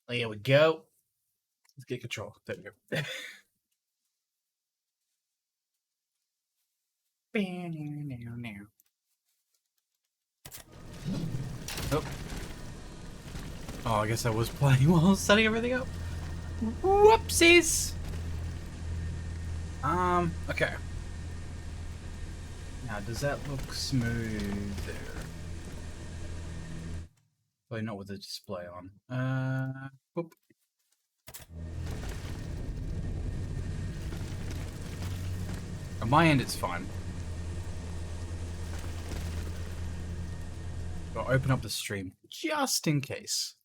There we go. Let's get control. There we go. Oh. Oh, I guess I was playing while I was setting everything up. Whoopsies! Okay. Now, does that look smooth there? Probably not with the display on. Whoop. On my end, it's fine. I'll open up the stream just in case.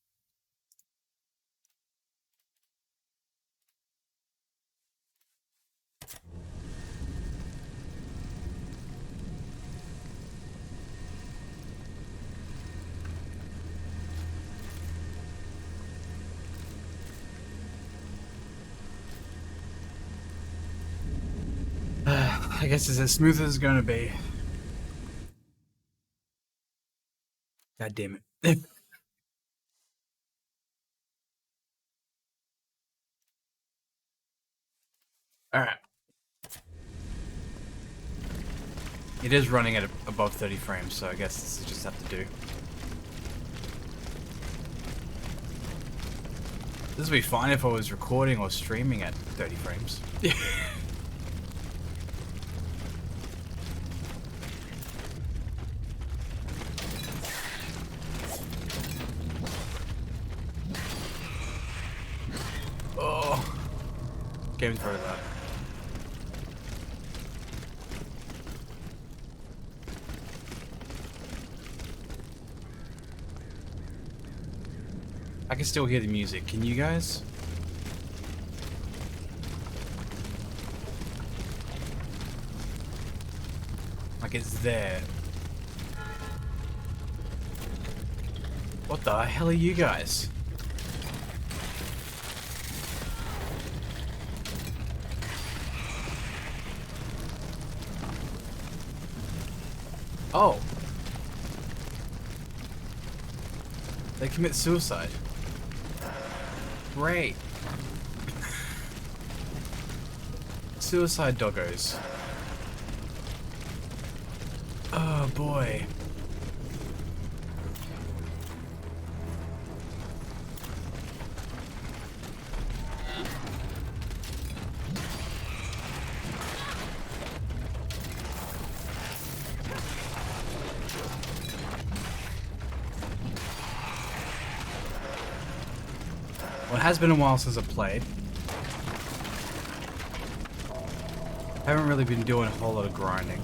I guess it's as smooth as it's gonna be. God damn it. Alright. It is running at above 30 frames, so I guess this is just have to do. This would be fine if I was recording or streaming at 30 frames. Oh. Game's very loud. I can still hear the music. Can you guys? Like it's there. What the hell are you guys? Oh. They commit suicide. Great. Suicide doggos. Oh boy. Well, it has been a while since I played. I haven't really been doing a whole lot of grinding.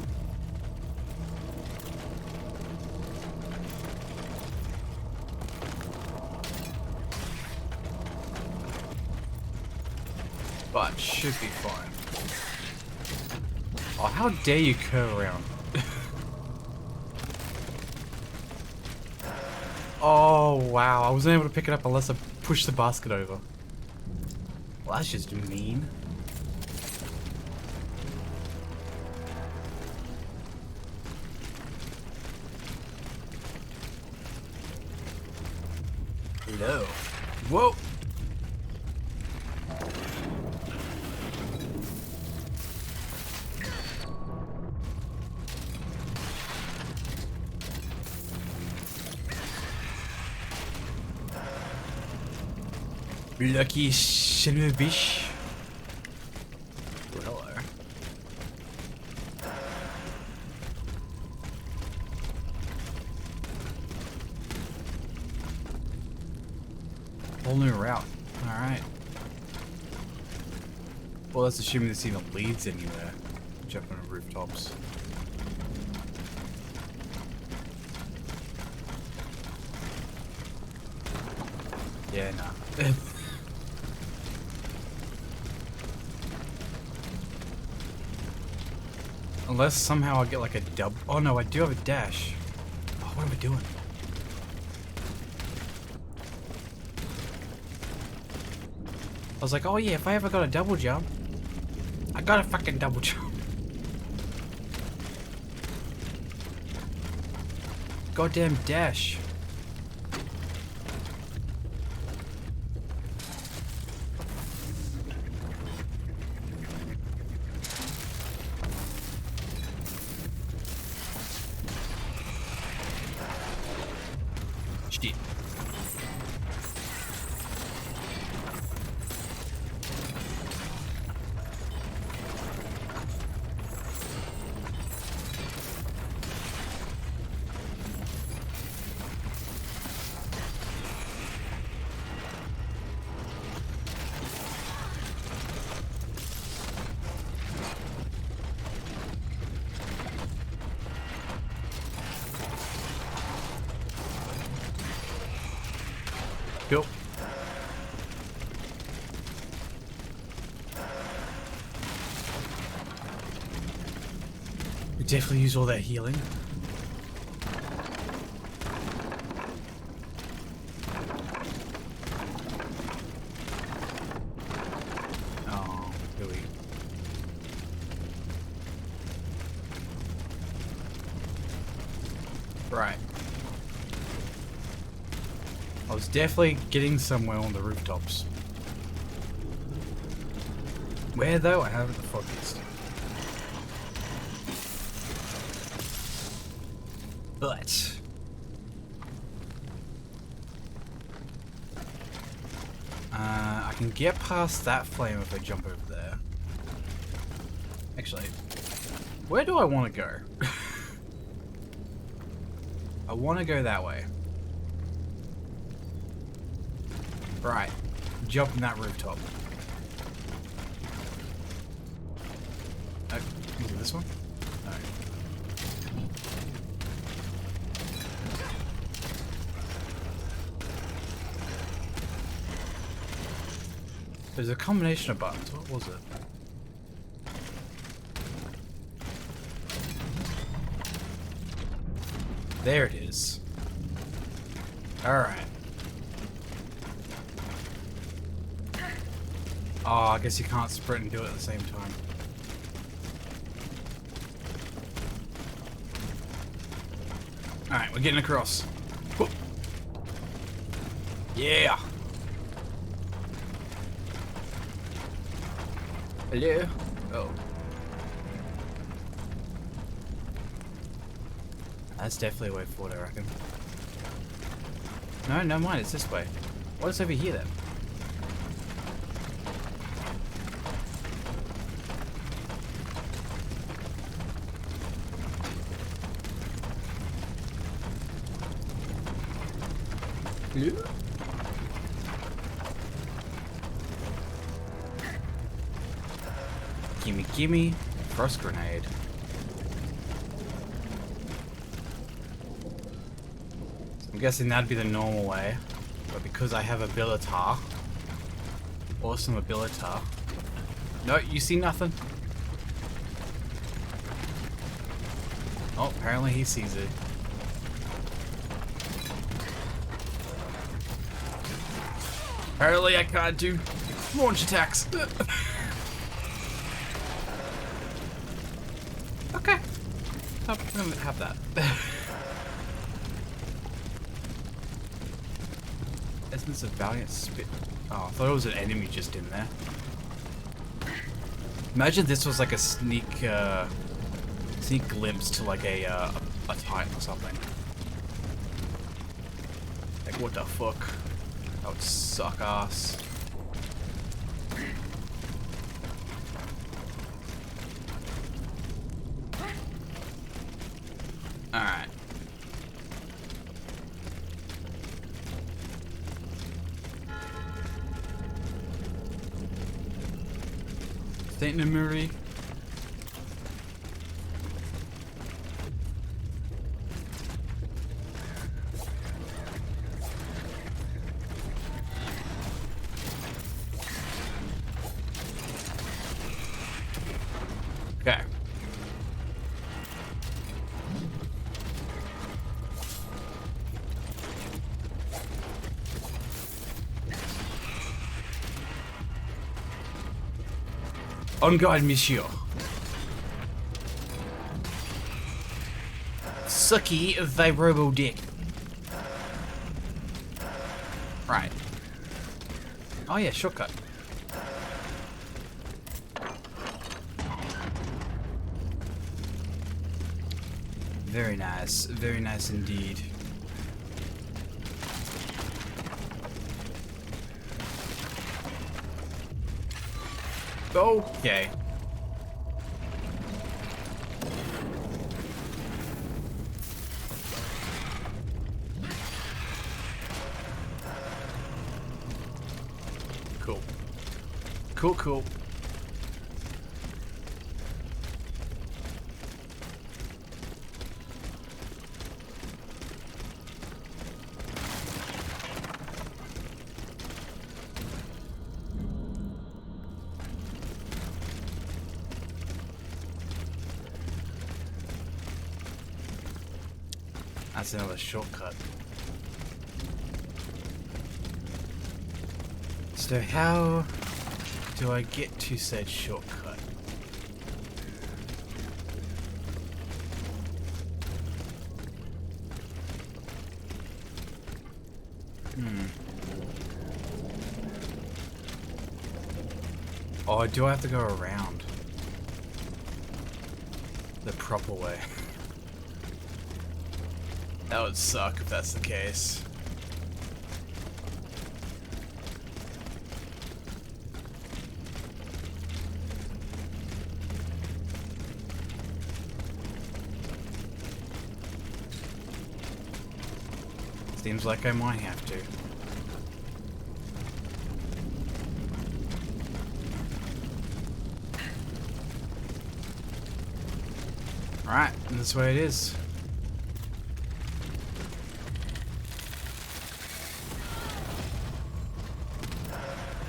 But should be fine. Oh, how dare you curve around? Oh, wow. I wasn't able to pick it up unless I pushed the basket over. Well, that's just mean. Hello. Whoa. Lucky son of a bitch. Oh, hello. Whole new route. Alright. Well, that's assuming this even leads anywhere. Jumping on rooftops. Yeah, nah. Unless somehow I get like a dub. Oh no, I do have a dash. Oh, what am I doing? I was like, oh yeah, if I ever got a double jump, I got a fucking double jump. Goddamn dash. Cool. We definitely use all that healing. Oh, here we go. Right. I was definitely getting somewhere on the rooftops. Where though? I haven't the foggiest. But I can get past that flame if I jump over there. Actually, where do I want to go? I want to go that way. Right. Jump in that rooftop. Is it this one? No. There's a combination of buttons. What was it? There it is. Alright. Oh, I guess you can't sprint and do it at the same time. Alright, we're getting across. Whoop. Yeah! Hello? Oh. That's definitely a way forward, I reckon. No, never mind, it's this way. What's over here then? Hello? Gimme, gimme. Frost grenade. I'm guessing that'd be the normal way. But because I have abilitar. Awesome abilitar. No, you see nothing? Oh, apparently he sees it. Apparently I can't do launch attacks. Okay. I'm gonna have that. Essence of Valiant Spit. Oh, I thought it was an enemy just in there. Imagine this was like a sneak glimpse to like a Titan or something. Like what the fuck? That would suck ass. Alright. Saint Namuri. Okay. On guard, monsieur. Sucky the robo dick. Right. Oh yeah, shortcut. Very nice indeed. Okay. Cool. Cool. That's another shortcut. So how do I get to said shortcut? Oh, do I have to go around the proper way? That would suck if that's the case. Seems like I might have to. Right, and that's where it is.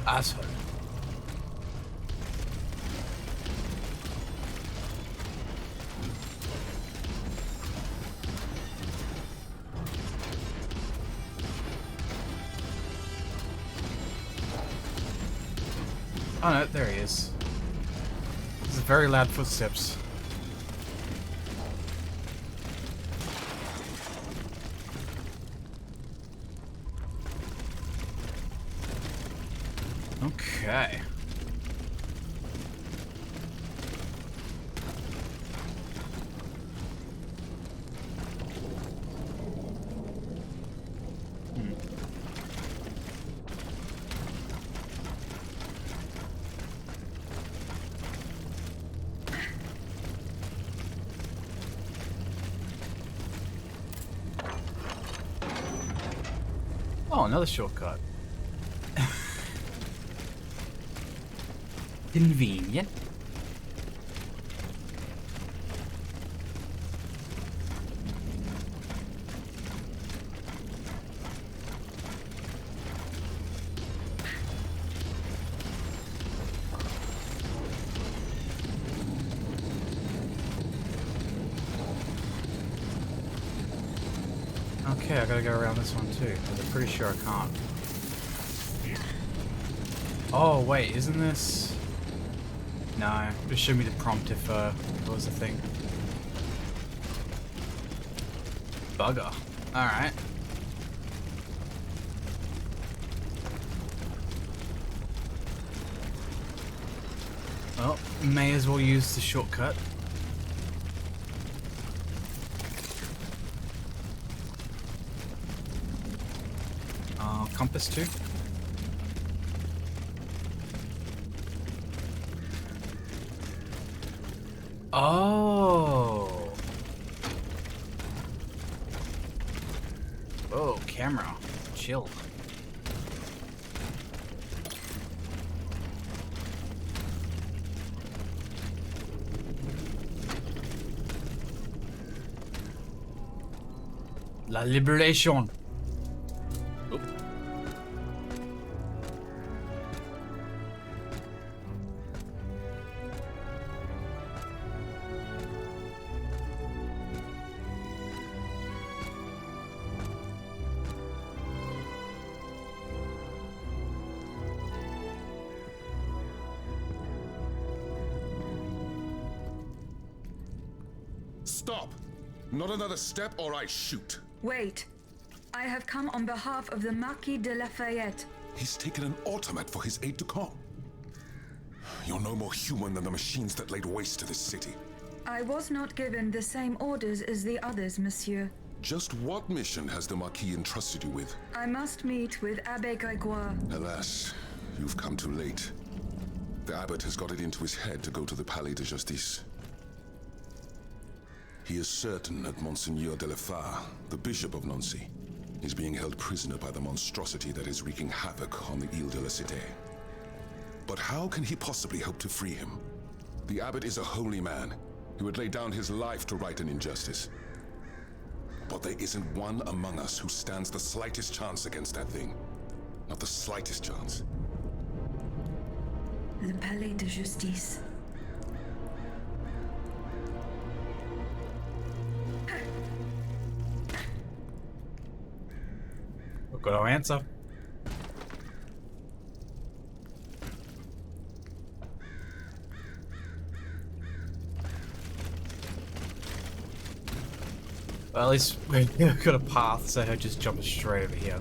Asshole. Oh no, there he is. This is very loud footsteps. Okay. Oh, another shortcut. Convenient. Okay, I gotta go around this one too, but I'm pretty sure I can't. Oh wait, isn't this... No, just show me the prompt if it was a thing. Bugger. Alright. Well, may as well use the shortcut. Compass too. Oh. Oh, camera. Chill. La liberation. Oop. Stop! Not another step or I shoot. Wait. I have come on behalf of the Marquis de Lafayette. He's taken an automat for his aide-de-camp. You're no more human than the machines that laid waste to this city. I was not given the same orders as the others, monsieur. Just what mission has the Marquis entrusted you with? I must meet with Abbe Grégoire. Alas, you've come too late. The abbot has got it into his head to go to the Palais de Justice. He is certain that Monseigneur de la Fare, the Bishop of Nancy, is being held prisoner by the monstrosity that is wreaking havoc on the Ile de la Cité. But how can he possibly hope to free him? The abbot is a holy man who would lay down his life to right an injustice. But there isn't one among us who stands the slightest chance against that thing. Not the slightest chance. Le Palais de Justice. I've got no answer. Well, at least we've got a path, so he'll just jump straight over here.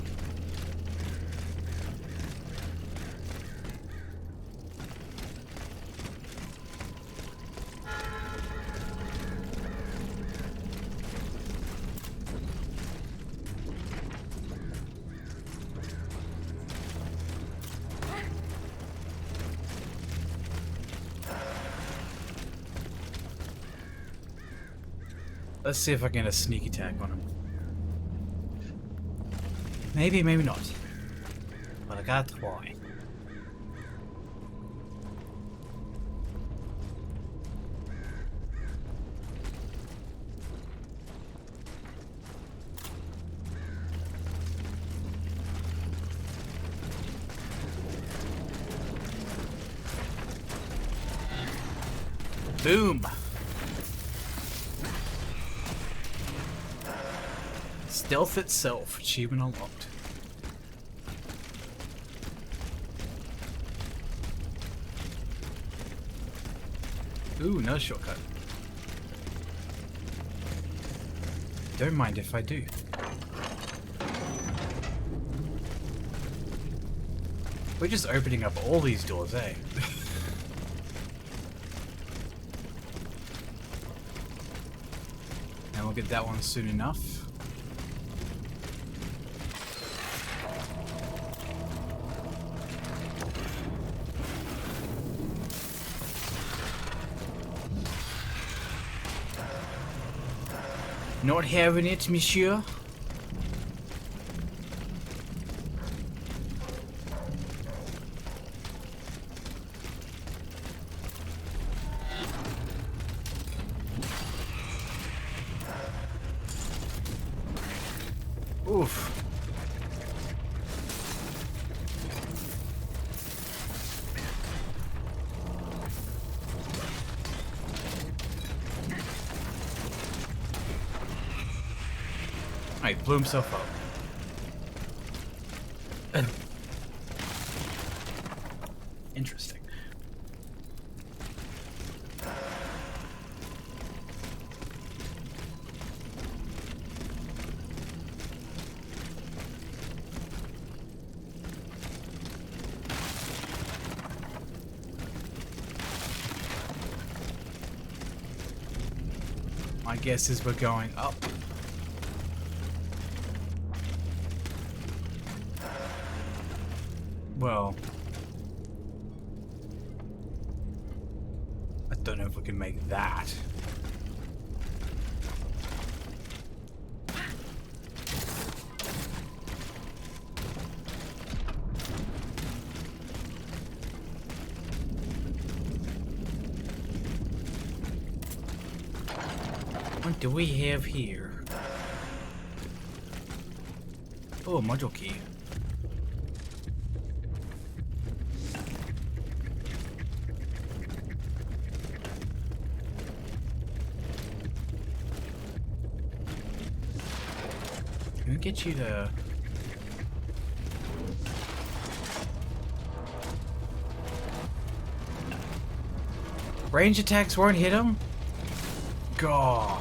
Let's see if I can get a sneak attack on him. Maybe, maybe not. But I gotta try. Boom! Stealth itself, achievement unlocked. Ooh, another shortcut. Don't mind if I do. We're just opening up all these doors, eh? And we'll get that one soon enough. Not having it, monsieur. Oof. He blew himself up. Interesting. My guess is we're going up. Well, I don't know if we can make that. What do we have here? Oh, module key. Can we get you to... Range attacks won't hit him? Gah.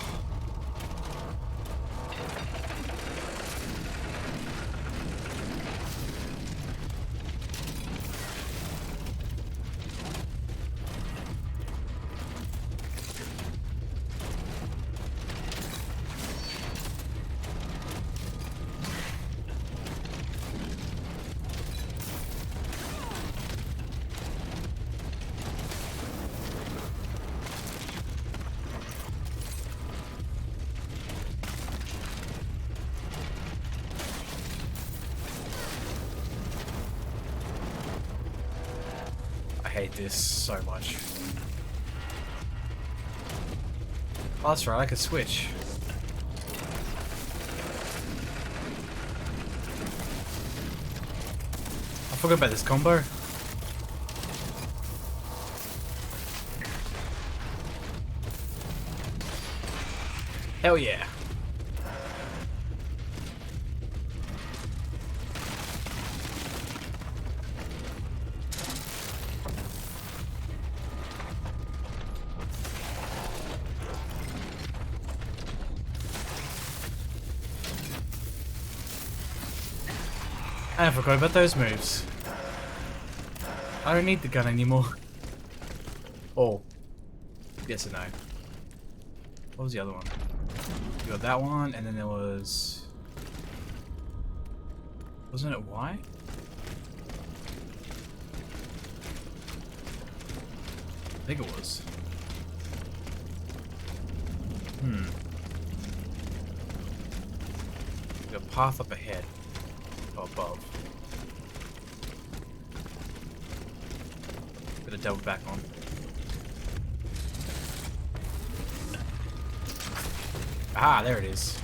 I hate this so much. Oh, that's right, I could switch. I forgot about this combo. Hell yeah. I forgot about those moves. I don't need the gun anymore. Oh. Yes and no. What was the other one? You got that one, and then there was... Wasn't it Y? I think it was. Got a path up ahead. Or above. Bit of double back on. Ah, there it is.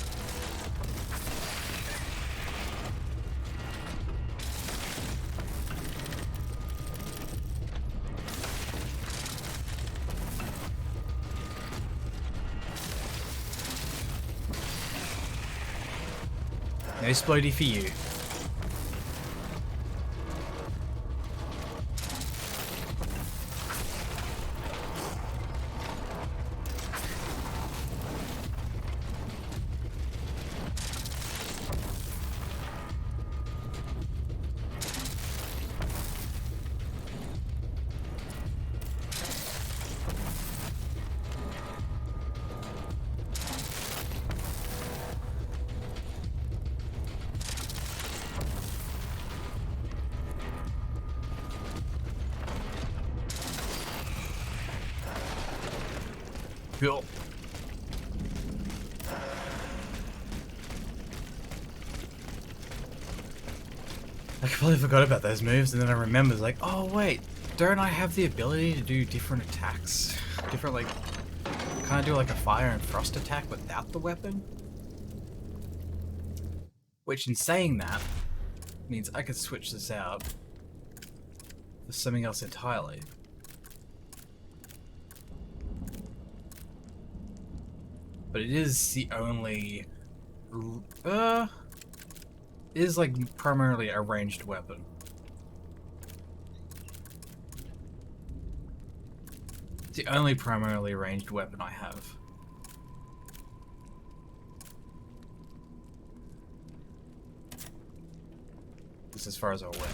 No splody for you. Cool. I completely forgot about those moves, and then I remembered, like, oh wait, don't I have the ability to do different attacks? Different, like, kind of do like a fire and frost attack without the weapon? Which, in saying that, means I could switch this out for something else entirely. But it is the only... it is like primarily a ranged weapon. It's the only primarily ranged weapon I have. Just as far as I'm aware.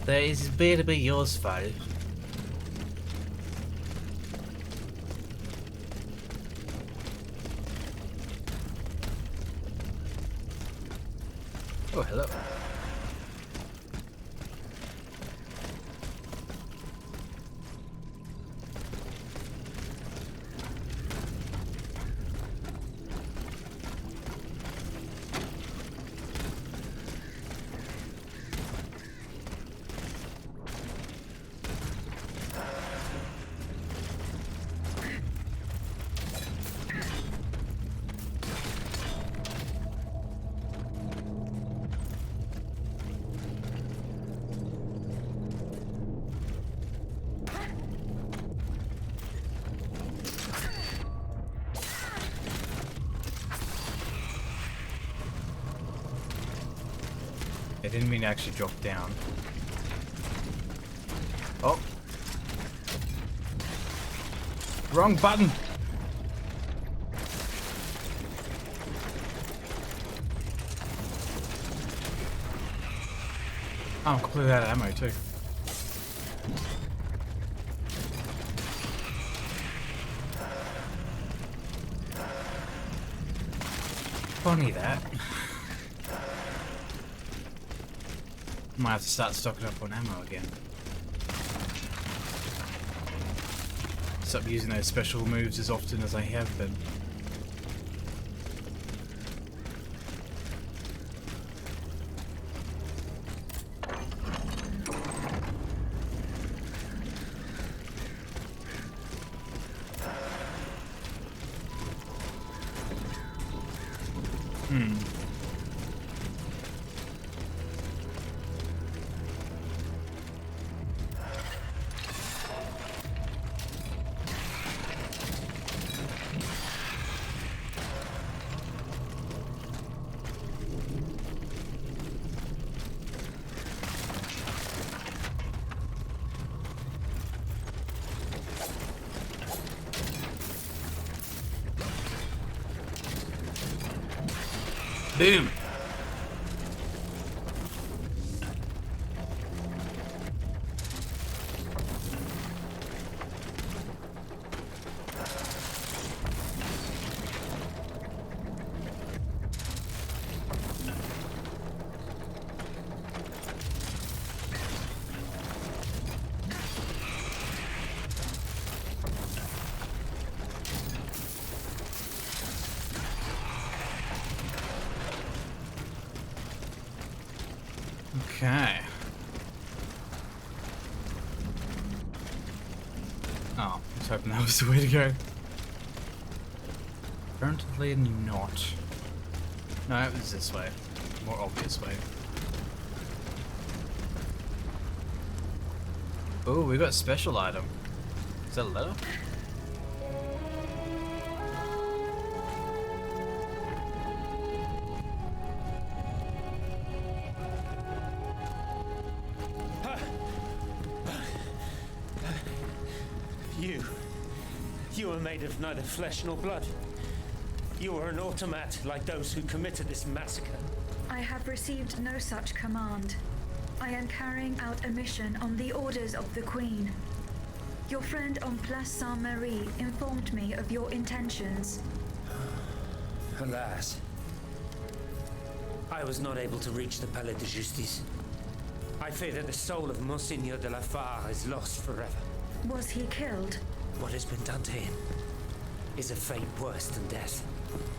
That is better be yours, fault. Oh, hello. I didn't mean to actually drop down. Oh. Wrong button! Oh, I'm completely out of ammo too. Funny that. Might have to start stocking up on ammo again. Stop using those special moves as often as I have been. Boom. Okay. Oh, I was hoping that was the way to go. Apparently not. No, it was this way. More obvious way. Oh, we got a special item. Is that a letter? You are made of neither flesh nor blood. You are an automat like those who committed this massacre. I have received no such command. I am carrying out a mission on the orders of the Queen. Your friend on Place Saint-Marie informed me of your intentions. Alas, I was not able to reach the Palais de Justice. I fear that the soul of Monseigneur de la Fare is lost forever. Was he killed? What has been done to him is a fate worse than death.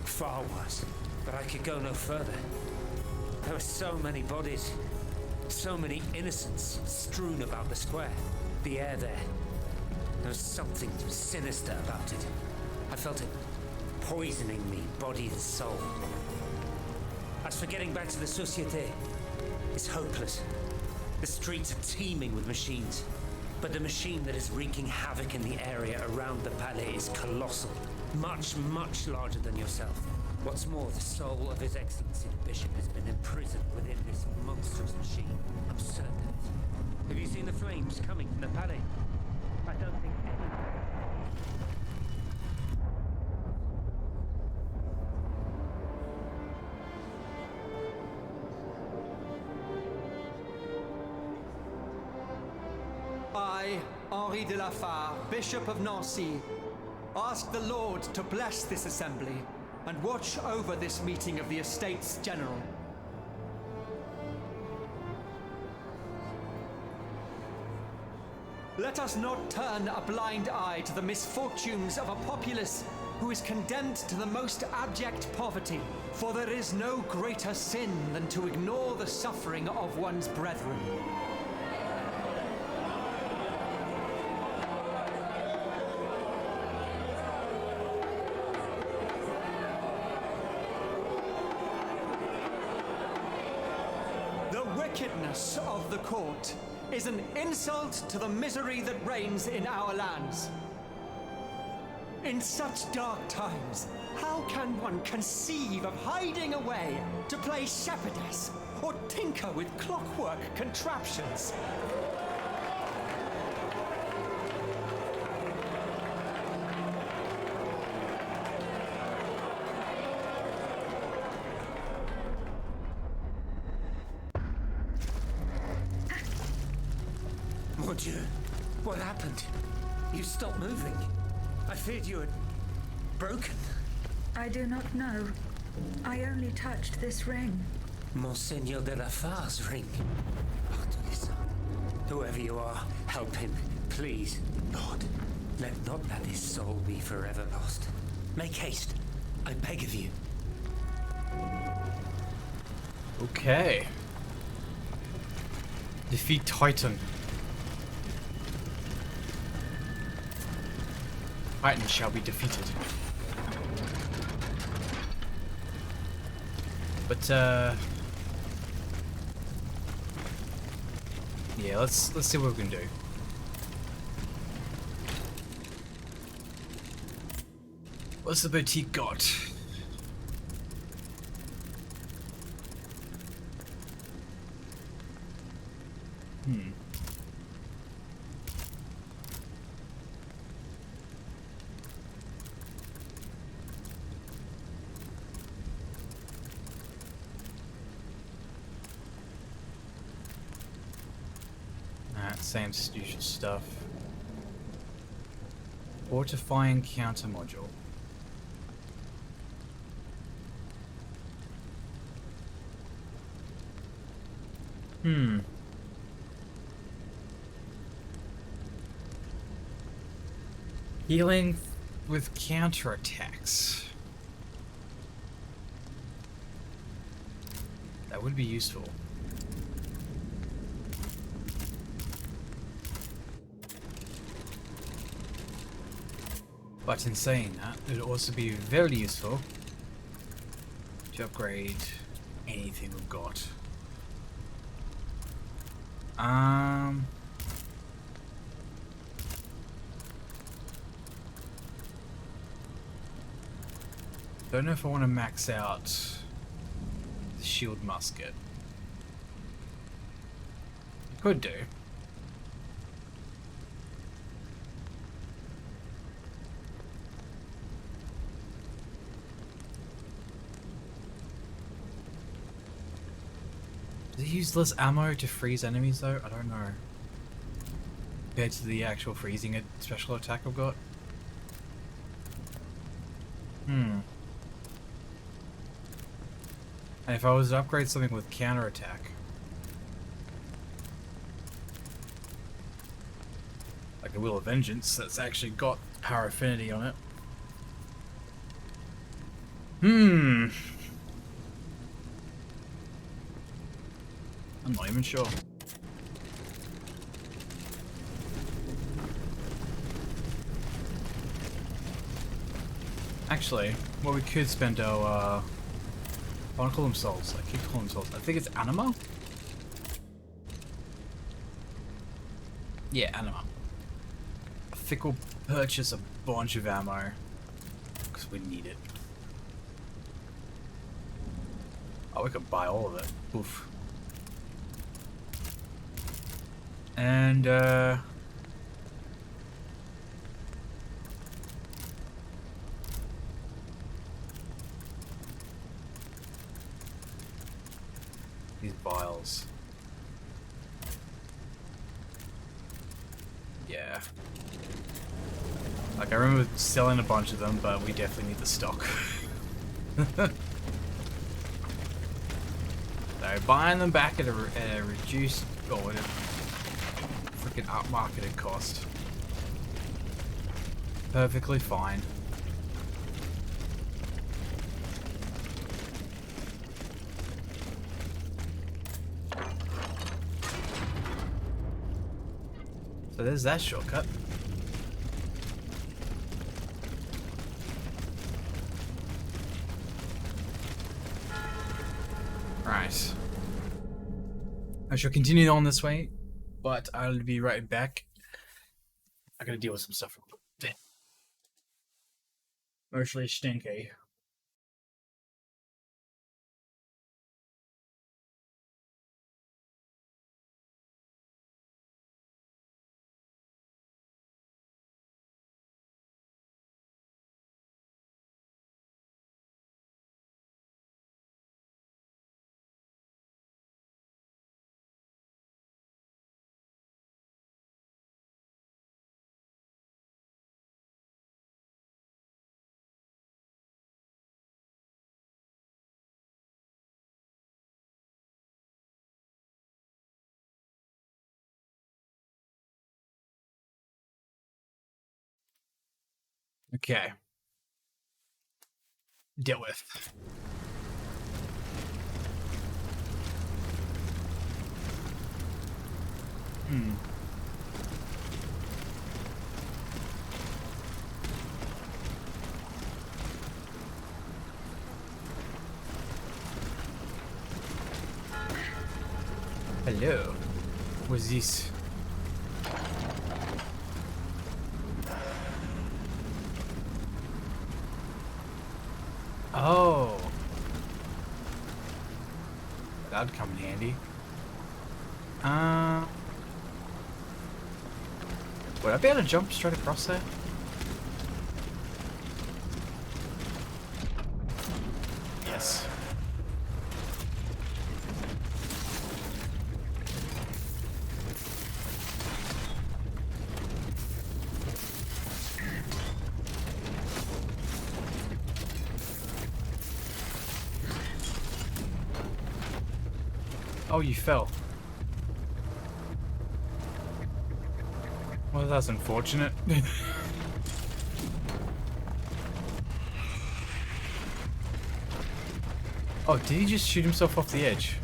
Far worse. But I could go no further. There were so many bodies, so many innocents strewn about the square. The air there. There was something sinister about it. I felt it poisoning me, body and soul. As for getting back to the Société, it's hopeless. The streets are teeming with machines. But the machine that is wreaking havoc in the area around the Palais is colossal. Much, much larger than yourself. What's more, the soul of His Excellency the Bishop has been imprisoned within this monstrous machine. I'm certain of it. Have you seen the flames coming from the Palais? I don't think anyone... I, Henri de la Fare, Bishop of Nancy, ask the Lord to bless this assembly and watch over this meeting of the Estates General. Let us not turn a blind eye to the misfortunes of a populace who is condemned to the most abject poverty, for there is no greater sin than to ignore the suffering of one's brethren. The wickedness of the court is an insult to the misery that reigns in our lands. In such dark times, how can one conceive of hiding away to play shepherdess or tinker with clockwork contraptions? Mon Dieu, what happened? You stopped moving. I feared you had broken. I do not know. I only touched this ring. Monseigneur de la Fare's ring. Artemis, whoever you are, help him, please. Lord, let his soul be forever lost. Make haste, I beg of you. Okay. Defeat Titan. Titan shall be defeated. But yeah, let's see what we can do. What's the boutique got? same usual stuff. Fortifying counter module. Healing with counterattacks. That would be useful. But in saying that, it would also be very useful to upgrade anything we've got. Don't know if I want to max out the shield musket. Could do. Does it use less ammo to freeze enemies though? I don't know. Compared to the actual freezing special attack I've got. And if I was to upgrade something with counterattack, like a Wheel of Vengeance that's actually got power affinity on it. I'm not even sure. Actually, well, we could spend our I want to call them souls. I keep calling them souls. I think it's anima? Yeah, anima. I think we'll purchase a bunch of ammo because we need it. Oh, we could buy all of it. Oof. And these vials. Yeah. Like, I remember selling a bunch of them, but we definitely need the stock. So, buying them back at a reduced, or at a freaking upmarketed cost. Perfectly fine. So there's that shortcut. Right. I shall continue on this way, but I'll be right back. I gotta deal with some stuff. Mostly stinky. Okay. Deal with. Hello. What's this? Oh. That'd come in handy. Would I be able to jump straight across there? Yes. Oh, you fell. Well, that's unfortunate. Oh, did he just shoot himself off the edge?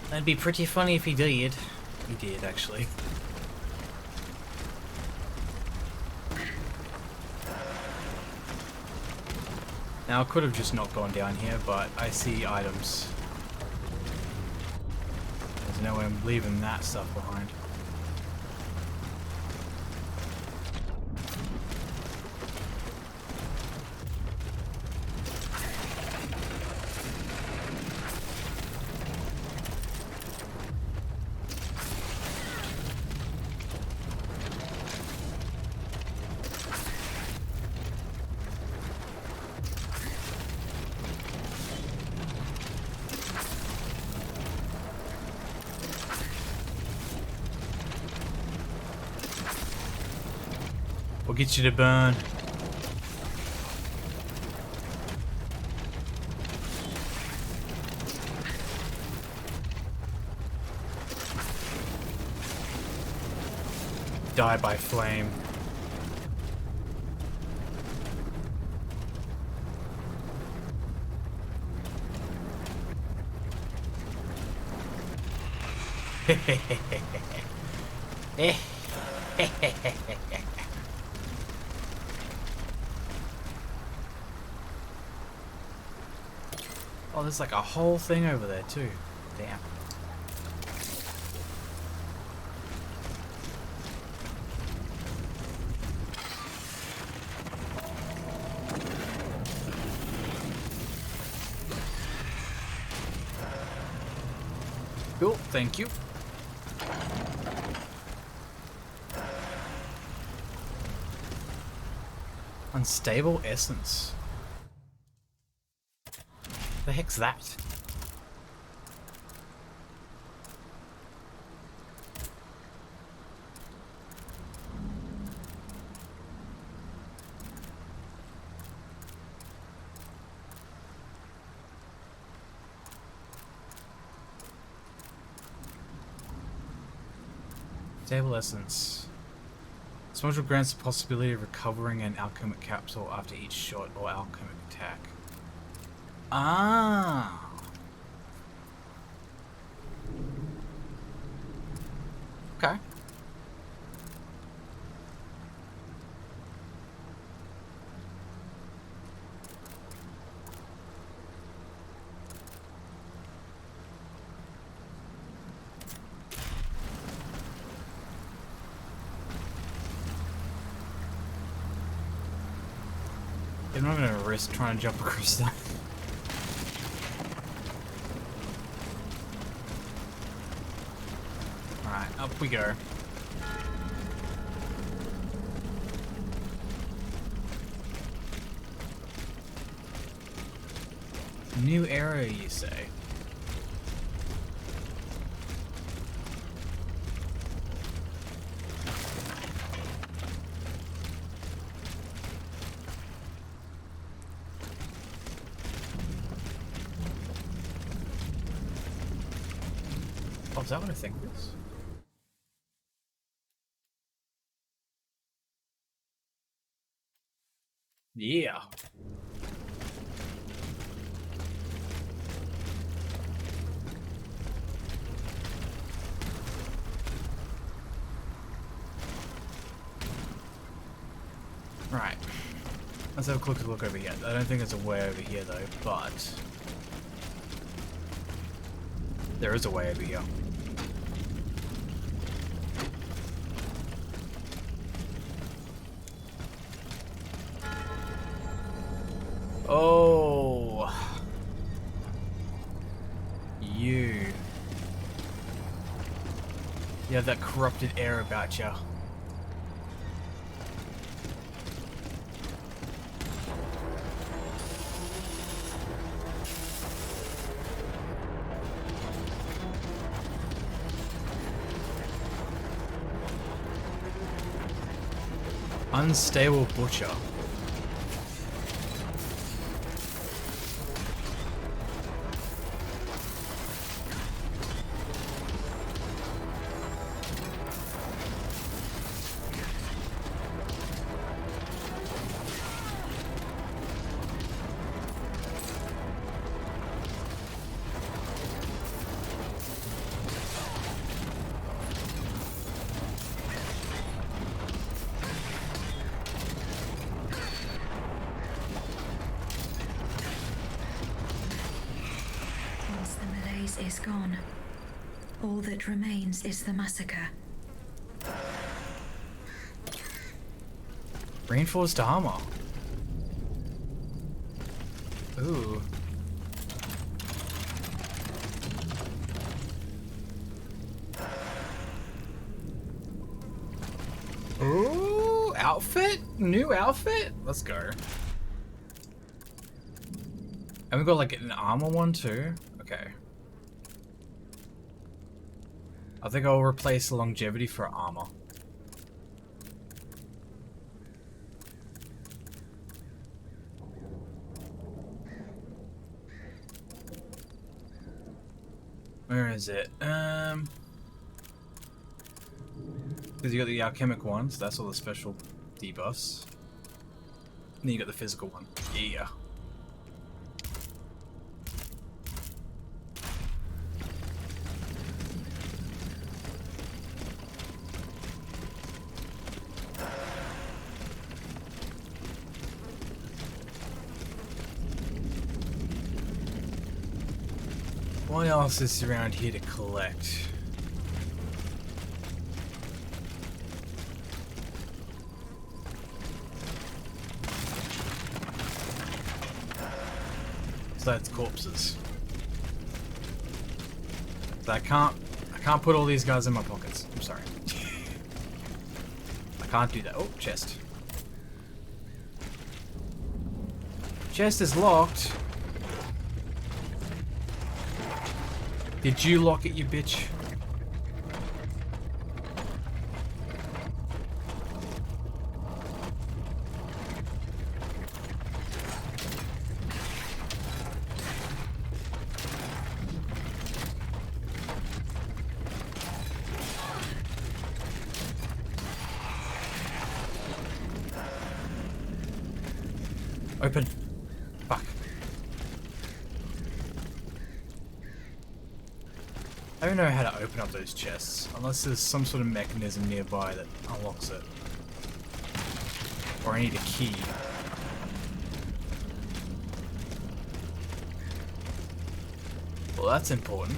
That'd be pretty funny if he did. He did, actually. Now, I could have just not gone down here, but I see items. There's no way I'm leaving that stuff behind. We'll get you to burn. Die by flame. Oh, there's like a whole thing over there too. Damn. Cool, thank you. Unstable essence. The heck's that? Stable essence. This module grants the possibility of recovering an alchemic capsule after each shot or alchemic attack. Ah. Okay. I'm not gonna risk trying to jump across that. Alright, up we go. New area, you say? Oh, is that what I think it is? Yeah. Right. Let's have a quick look over here. I don't think there's a way over here though, but there is a way over here. Oh, you have that corrupted air about you. Unstable butcher. Once the malaise is gone, all that remains is the massacre. Reinforced armor. Ooh. Ooh, outfit? New outfit? Let's go. And we got like an armor one too? Okay. I think I'll replace longevity for armor. Where is it? Because you got the alchemic one, so that's all the special debuffs. And then you got the physical one. Yeah. What else is around here to collect? So that's corpses. So I can't put all these guys in my pockets. I'm sorry. I can't do that. Oh, chest. Chest is locked. Did you lock it, you bitch? Open. Fuck. I don't know how to open up those chests, unless there's some sort of mechanism nearby that unlocks it. Or I need a key. Well, that's important.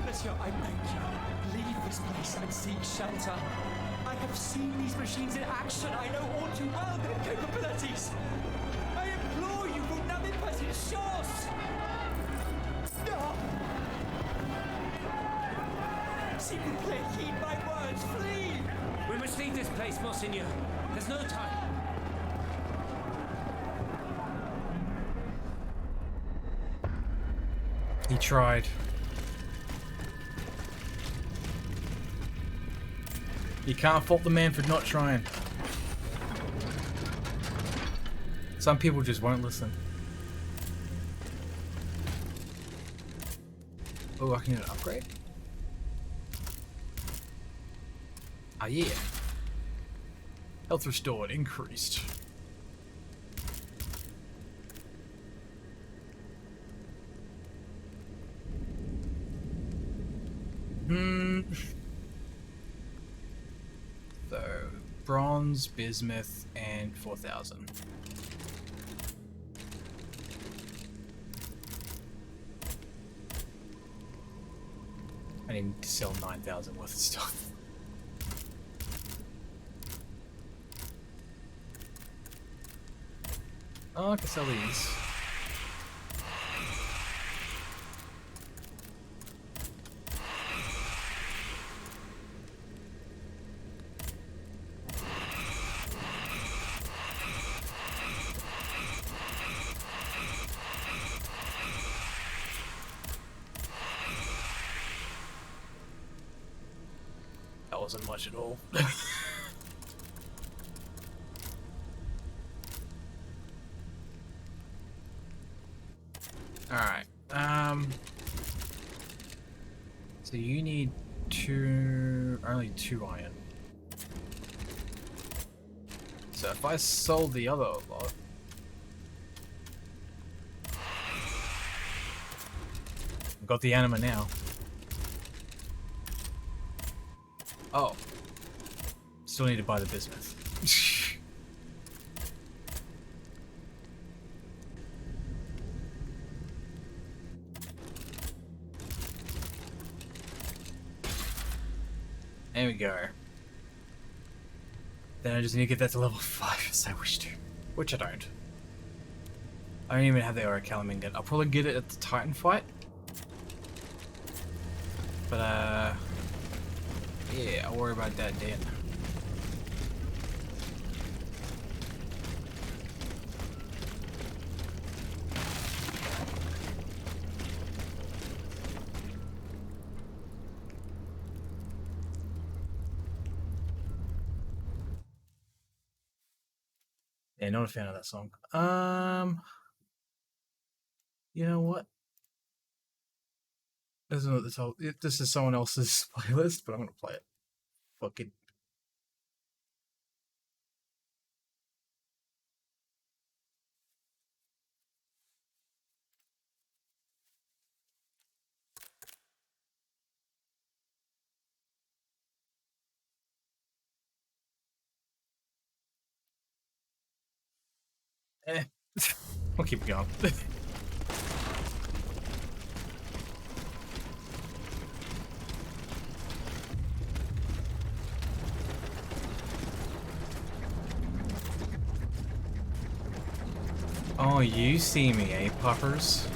Monsieur, I beg you, leave this place and seek shelter. I have seen these machines in action. I know all too well their capabilities. I implore you, vous n'avez pas une chance. No. S'il vous plaît, heed my words, flee. We must leave this place, Monseigneur. There's no time. He tried. You can't fault the man for not trying. Some people just won't listen. Oh, I can get an upgrade? Ah, yeah. Health restored, increased. So, bronze, bismuth, and 4,000. I need to sell 9,000 worth of stuff. Oh, I can sell these. wasn't much at all. Alright, so you need only 2 iron. So if I sold the other lot, I've got the anima now. Oh, still need to buy the bismuth. There we go. Then I just need to get that to level 5 as I wish to. Which I don't. I don't even have the Orichalcum ingot. I'll probably get it at the Titan fight. But yeah, I'll worry about that then. Yeah, not a fan of that song. You know what? This is someone else's playlist, but I'm gonna play it. Fuck it. Eh. We'll keep going. Oh, you see me, eh, puppers?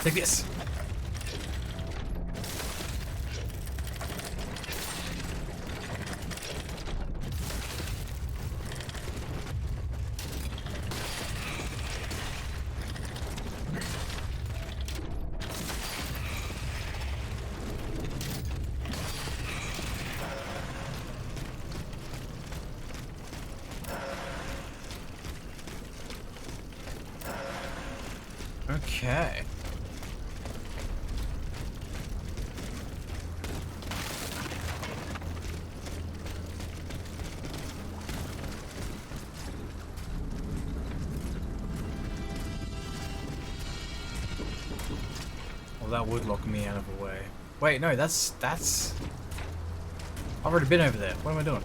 Take this! Okay. Well, that would lock me out of the way. Wait, no, that's... I've already been over there. What am I doing?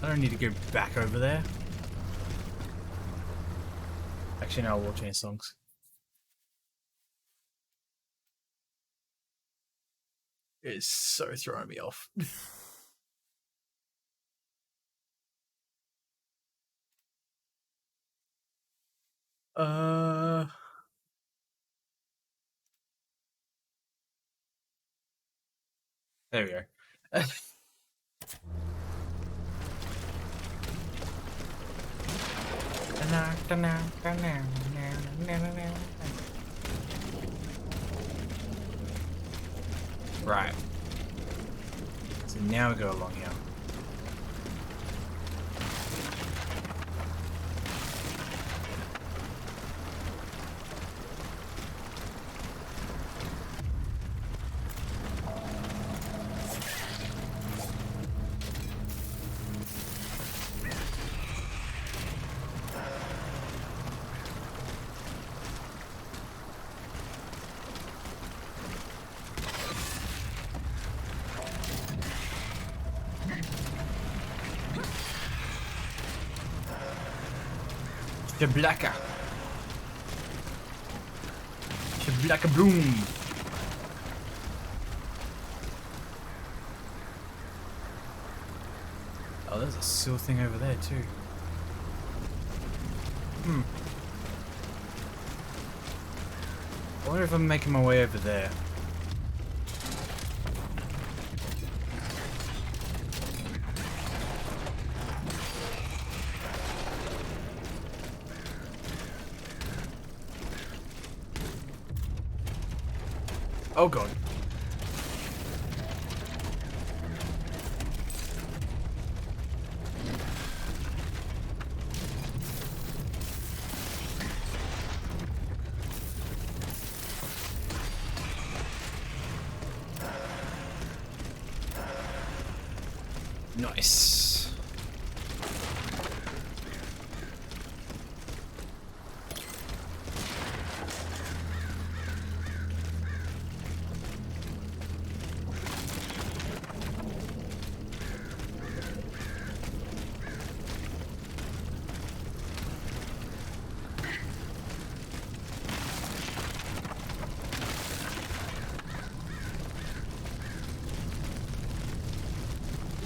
I don't need to go back over there. Actually, no, we'll change songs. It's so throwing me off. There we go. Right. So now we go along here. Shablaka. Shablaka boom. Oh, there's a seal thing over there too. I wonder if I'm making my way over there. Oh god. Nice.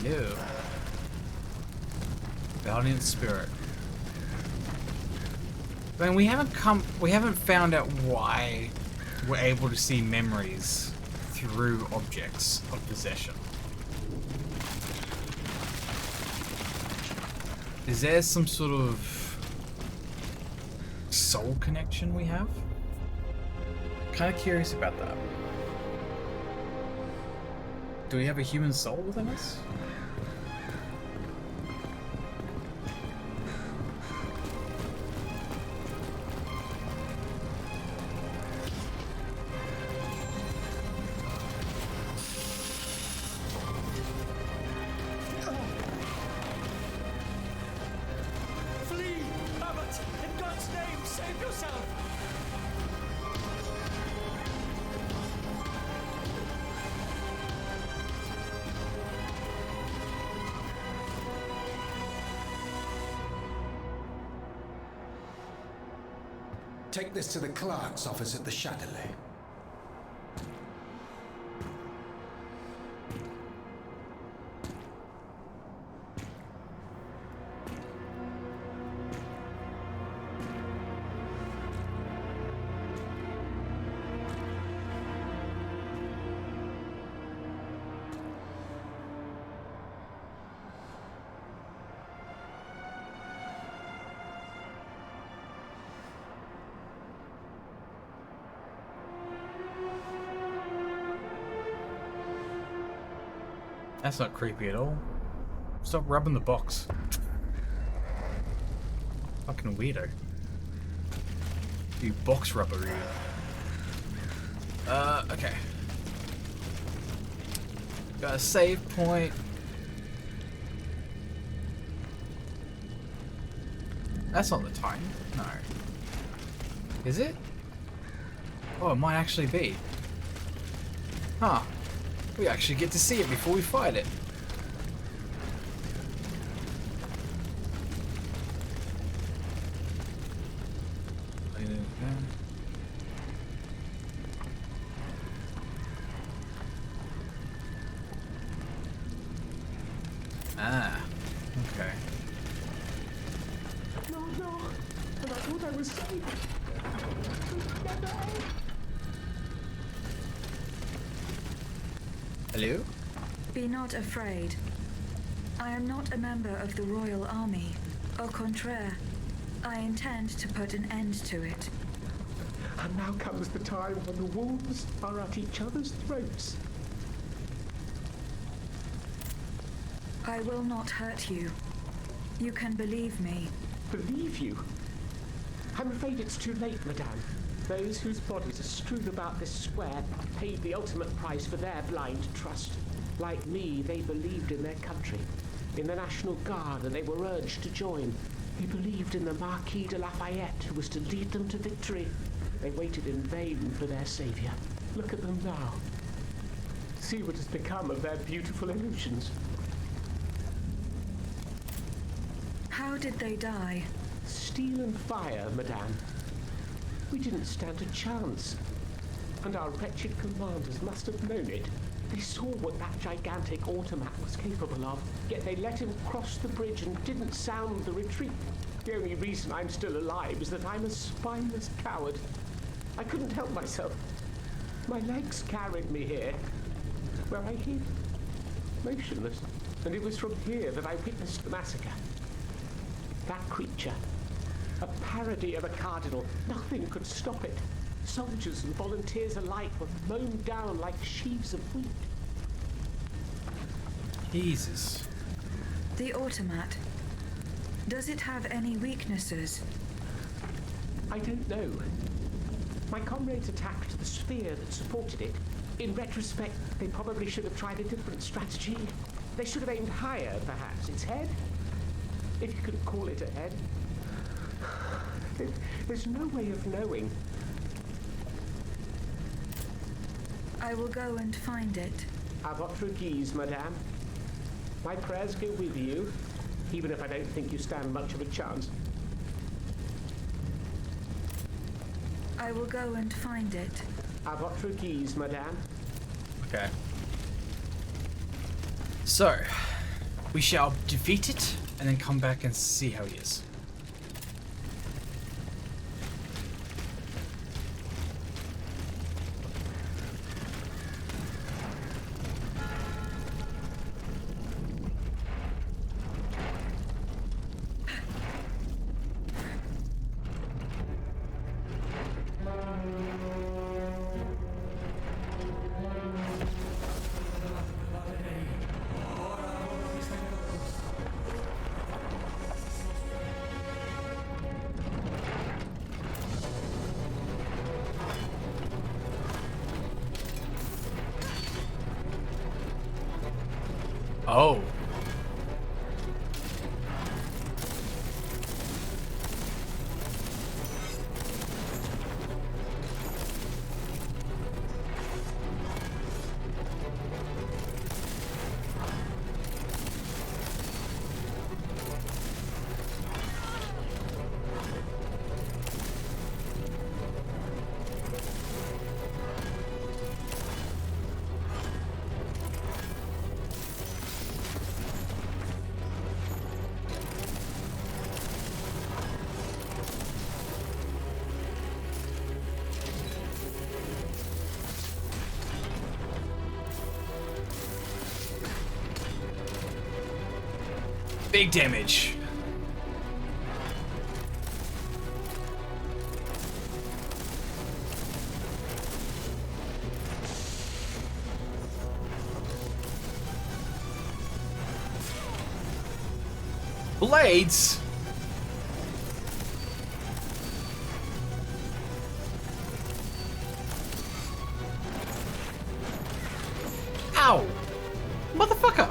Ew. Valiant spirit. Man, we haven't found out why we're able to see memories through objects of possession. Is there some sort of soul connection we have? Kind of curious about that. Do we have a human soul within us? Flee! Abbot! In God's name, save yourself! Take this to the clerk's office at the Châtelet. That's not creepy at all. Stop rubbing the box. Fucking weirdo. You box rubber, you. Okay. Got a save point. That's not the time. No. Is it? Oh, it might actually be. Huh. We actually get to see it before we fight it. Ah, okay. No, but I thought I was safe. Hello? Be not afraid. I am not a member of the royal army. Au contraire, I intend to put an end to it. And now comes the time when the wolves are at each other's throats. I will not hurt you. You can believe me. Believe you? I'm afraid it's too late, madame. Those whose bodies are strewn about this square paid the ultimate price for their blind trust. Like me, they believed in their country, in the National Guard, and they were urged to join. They believed in the Marquis de Lafayette, who was to lead them to victory. They waited in vain for their savior. Look at them now. See what has become of their beautiful illusions. How did they die? Steel and fire, madame. We didn't stand a chance. And our wretched commanders must have known it. They saw what that gigantic automat was capable of, yet they let him cross the bridge and didn't sound the retreat. The only reason I'm still alive is that I'm a spineless coward. I couldn't help myself. My legs carried me here, where I hid, motionless. And it was from here that I witnessed the massacre. That creature, a parody of a cardinal, nothing could stop it. Soldiers and volunteers alike were mown down like sheaves of wheat. Jesus. The automat. Does it have any weaknesses? I don't know. My comrades attacked the sphere that supported it. In retrospect, they probably should have tried a different strategy. They should have aimed higher, perhaps. Its head? If you could call it a head. There's no way of knowing. I will go and find it. À votre guise, madame. My prayers go with you, even if I don't think you stand much of a chance. I will go and find it. À votre guise, madame. Okay. So, we shall defeat it and then come back and see how he is. Oh. Big damage. Blades? Ow! Motherfucker!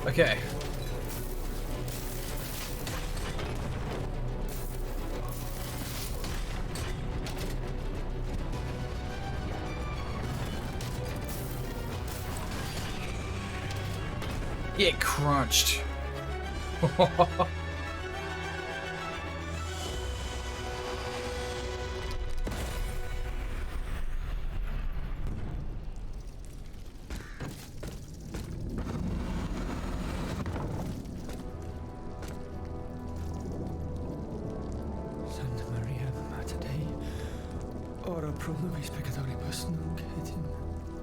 Okay. Get crunched. Santa Maria Mater Dei, ora pro nobis peccatoribus nunc et in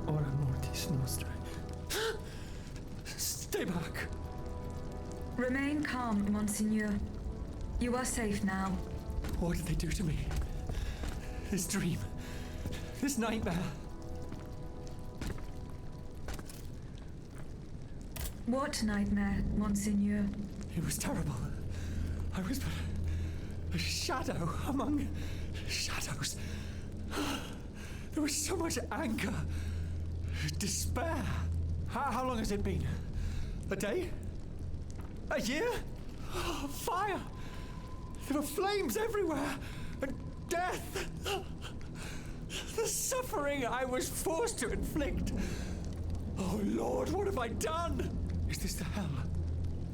hora mortis nostrae. Stay back. Remain calm, Monseigneur. You are safe now. What did they do to me? This dream. This nightmare. What nightmare, Monseigneur? It was terrible. I was but a shadow among shadows. There was so much anger, despair. How long has it been? A day? A year? Oh, fire! There were flames everywhere, and death. The suffering I was forced to inflict. Oh Lord, what have I done? Is this the hell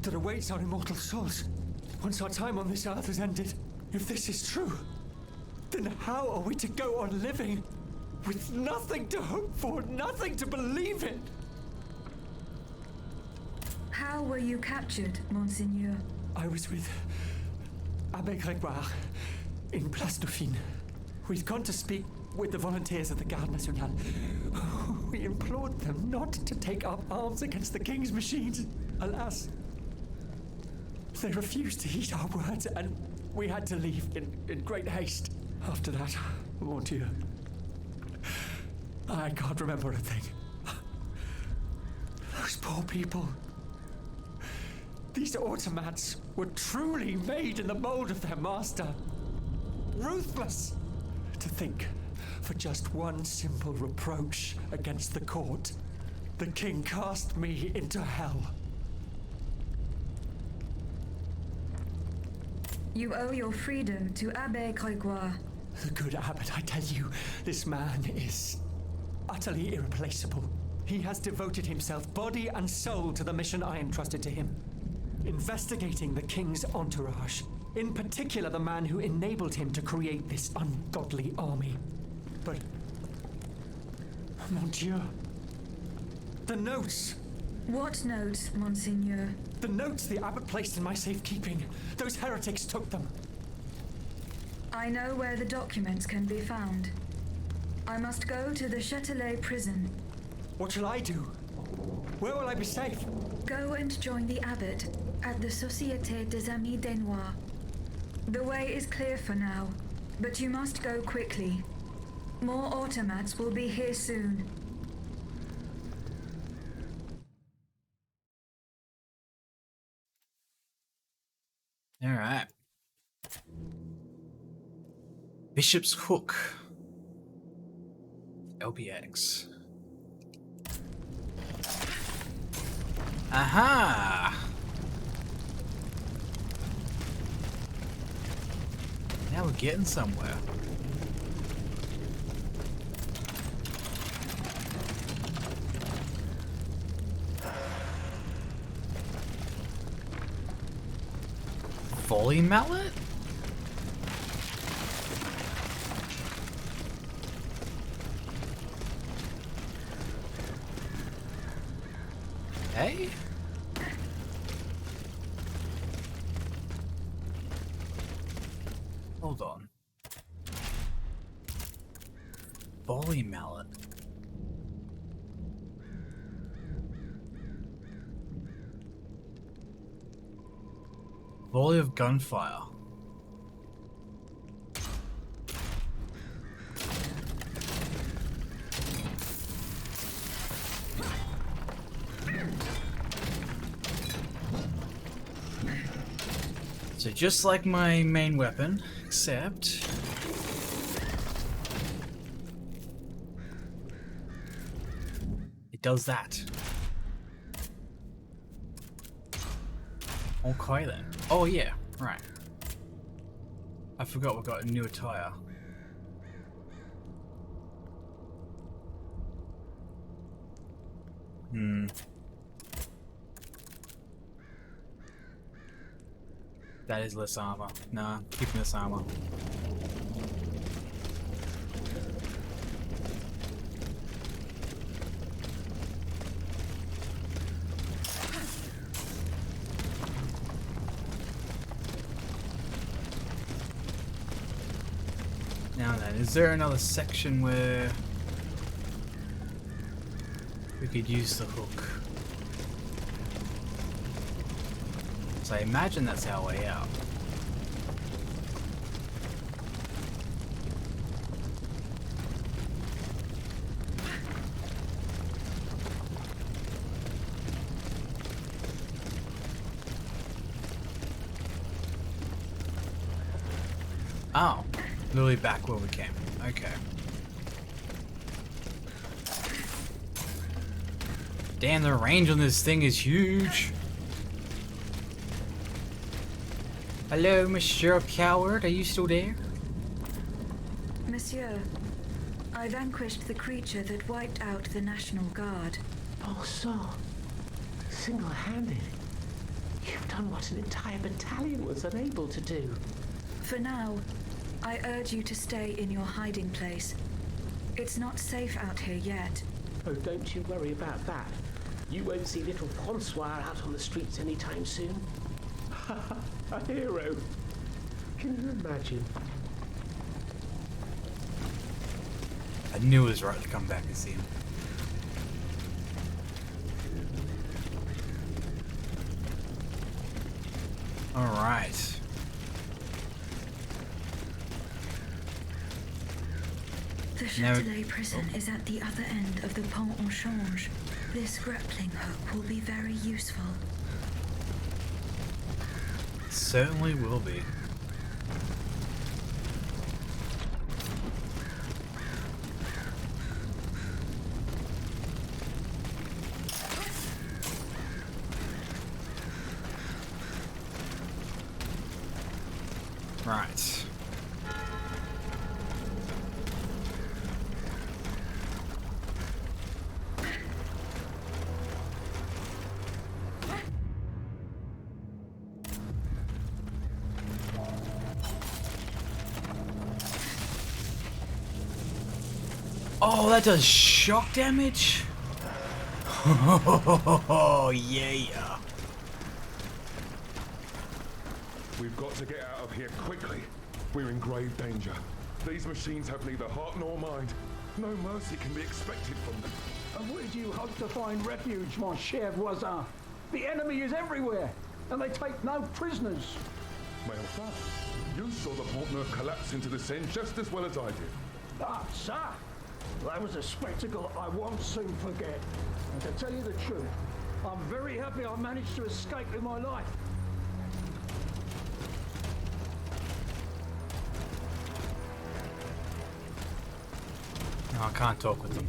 that awaits our immortal souls once our time on this earth has ended? If this is true, then how are we to go on living with nothing to hope for, nothing to believe in? How How were you captured, Monseigneur? I was with Abbé Grégoire in Place Dauphine. We'd gone to speak with the volunteers of the Garde Nationale. We implored them not to take up arms against the King's machines. Alas, they refused to heed our words, and we had to leave in great haste. After that, mon Dieu, I can't remember a thing. Those poor people. These automats were truly made in the mold of their master. Ruthless. To think, for just one simple reproach against the court, the king cast me into hell. You owe your freedom to Abbé Grégoire. The good abbot, I tell you, this man is utterly irreplaceable. He has devoted himself body and soul to the mission I entrusted to him. Investigating the king's entourage. In particular, the man who enabled him to create this ungodly army. But, mon Dieu, the notes. What notes, Monseigneur? The notes the abbot placed in my safekeeping. Those heretics took them. I know where the documents can be found. I must go to the Châtelet prison. What shall I do? Where will I be safe? Go and join the abbot at the Société des Amis des Noirs. The way is clear for now, but you must go quickly. More automats will be here soon. All right. Bishop's Hook. LBX. Aha! Now we're getting somewhere. Volley mallet? Hey? Hold on. Volley mallet. Volley of gunfire. So just like my main weapon, except it does that. Okay then. Oh yeah, right. I forgot we got a new attire. That is less armor. Nah, keeping this armor. Now then, is there another section where we could use the hook? So I imagine that's our way out. Oh, literally back where we came. Okay. Damn, the range on this thing is huge. Hello, Monsieur Coward, are you still there? Monsieur, I vanquished the creature that wiped out the National Guard. Oh, so single-handed. You've done what an entire battalion was unable to do. For now, I urge you to stay in your hiding place. It's not safe out here yet. Oh, don't you worry about that. You won't see little Francois out on the streets anytime soon. A hero. Can you imagine? I knew it was right to come back and see him. Alright. The Châtelet prison is at the other end of the Pont au Change. This grappling hook will be very useful. Certainly will be. Right. Oh, that does shock damage? Oh, yeah. We've got to get out of here quickly. We're in grave danger. These machines have neither heart nor mind. No mercy can be expected from them. And where do you hope to find refuge, mon cher voisin? The enemy is everywhere, and they take no prisoners. My enfant, you saw the Pont Neuf collapse into the Seine just as well as I did. Ah, sir! That was a spectacle I won't soon forget. And to tell you the truth, I'm very happy I managed to escape with my life. No, I can't talk with them.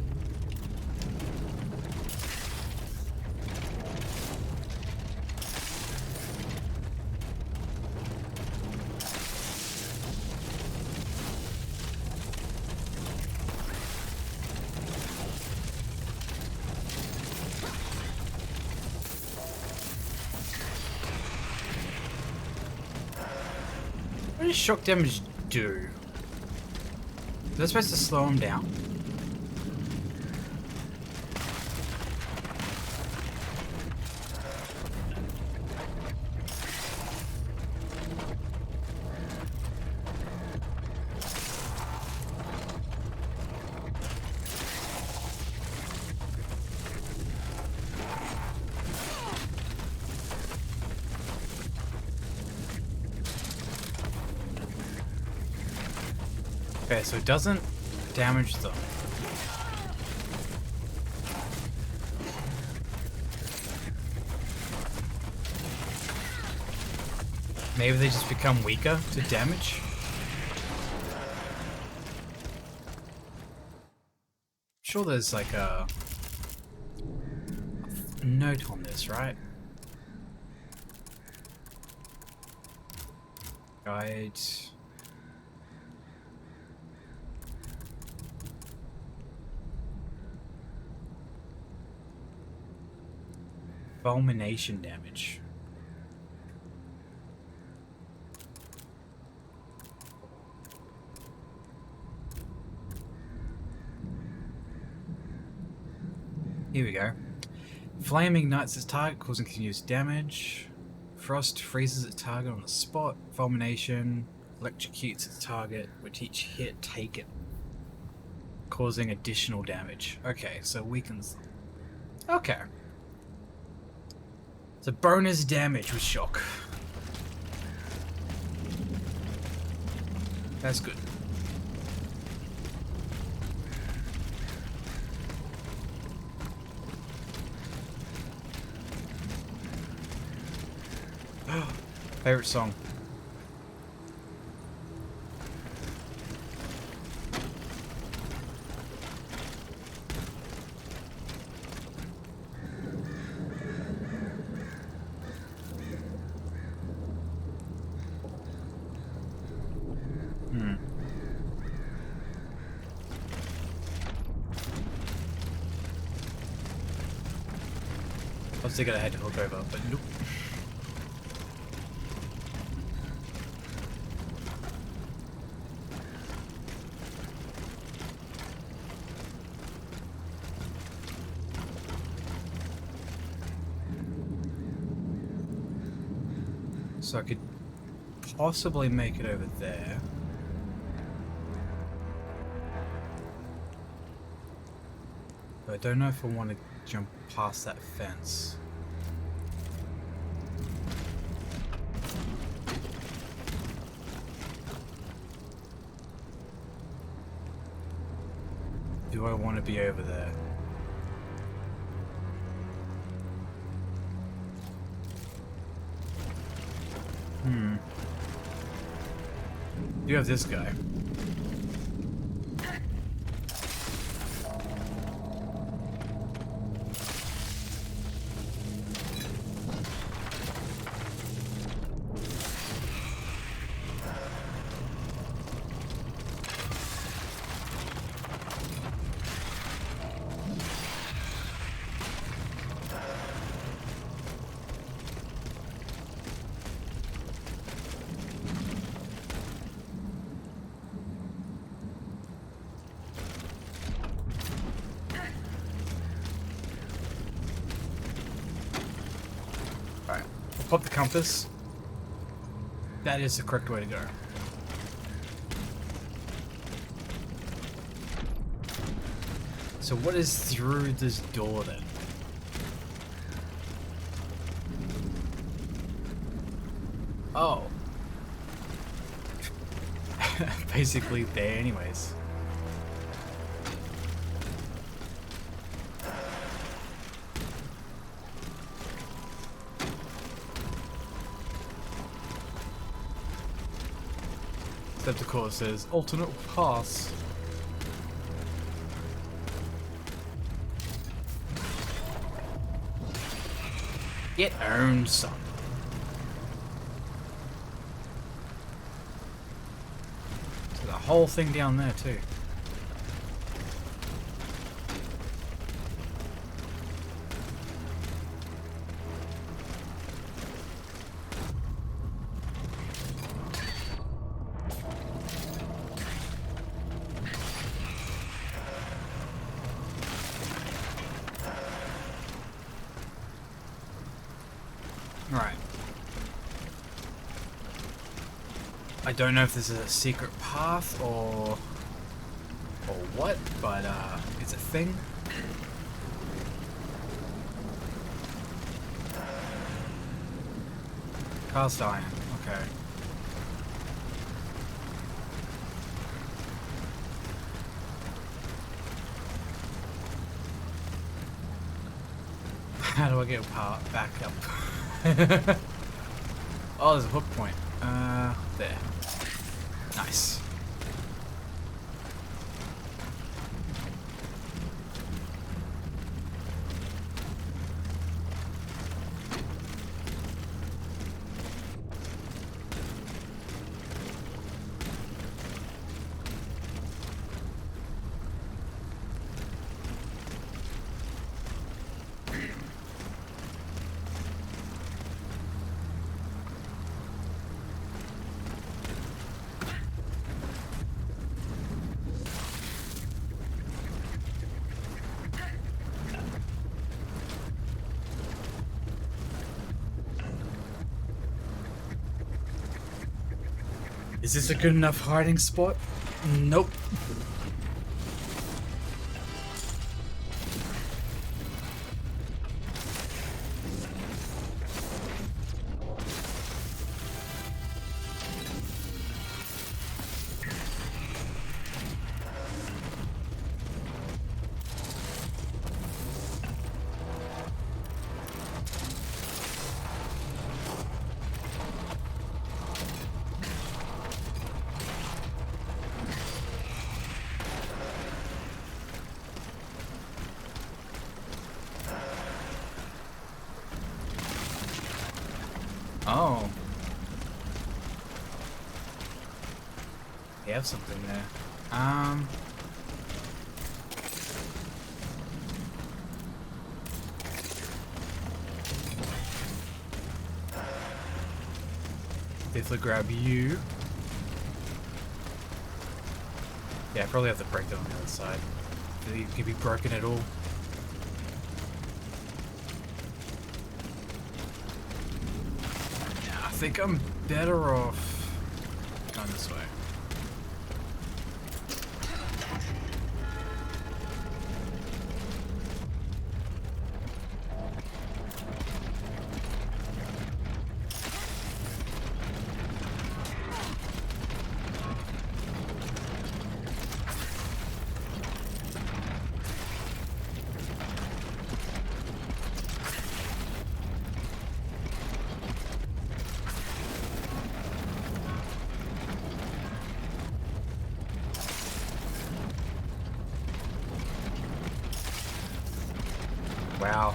What does shock damage do? Is that supposed to slow him down? Okay, so it doesn't damage them. Maybe they just become weaker to damage? Sure there's like a note on this, right? Guide. Fulmination damage. Here we go. Flame ignites its target, causing continuous damage. Frost freezes its target on the spot. Fulmination electrocutes its target with each hit taken, causing additional damage. Okay, so weakens them. Okay. So bonus damage with shock. That's good. Favorite song. Obviously, I had to hook over, but nope. So I could possibly make it over there. But I don't know if I want to jump past that fence. Do I want to be over there? You have this guy. Pop the compass. That is the correct way to go. So what is through this door then? Oh. Basically there anyways. Except of course there's alternate paths. Get owned, son. So the whole thing down there too. Right. I don't know if this is a secret path or what, but it's a thing. Cast iron, okay. How do I get back up? Oh, there's a hook point. There. Nice. Is this a good enough hiding spot? Nope. Oh. They have something there. Definitely grab you. Yeah, I probably have to break that on the other side. It can be broken at all. think I'm better off going this way. Wow.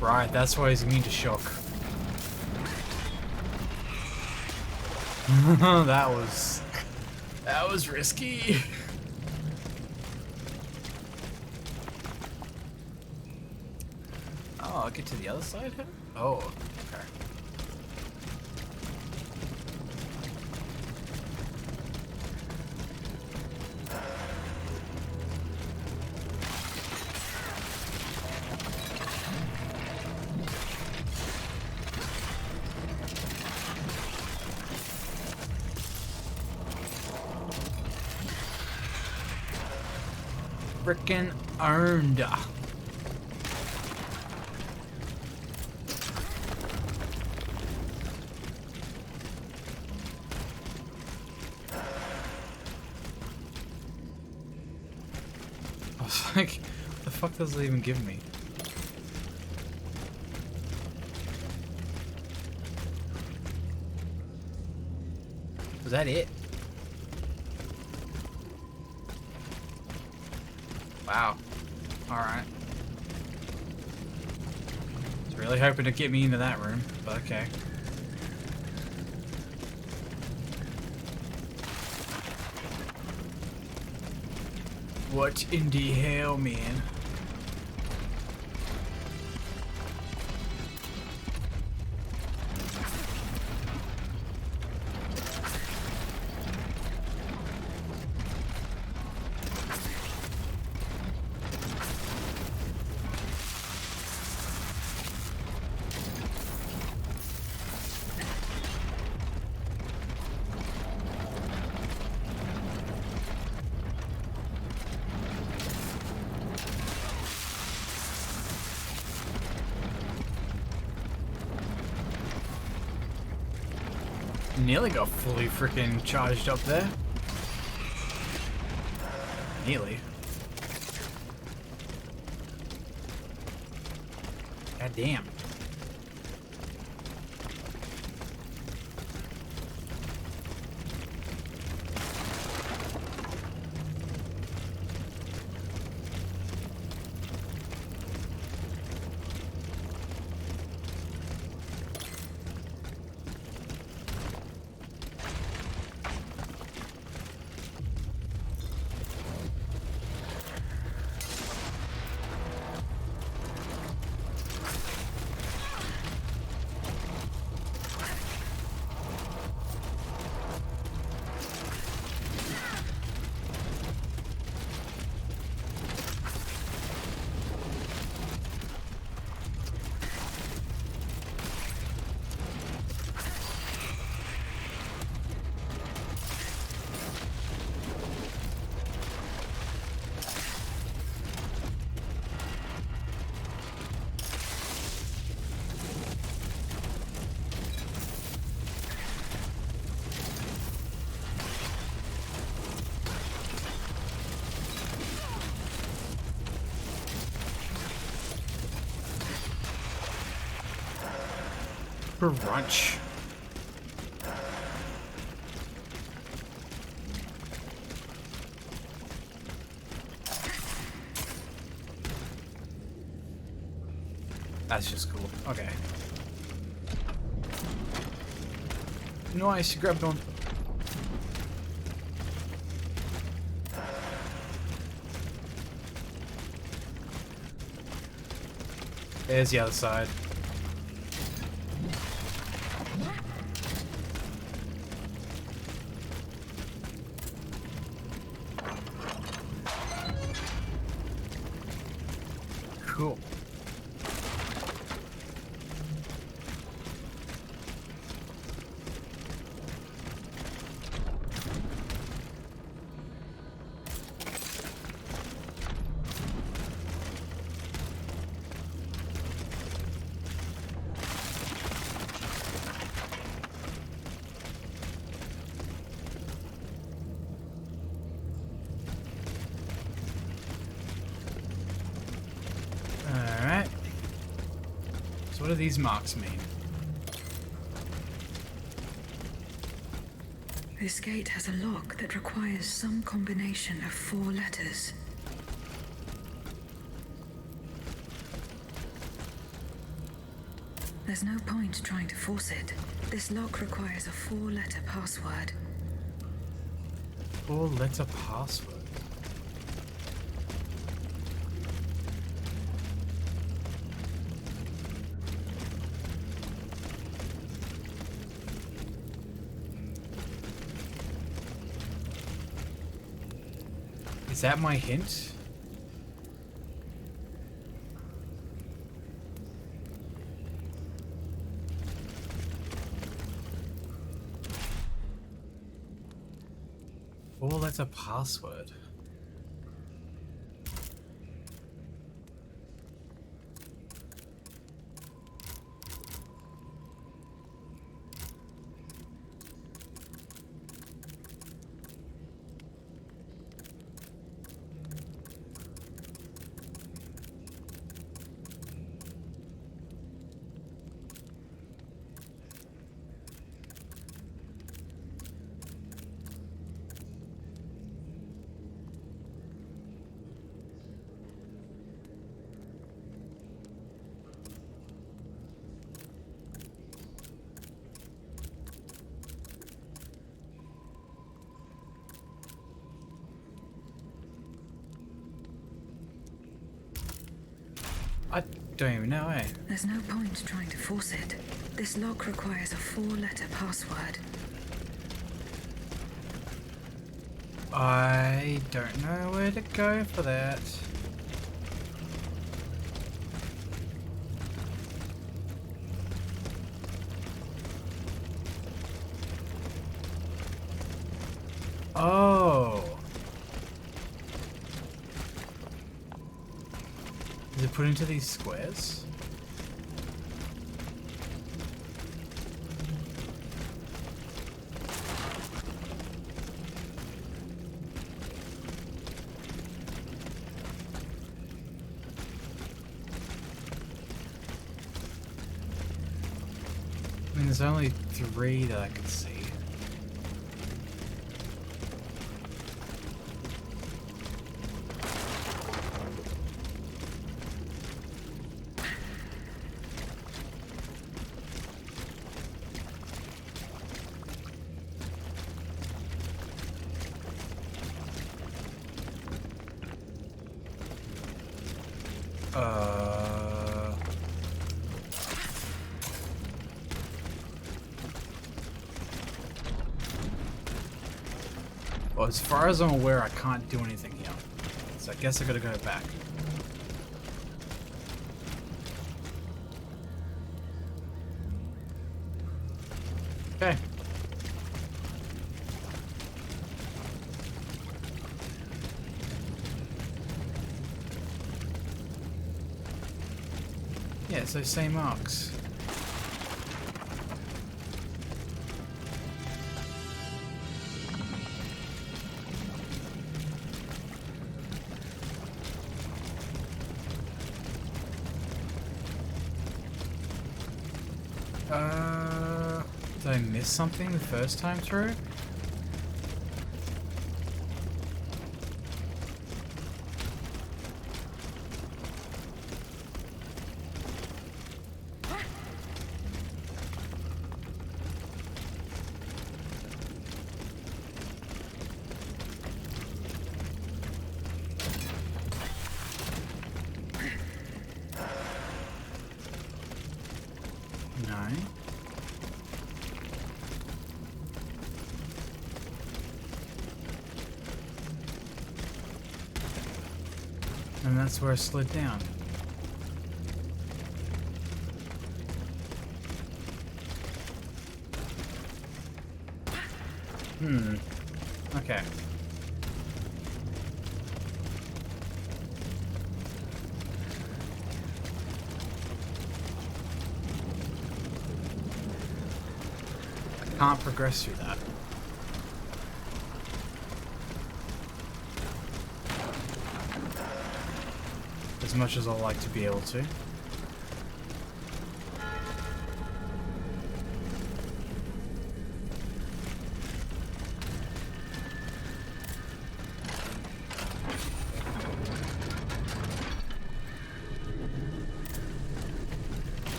Right, that's why he's immune to shock. that was risky. Oh, I'll get to the other side here? Oh, okay. Frickin' earned. I was like, what the fuck does it even give me? Was that it? Wow. Alright. I was really hoping to get me into that room, but okay. What in the hell, man? Nearly got fully freaking charged up there. Nearly. God damn. Brunch. That's just cool. Okay. Nice, you grabbed one. There's the other side. Cool. Alright. So what do these marks mean? This gate has a lock that requires some combination of 4 letters. There's no point trying to force it. This lock requires a 4-letter password. 4-letter password. Is that my hint? Oh, that's a password. I don't even know, eh? There's no point trying to force it. This lock requires a 4-letter password. I don't know where to go for that. Oh. Is it put into these squares? I mean, there's only 3 that I can see. Well, as far as I'm aware, I can't do anything here. So I guess I gotta go back. Okay. Yeah, it's those same marks. Did I miss something the first time through? No. And that's where I slid down. Okay. I can't progress through that. As much as I'd like to be able to.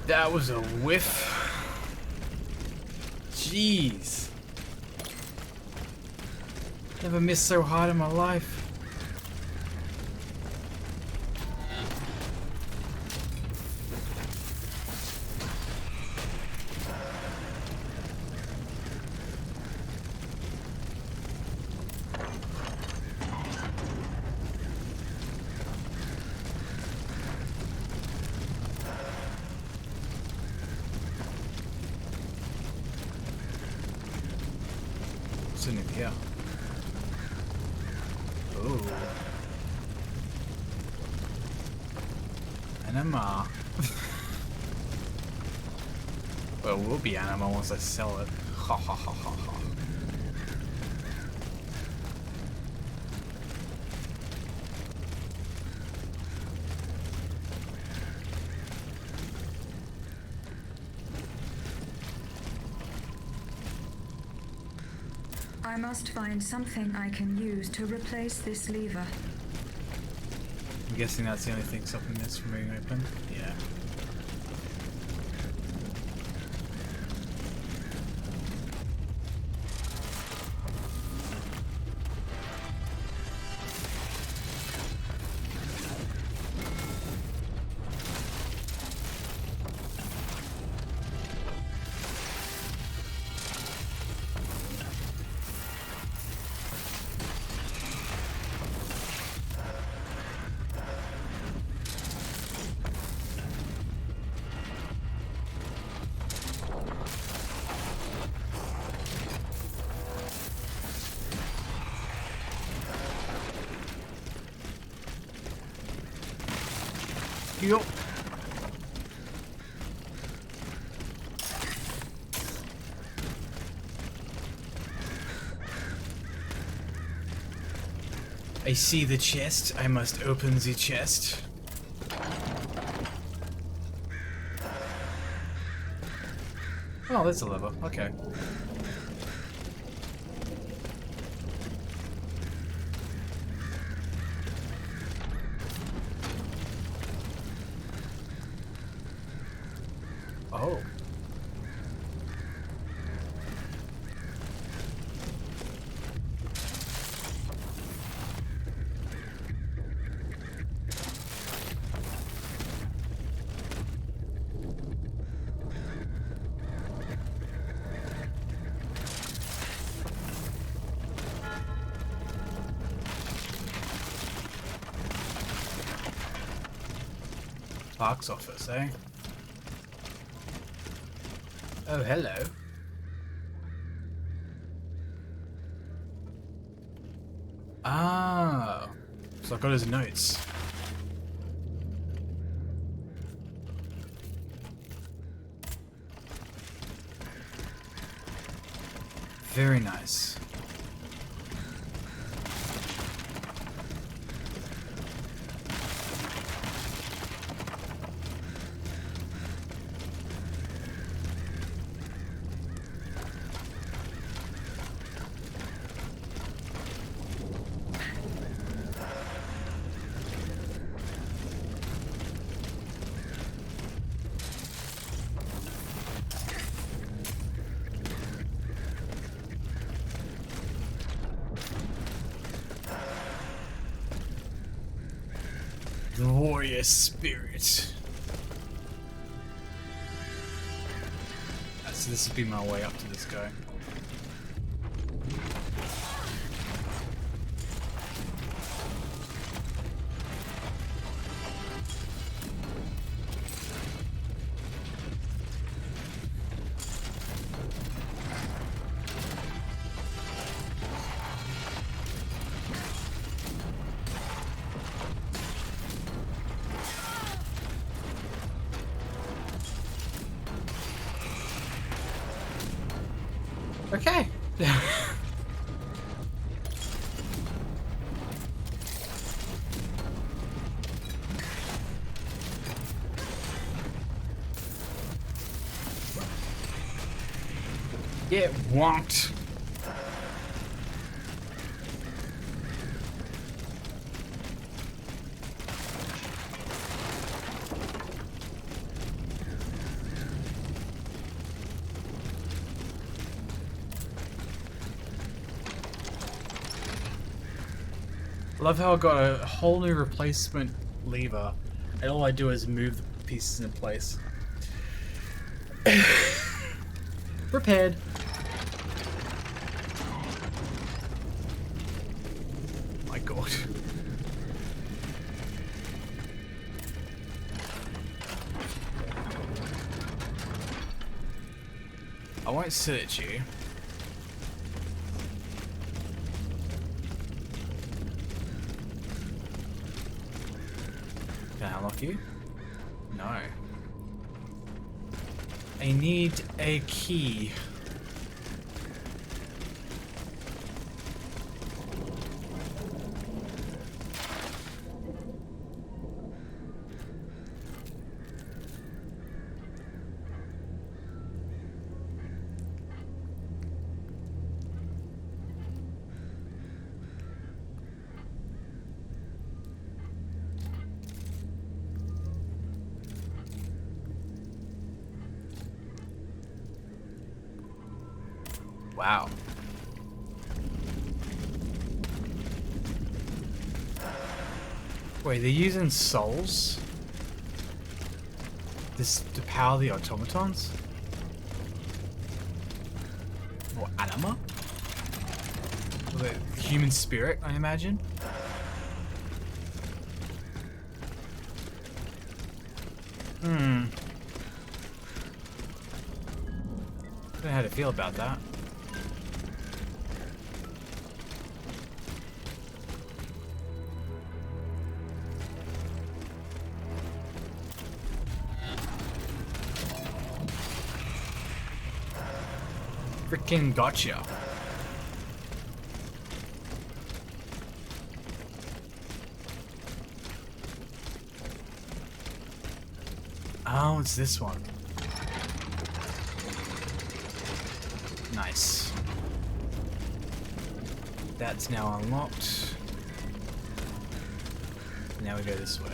That was a whiff. Jeez. Never missed so hard in my life. What's in here? Ooh. Anima. Well, it will be anima once I sell it. Ha ha ha ha ha. I must find something I can use to replace this lever. I'm guessing that's the only thing stopping this from being open. Yeah. Yo. I see the chest. I must open the chest. Oh, there's a lever. Okay. Oh. Box office, eh? Oh, hello. Ah, so I got his notes. Very nice. The warrior spirit. So this would be my way up to this guy. Okay. Get wonked. I love how I got a whole new replacement lever, and all I do is move the pieces in place. Repaired. My god. I won't sit at you. Can I unlock you? No. I need a key. Wow. Wait, they're using souls? To power the automatons? Or anima? Or the human spirit, I imagine? I don't know how to feel about that. Freaking gotcha. Oh, it's this one. Nice. That's now unlocked. Now we go this way.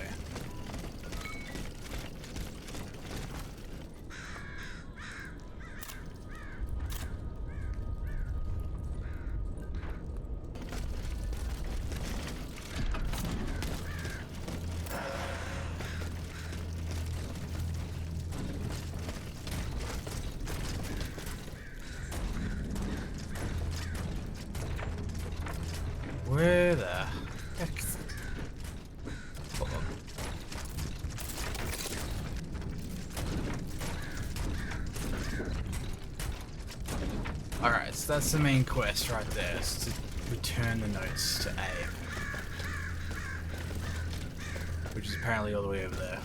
Where the heck? Hold on. Alright, so that's the main quest right there, is to return the notes to A. Which is apparently all the way over there.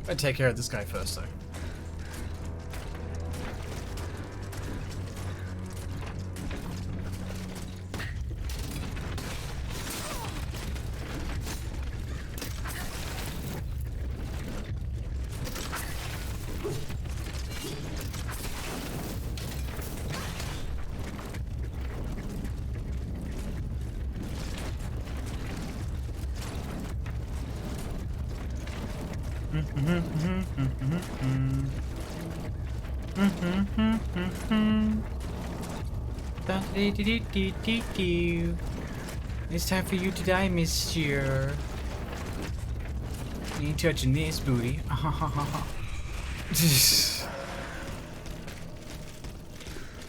I'd take care of this guy first, though. It's time for you to die, monsieur. You ain't touching this booty.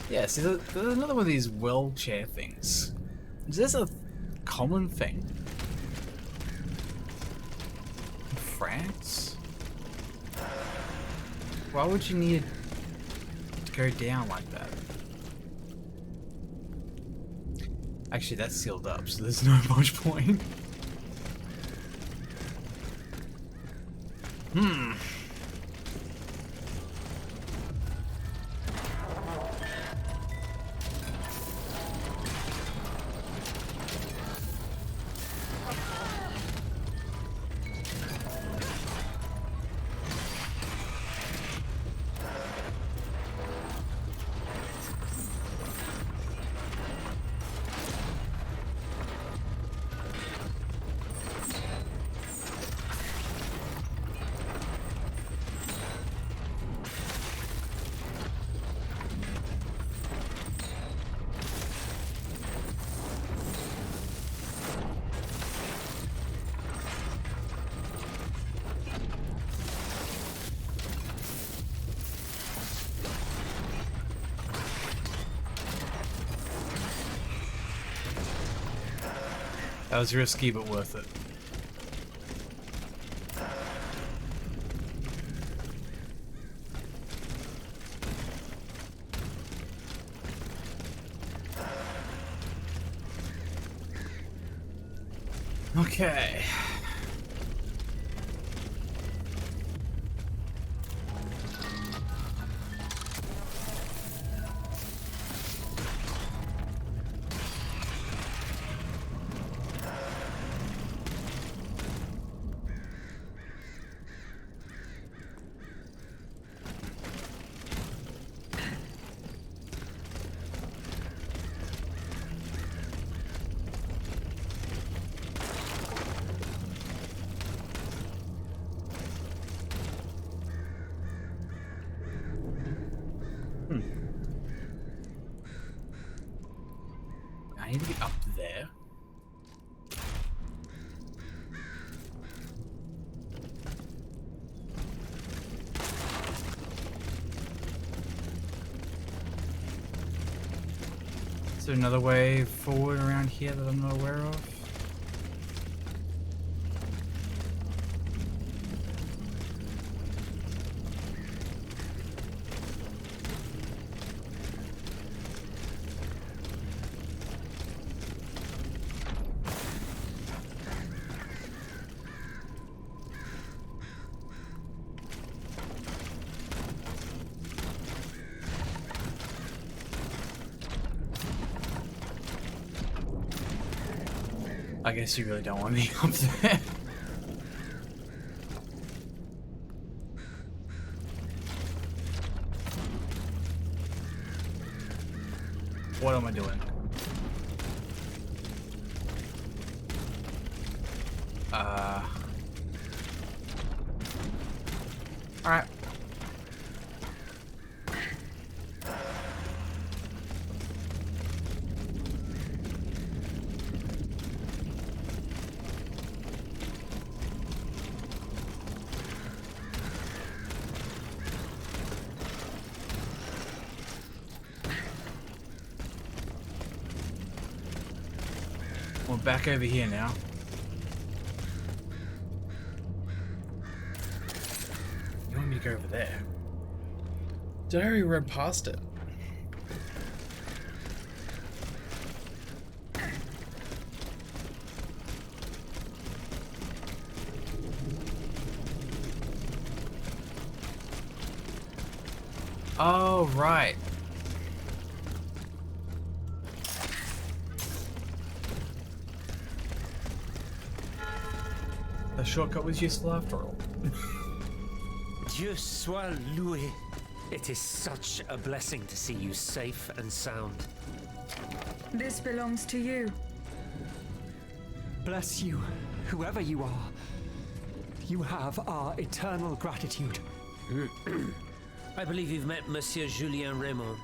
Yeah, see, there's another one of these wheelchair things. Is this a common thing? In France? Why would you need to go down like that? Actually, that's sealed up, so there's no much point. That was risky, but worth it. Okay. I need to get up there. Is there another way forward around here that I'm not aware of? I guess you really don't want me up there. What am I doing? Alright. We're back over here now. You want me to go over there? Did I already run past it? Oh, right. The shortcut was useful after all. Dieu soit loué. It is such a blessing to see you safe and sound. This belongs to you. Bless you, whoever you are. You have our eternal gratitude. I believe you've met Monsieur Julien Raymond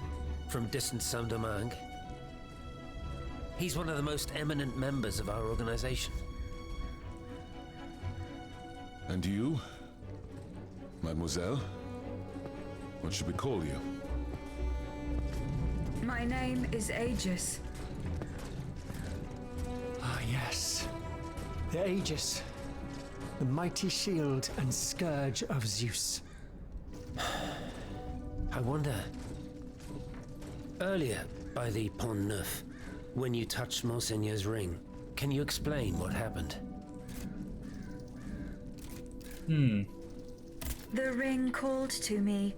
from distant Saint-Domingue. He's one of the most eminent members of our organization. And you? Mademoiselle? What should we call you? My name is Aegis. Ah, yes. The Aegis. The mighty shield and scourge of Zeus. I wonder... Earlier, by the Pont Neuf, when you touched Monseigneur's ring, can you explain what happened? The ring called to me.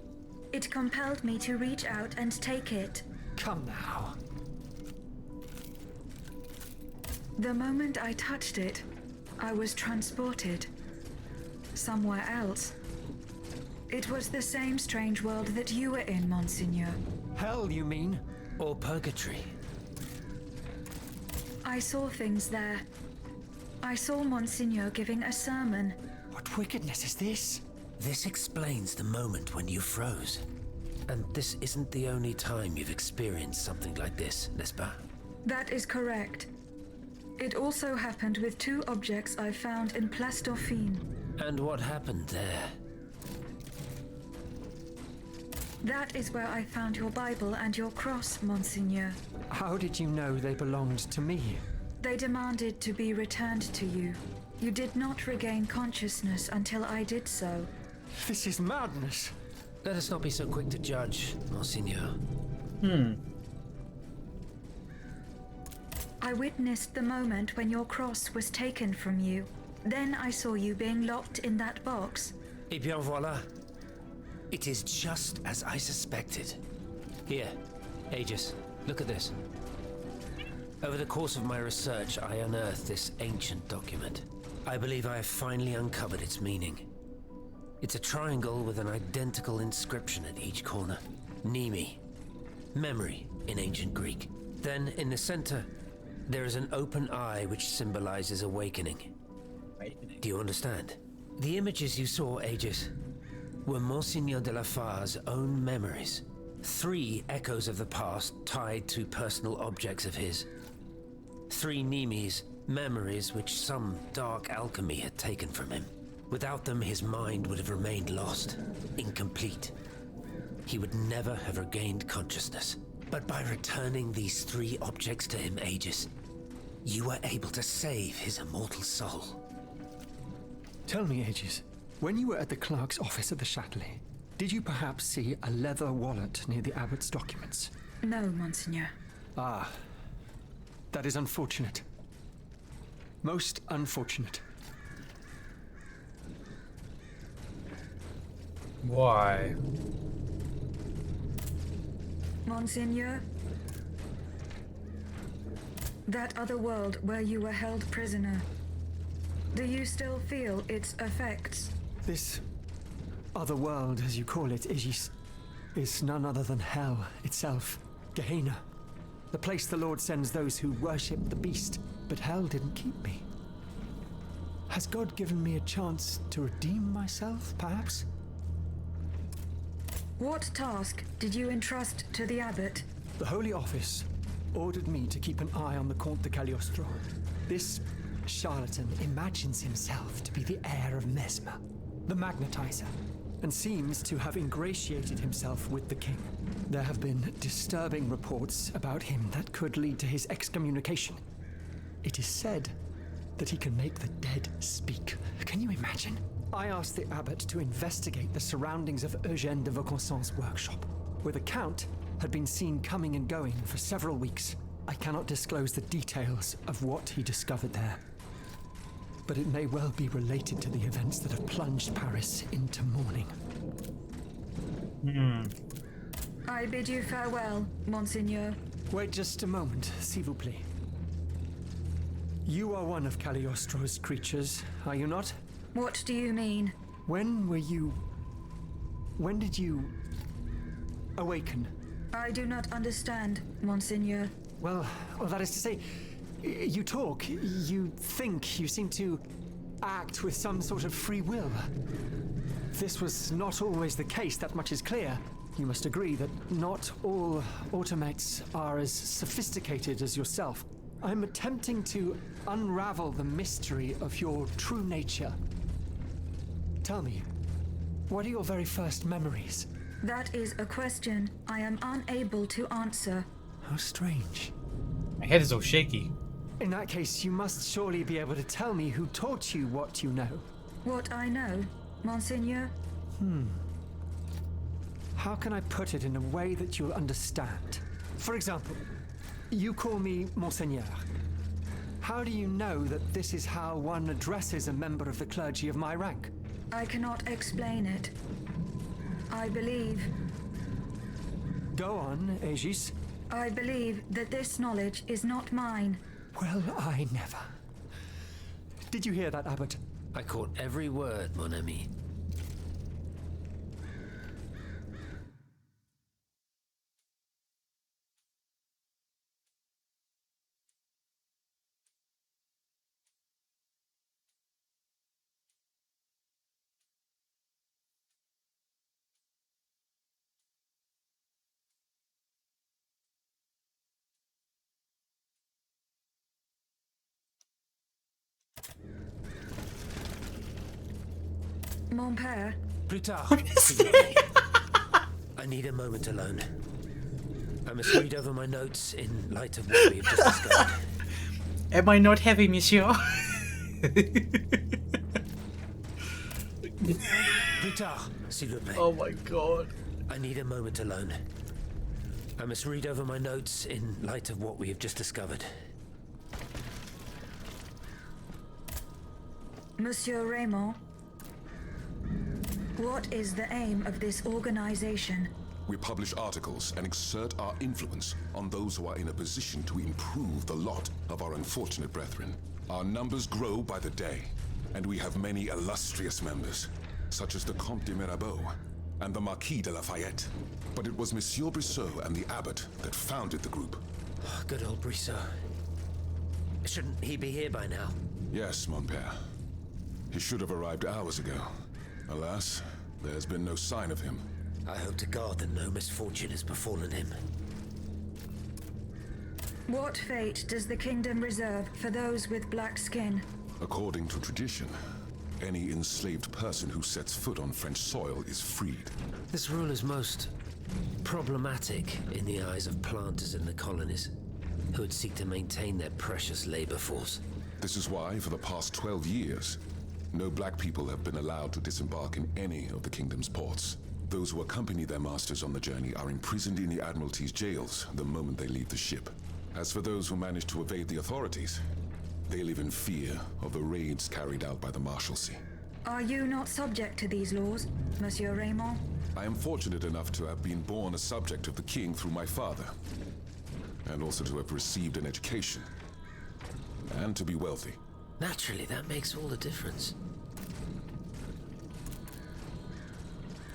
It compelled me to reach out and take it. Come now. The moment I touched it, I was transported. Somewhere else. It was the same strange world that you were in, Monseigneur. Hell, you mean? Or purgatory? I saw things there. I saw Monseigneur giving a sermon. What wickedness is this? This explains the moment when you froze. And this isn't the only time you've experienced something like this, n'est-ce pas? That is correct. It also happened with 2 objects I found in Place Dauphine. And what happened there? That is where I found your Bible and your cross, Monseigneur. How did you know they belonged to me? They demanded to be returned to you. You did not regain consciousness until I did so. This is madness. Let us not be so quick to judge, Monseigneur. I witnessed the moment when your cross was taken from you. Then I saw you being locked in that box. Eh bien voilà. It is just as I suspected. Here, Aegis, look at this. Over the course of my research, I unearthed this ancient document. I believe I have finally uncovered its meaning. It's a triangle with an identical inscription at each corner. Nemi, memory in ancient Greek. Then, in the center, there is an open eye which symbolizes awakening. Do you understand? The images you saw, Aegis, were Monseigneur de la Far's own memories. 3 echoes of the past tied to personal objects of his. 3 Nemes, memories which some dark alchemy had taken from him. Without them, his mind would have remained lost, incomplete. He would never have regained consciousness. But by returning these 3 objects to him, Aegis, you were able to save his immortal soul. Tell me, Aegis, when you were at the clerk's office at the Châtelet, did you perhaps see a leather wallet near the abbot's documents? No, Monseigneur. Ah, that is unfortunate. Most unfortunate. Why? Monseigneur? That other world where you were held prisoner. Do you still feel its effects? This other world, as you call it, Aegis, is none other than hell itself. Gehenna. The place the Lord sends those who worship the beast. But hell didn't keep me. Has God given me a chance to redeem myself, perhaps? What task did you entrust to the abbot? The Holy Office ordered me to keep an eye on the Comte de Cagliostro. This charlatan imagines himself to be the heir of Mesmer, the magnetizer, and seems to have ingratiated himself with the king. There have been disturbing reports about him that could lead to his excommunication. It is said that he can make the dead speak. Can you imagine? I asked the abbot to investigate the surroundings of Eugène de Vaucansan's workshop, where the Count had been seen coming and going for several weeks. I cannot disclose the details of what he discovered there, but it may well be related to the events that have plunged Paris into mourning. I bid you farewell, Monseigneur. Wait just a moment, s'il vous plaît. You are one of Cagliostro's creatures, are you not? What do you mean? When did you awaken? I do not understand, Monseigneur. Well, that is to say, you talk, you think, you seem to act with some sort of free will. this was not always the case, that much is clear. You must agree that not all automates are as sophisticated as yourself. I'm attempting to unravel the mystery of your true nature. Tell me, what are your very first memories? That is a question I am unable to answer. How strange. My head is all shaky. In that case, you must surely be able to tell me who taught you what you know. What I know, Monseigneur? How can I put it in a way that you'll understand? For example, you call me Monseigneur. How do you know that this is how one addresses a member of the clergy of my rank? I cannot explain it. I believe. Go on, Aegis. I believe that this knowledge is not mine. Well, I never. Did you hear that, Abbot? I caught every word, mon ami. Mon père, Plus tard. I need a moment alone. I must read over my notes in light of what we have just discovered. Am I not heavy, monsieur? Plus tard, s'il vous plaît. Oh my god. I need a moment alone. I must read over my notes in light of what we have just discovered. Monsieur Raymond, what is the aim of this organization? We publish articles and exert our influence on those who are in a position to improve the lot of our unfortunate brethren. Our numbers grow by the day, and we have many illustrious members, such as the Comte de Mirabeau and the Marquis de Lafayette. But it was Monsieur Brissot and the Abbot that founded the group. Good old Brissot. Shouldn't he be here by now? Yes, mon père. He should have arrived hours ago. Alas, there's been no sign of him. I hope to God that no misfortune has befallen him. What fate does the kingdom reserve for those with black skin? According to tradition, any enslaved person who sets foot on French soil is freed. This rule is most problematic in the eyes of planters in the colonies, who would seek to maintain their precious labor force. This is why, for the past 12 years, no black people have been allowed to disembark in any of the kingdom's ports. Those who accompany their masters on the journey are imprisoned in the Admiralty's jails the moment they leave the ship. As for those who manage to evade the authorities, they live in fear of the raids carried out by the Marshalsea. Are you not subject to these laws, Monsieur Raymond? I am fortunate enough to have been born a subject of the king through my father, and also to have received an education, and to be wealthy. Naturally, that makes all the difference.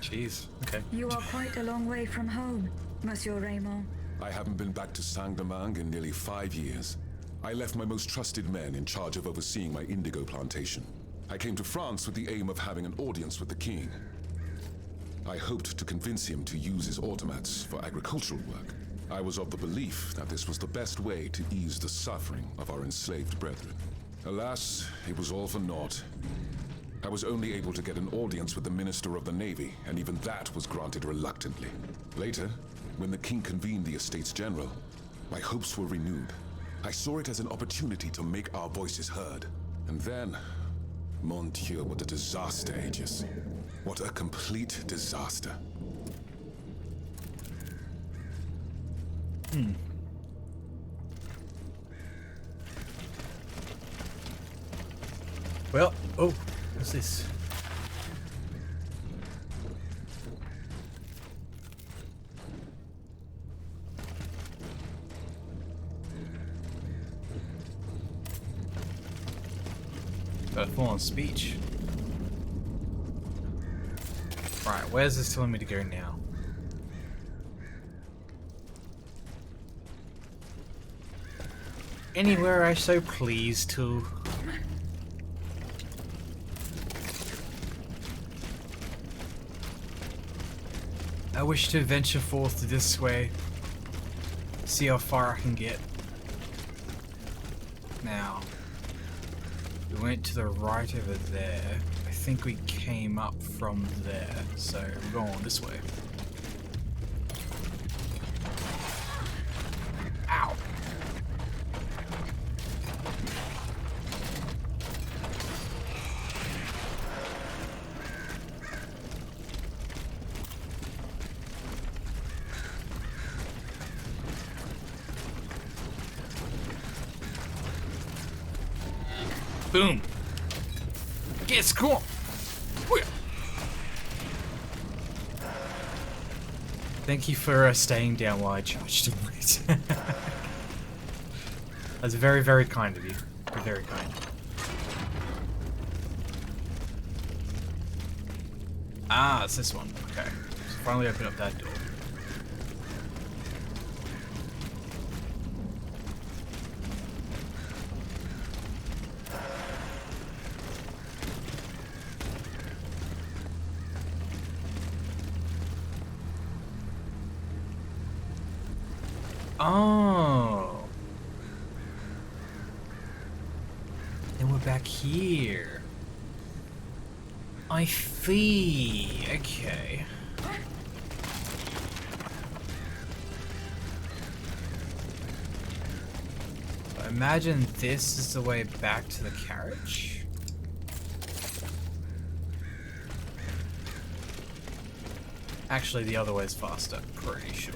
Jeez, okay. You are quite a long way from home, Monsieur Raymond. I haven't been back to Saint-Domingue in nearly 5 years. I left my most trusted men in charge of overseeing my indigo plantation. I came to France with the aim of having an audience with the king. I hoped to convince him to use his automats for agricultural work. I was of the belief that this was the best way to ease the suffering of our enslaved brethren. Alas, it was all for naught. I was only able to get an audience with the Minister of the Navy, and even that was granted reluctantly. Later, when the king convened the Estates General, my hopes were renewed. I saw it as an opportunity to make our voices heard. And then, mon Dieu, what a disaster, Aegis. What a complete disaster. Well, oh, what's this? Got a full-on speech. Right, where's this telling me to go now? Anywhere I so please to. I wish to venture forth this way. See how far I can get. Now, we went to the right over there. I think we came up from there, so we're going this way. Ow! Boom! Get cool! Thank you for staying down while I charged him. That's very, very kind of you. Very kind. Ah, it's this one. Okay. So finally open up that door. Oh. Then we're back here. I see. Okay. I imagine this is the way back to the carriage. Actually, the other way is faster, pretty sure.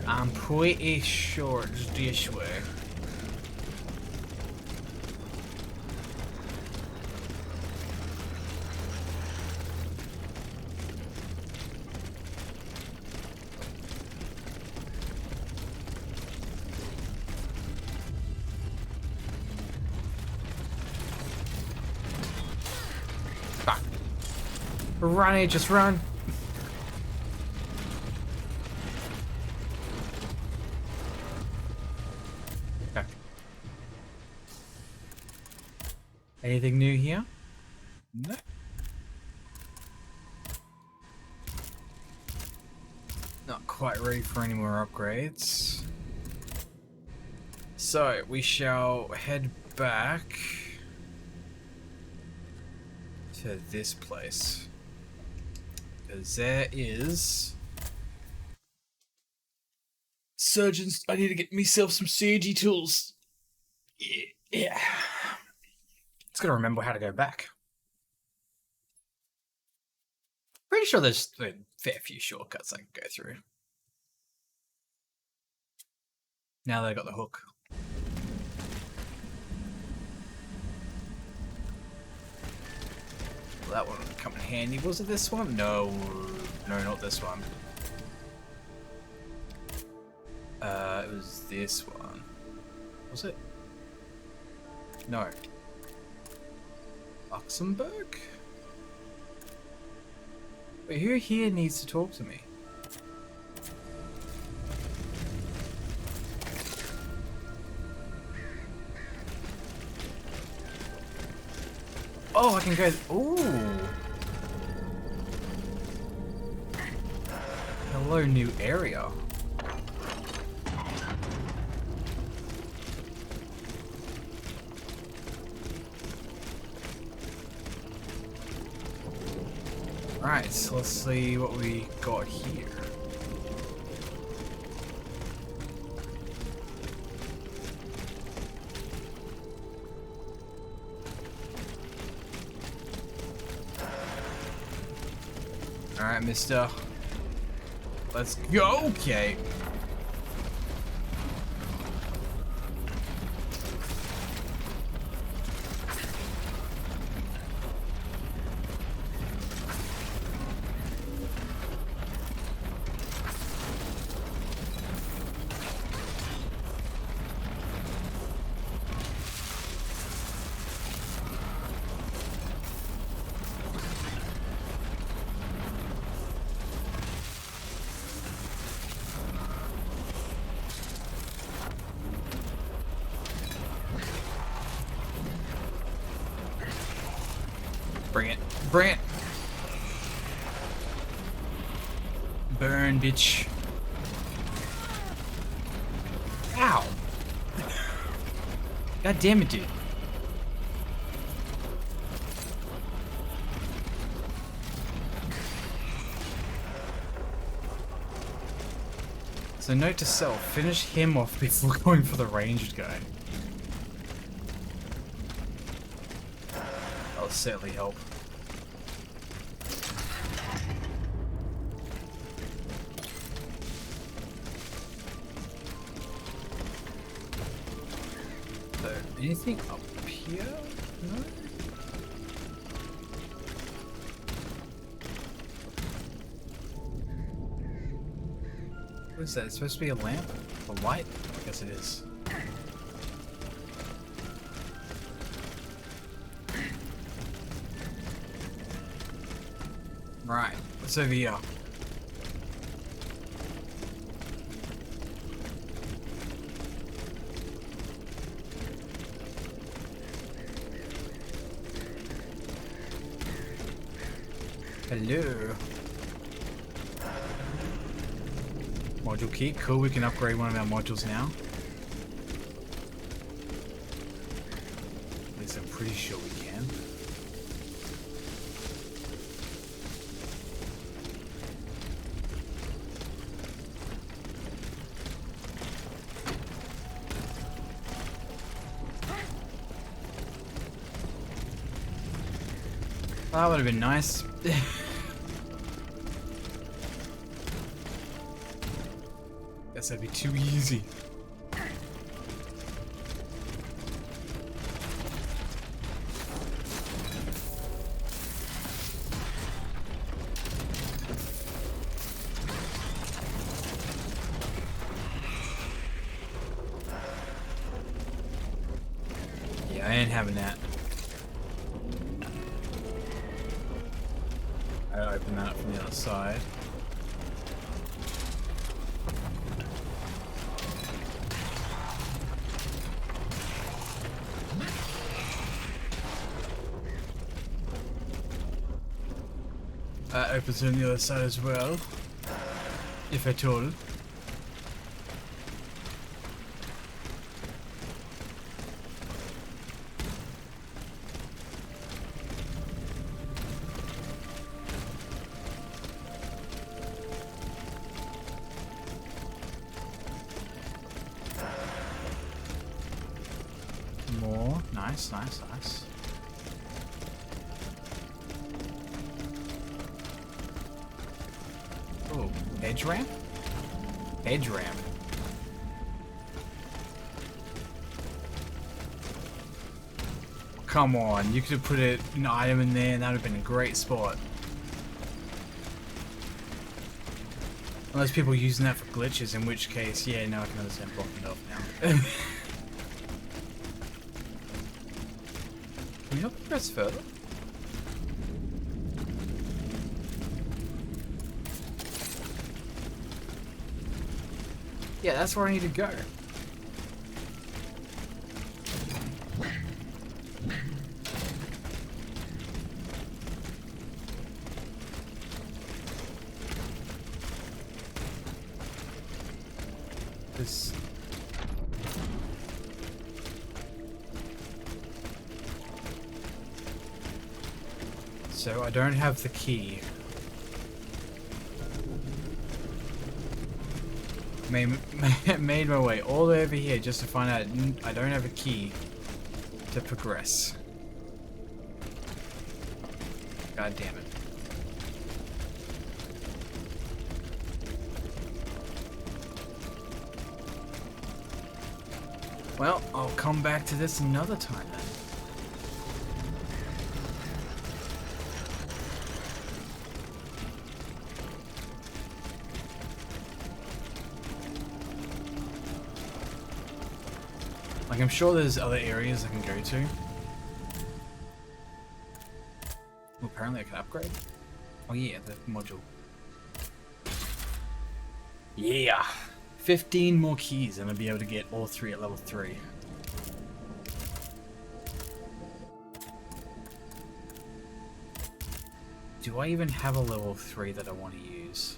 I'm pretty sure it's this way. Fuck. Run, just run. Anything new here? No. Not quite ready for any more upgrades. So, we shall head back to this place. Because there is... surgeons, I need to get myself some surgery tools. Yeah. Just gotta remember how to go back. Pretty sure there's a fair few shortcuts I can go through. Now that I got the hook. Well, that one would come in handy. Was it this one? No. No, not this one. It was this one. Was it? No. Luxembourg? Wait, who here needs to talk to me? Oh, I can go... Ooh! Hello, new area. Alright, so let's see what we got here. Alright, mister. Let's go! Okay. Bring it. Bring it. Burn, bitch. Ow! God damn it, dude. So note to self, finish him off before going for the ranged guy. That'll certainly help. So, anything up here? No? What is that? It's supposed to be a lamp? A light? I guess it is. Right, what's over here? Hello. Module key, cool, we can upgrade one of our modules now. At least I'm pretty sure we can. That would have been nice. Guess that'd be too easy. Yeah, I ain't having that. I open that up from the other side. That opens on the other side as well, if at all. More. Nice, nice, nice. Oh, edge ramp? Edge ramp. Come on, you could have put an item in there and that would have been a great spot. Unless people are using that for glitches, in which case, yeah, now I can understand blocking it off now. Can we not progress further? Yeah, that's where I need to go. This... So I don't have the key. Made my way all the way over here just to find out I don't have a key to progress. God damn it. Well, I'll come back to this another time then. Like, I'm sure there's other areas I can go to. Well, apparently I can upgrade. Oh yeah, the module. Yeah! 15 more keys and I'll be able to get all three at level 3. Do I even have a level 3 that I want to use?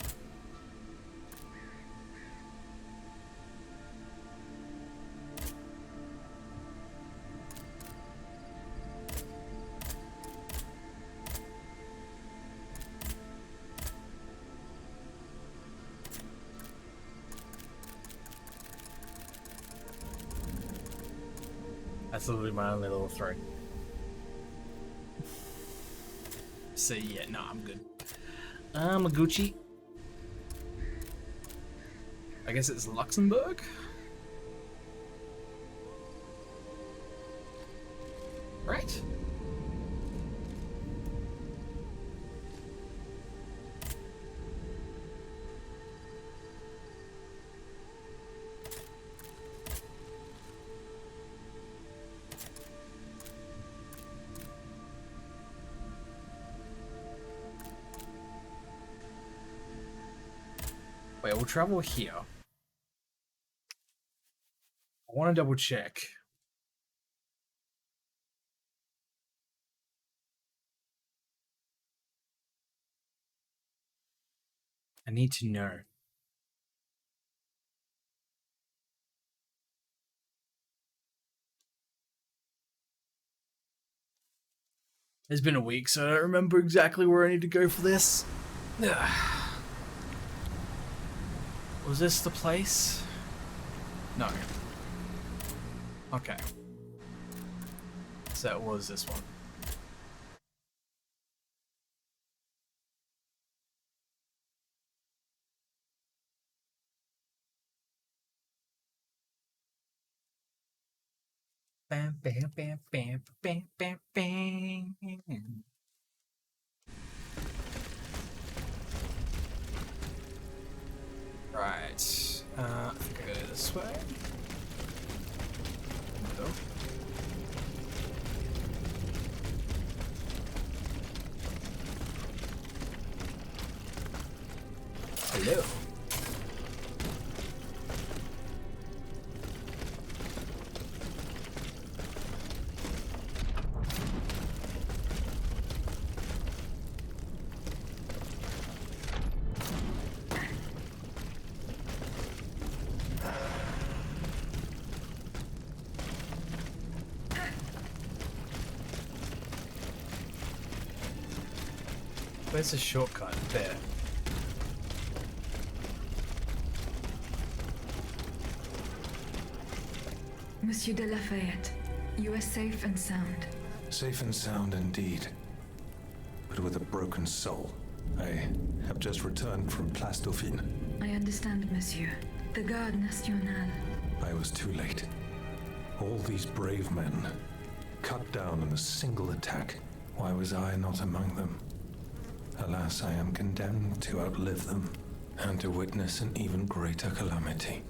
That's literally my only level 3. So yeah, no, I'm good. I'm a Gucci. I guess it's Luxembourg? Right? Wait, we'll travel here. I want to double check. I need to know. It's been a week, so I don't remember exactly where I need to go for this. Was this the place? No. Okay. So it was this one. Bam, bam, bam, bam, bam, bam, bam. Right. I think I go this way. No. Hello. Where's the shortcut? There. Monsieur de Lafayette, you are safe and sound. Safe and sound indeed, but with a broken soul. I have just returned from Place Dauphine. I understand, monsieur. The Garde Nationale. I was too late. All these brave men, cut down in a single attack. Why was I not among them? Alas, I am condemned to outlive them, and to witness an even greater calamity.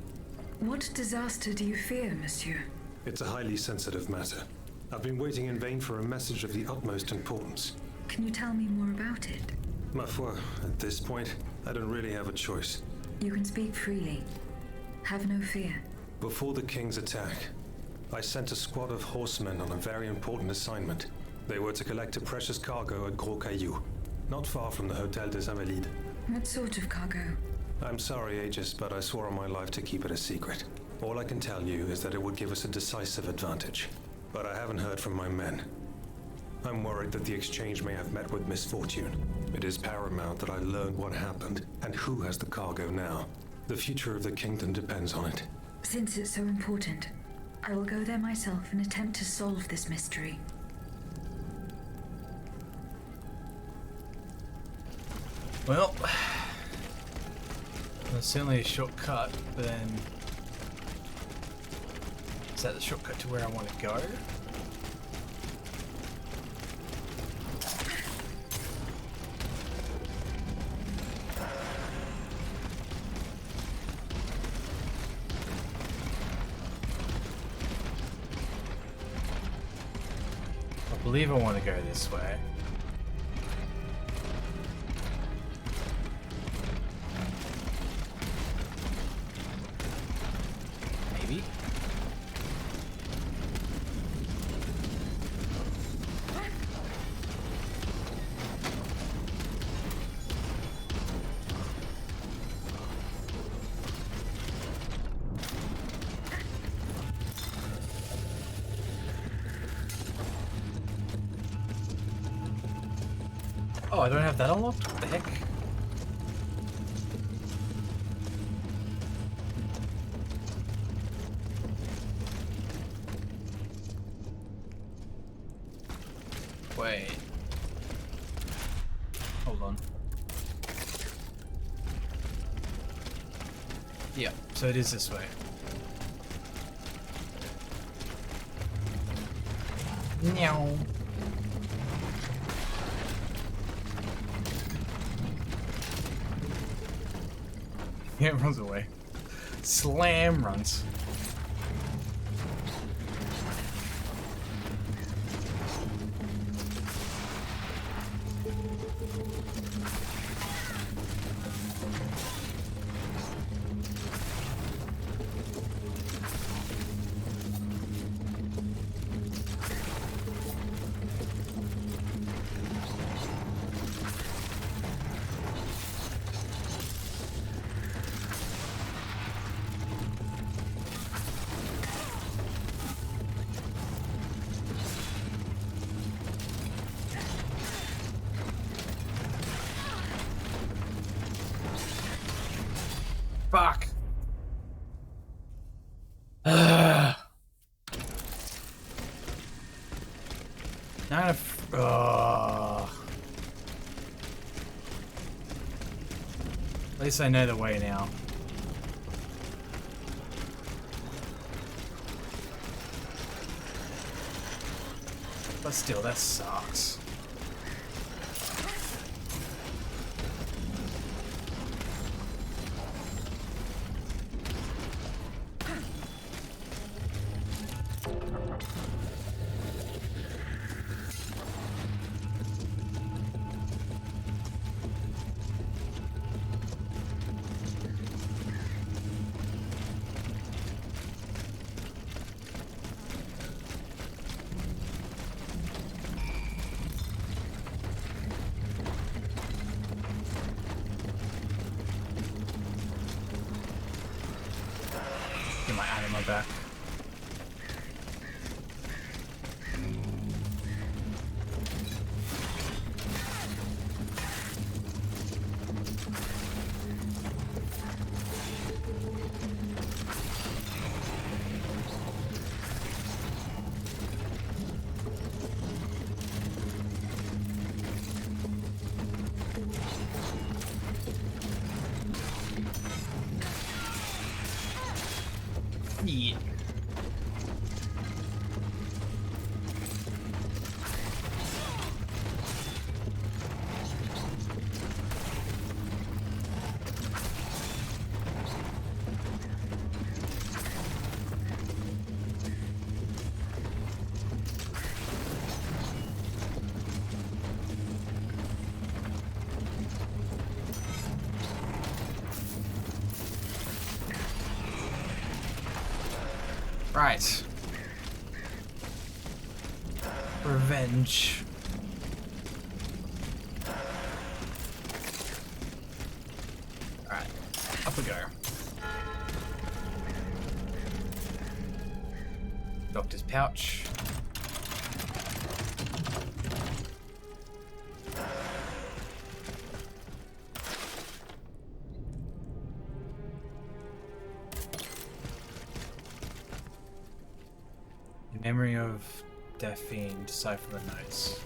What disaster do you fear, monsieur? It's a highly sensitive matter. I've been waiting in vain for a message of the utmost importance. Can you tell me more about it? Ma foi, at this point, I don't really have a choice. You can speak freely. Have no fear. Before the King's attack, I sent a squad of horsemen on a very important assignment. They were to collect a precious cargo at Gros Caillou, not far from the Hotel des Invalides. What sort of cargo? I'm sorry, Aegis, but I swore on my life to keep it a secret. All I can tell you is that it would give us a decisive advantage. But I haven't heard from my men. I'm worried that the exchange may have met with misfortune. It is paramount that I learn what happened and who has the cargo now. The future of the kingdom depends on it. Since it's so important, I will go there myself and attempt to solve this mystery. Well, there's certainly a shortcut, but then is that the shortcut to where I want to go? I believe I want to go this way. Maybe. Oh, I don't have that unlocked? What the heck? Wait. Hold on. Yeah, so it is this way. Meow. Yeah, it runs away. Slam runs. Fuck. Not a. At least I know the way now. But still, that sucks. Get my ammo back. Yeah. Right. Revenge. Alright, up we go. Doctor's pouch. Memory of Death Fiend, decipher the notes.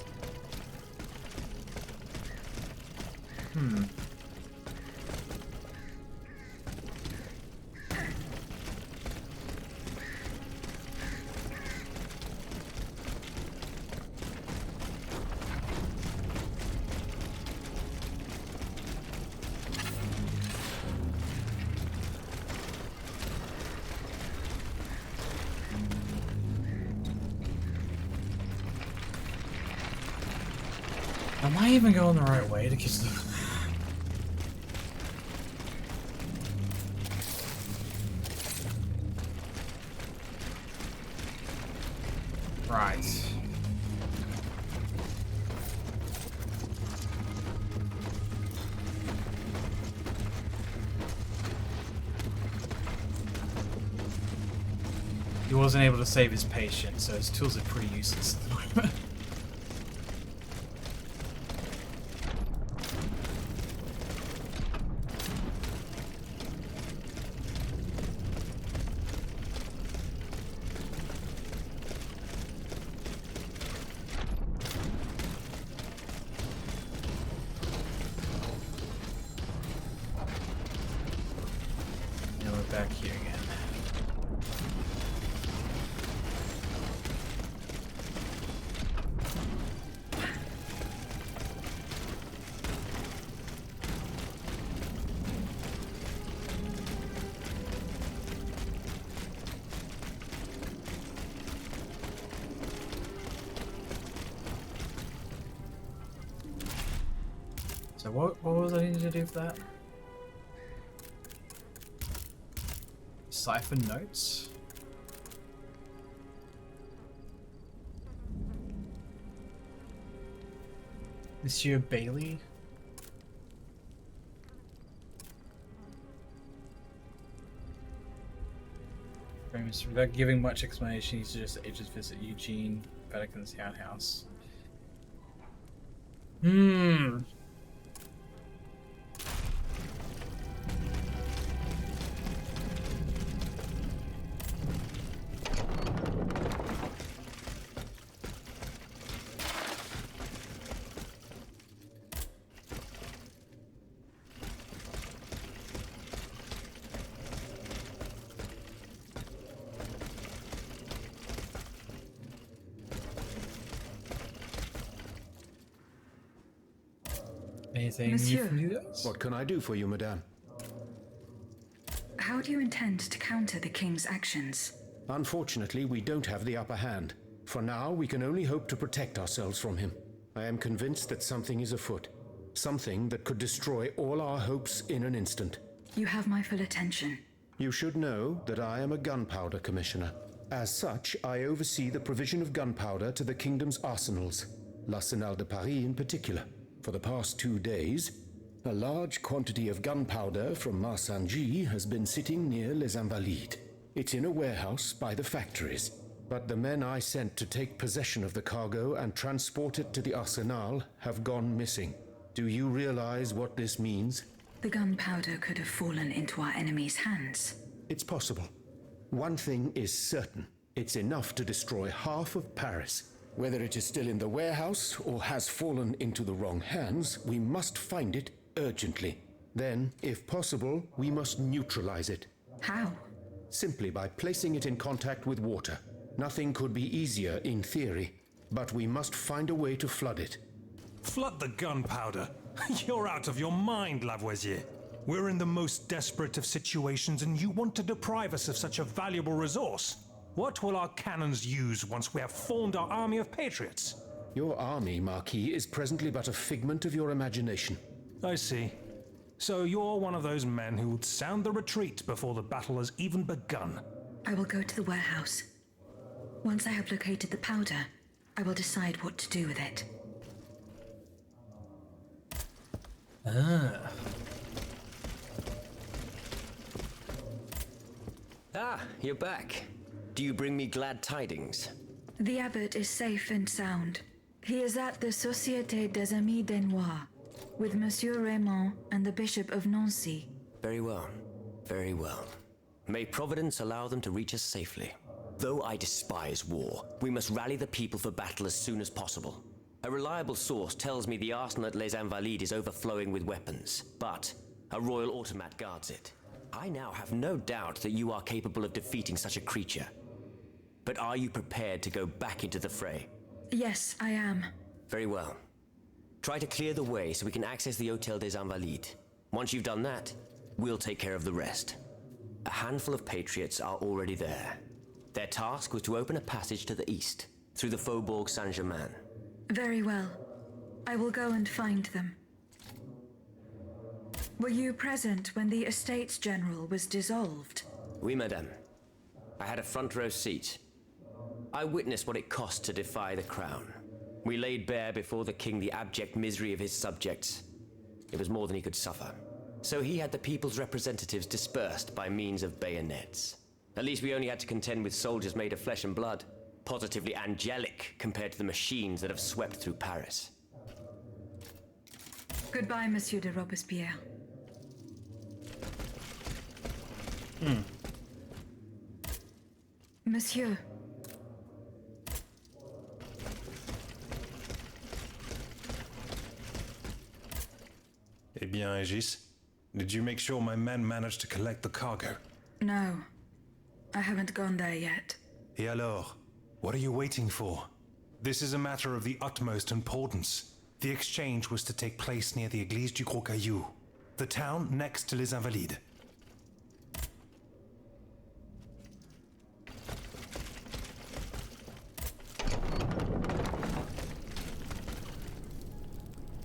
Am I even going the right way to catch the... Right. He wasn't able to save his patient, so his tools are pretty useless at the moment. So what was I needing to do for that? Cipher notes? Monsieur Bailey? Without giving much explanation, he's just visit Eugene Vatican's townhouse. Anything Monsieur. new from you guys? What can I do for you, madame? How do you intend to counter the king's actions? Unfortunately, we don't have the upper hand. For now, we can only hope to protect ourselves from him. I am convinced that something is afoot. Something that could destroy all our hopes in an instant. You have my full attention. You should know that I am a gunpowder commissioner. As such, I oversee the provision of gunpowder to the kingdom's arsenals, l'Arsenal de Paris in particular. For the past 2 days, a large quantity of gunpowder from Marsangy has been sitting near Les Invalides. It's in a warehouse by the factories. But the men I sent to take possession of the cargo and transport it to the Arsenal have gone missing. Do you realize what this means? The gunpowder could have fallen into our enemy's hands. It's possible. One thing is certain. It's enough to destroy half of Paris. Whether it is still in the warehouse or has fallen into the wrong hands, we must find it urgently. Then, if possible, we must neutralize it. How? Simply by placing it in contact with water. Nothing could be easier in theory, but we must find a way to flood it. Flood the gunpowder? You're out of your mind, Lavoisier. We're in the most desperate of situations and you want to deprive us of such a valuable resource. What will our cannons use once we have formed our army of patriots? Your army, Marquis, is presently but a figment of your imagination. I see. So you're one of those men who would sound the retreat before the battle has even begun. I will go to the warehouse. Once I have located the powder, I will decide what to do with it. Ah, you're back. Do you bring me glad tidings? The abbot is safe and sound. He is at the Société des Amis des Noirs, with Monsieur Raymond and the Bishop of Nancy. Very well. Very well. May Providence allow them to reach us safely. Though I despise war, we must rally the people for battle as soon as possible. A reliable source tells me the arsenal at Les Invalides is overflowing with weapons, but a royal automat guards it. I now have no doubt that you are capable of defeating such a creature. But are you prepared to go back into the fray? Yes, I am. Very well. Try to clear the way so we can access the Hôtel des Invalides. Once you've done that, we'll take care of the rest. A handful of patriots are already there. Their task was to open a passage to the east, through the Faubourg Saint-Germain. Very well. I will go and find them. Were you present when the Estates General was dissolved? Oui, madame. I had a front row seat. I witnessed what it cost to defy the crown. We laid bare before the king the abject misery of his subjects. It was more than he could suffer. So he had the people's representatives dispersed by means of bayonets. At least we only had to contend with soldiers made of flesh and blood, positively angelic compared to the machines that have swept through Paris. Goodbye, Monsieur de Robespierre. Monsieur. Eh bien, Aegis, did you make sure my men managed to collect the cargo? No. I haven't gone there yet. Et alors? What are you waiting for? This is a matter of the utmost importance. The exchange was to take place near the Église du Gros Caillou, the town next to Les Invalides.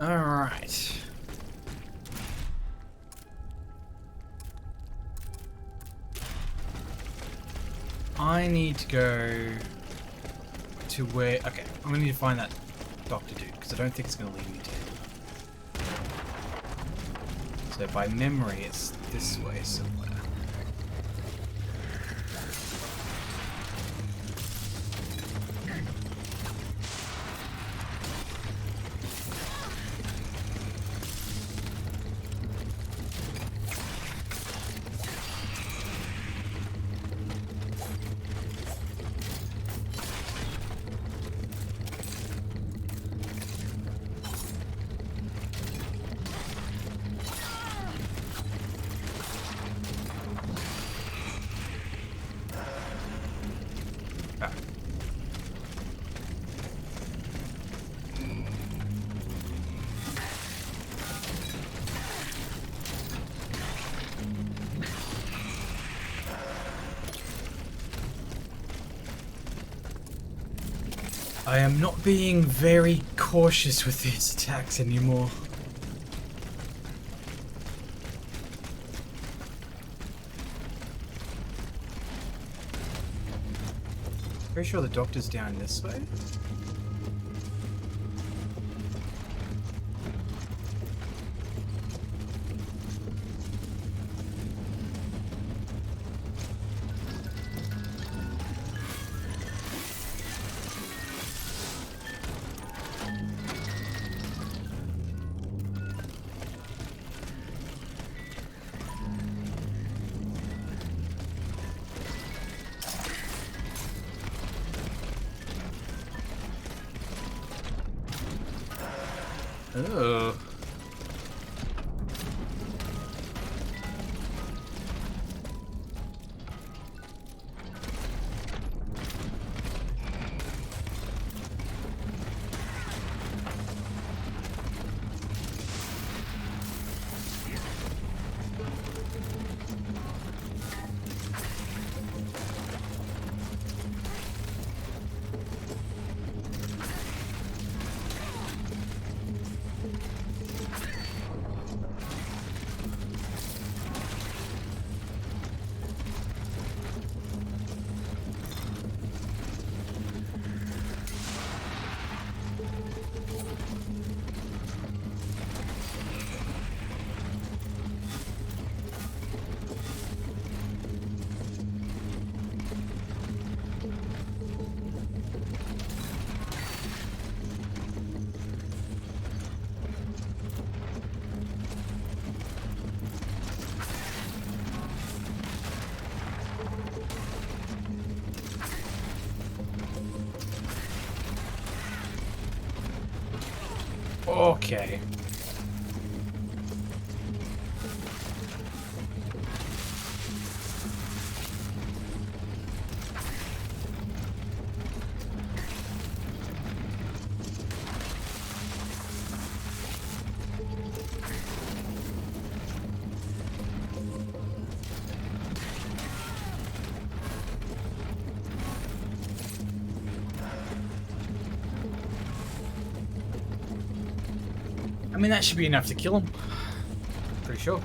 Alright. I need to go to where... Okay, I'm going to need to find that doctor dude, because I don't think it's going to lead me to him. So by memory, it's this way somewhere. I am not being very cautious with these attacks anymore. Pretty sure the doctor's down this way. Oh. Okay. I mean, that should be enough to kill him. Pretty sure.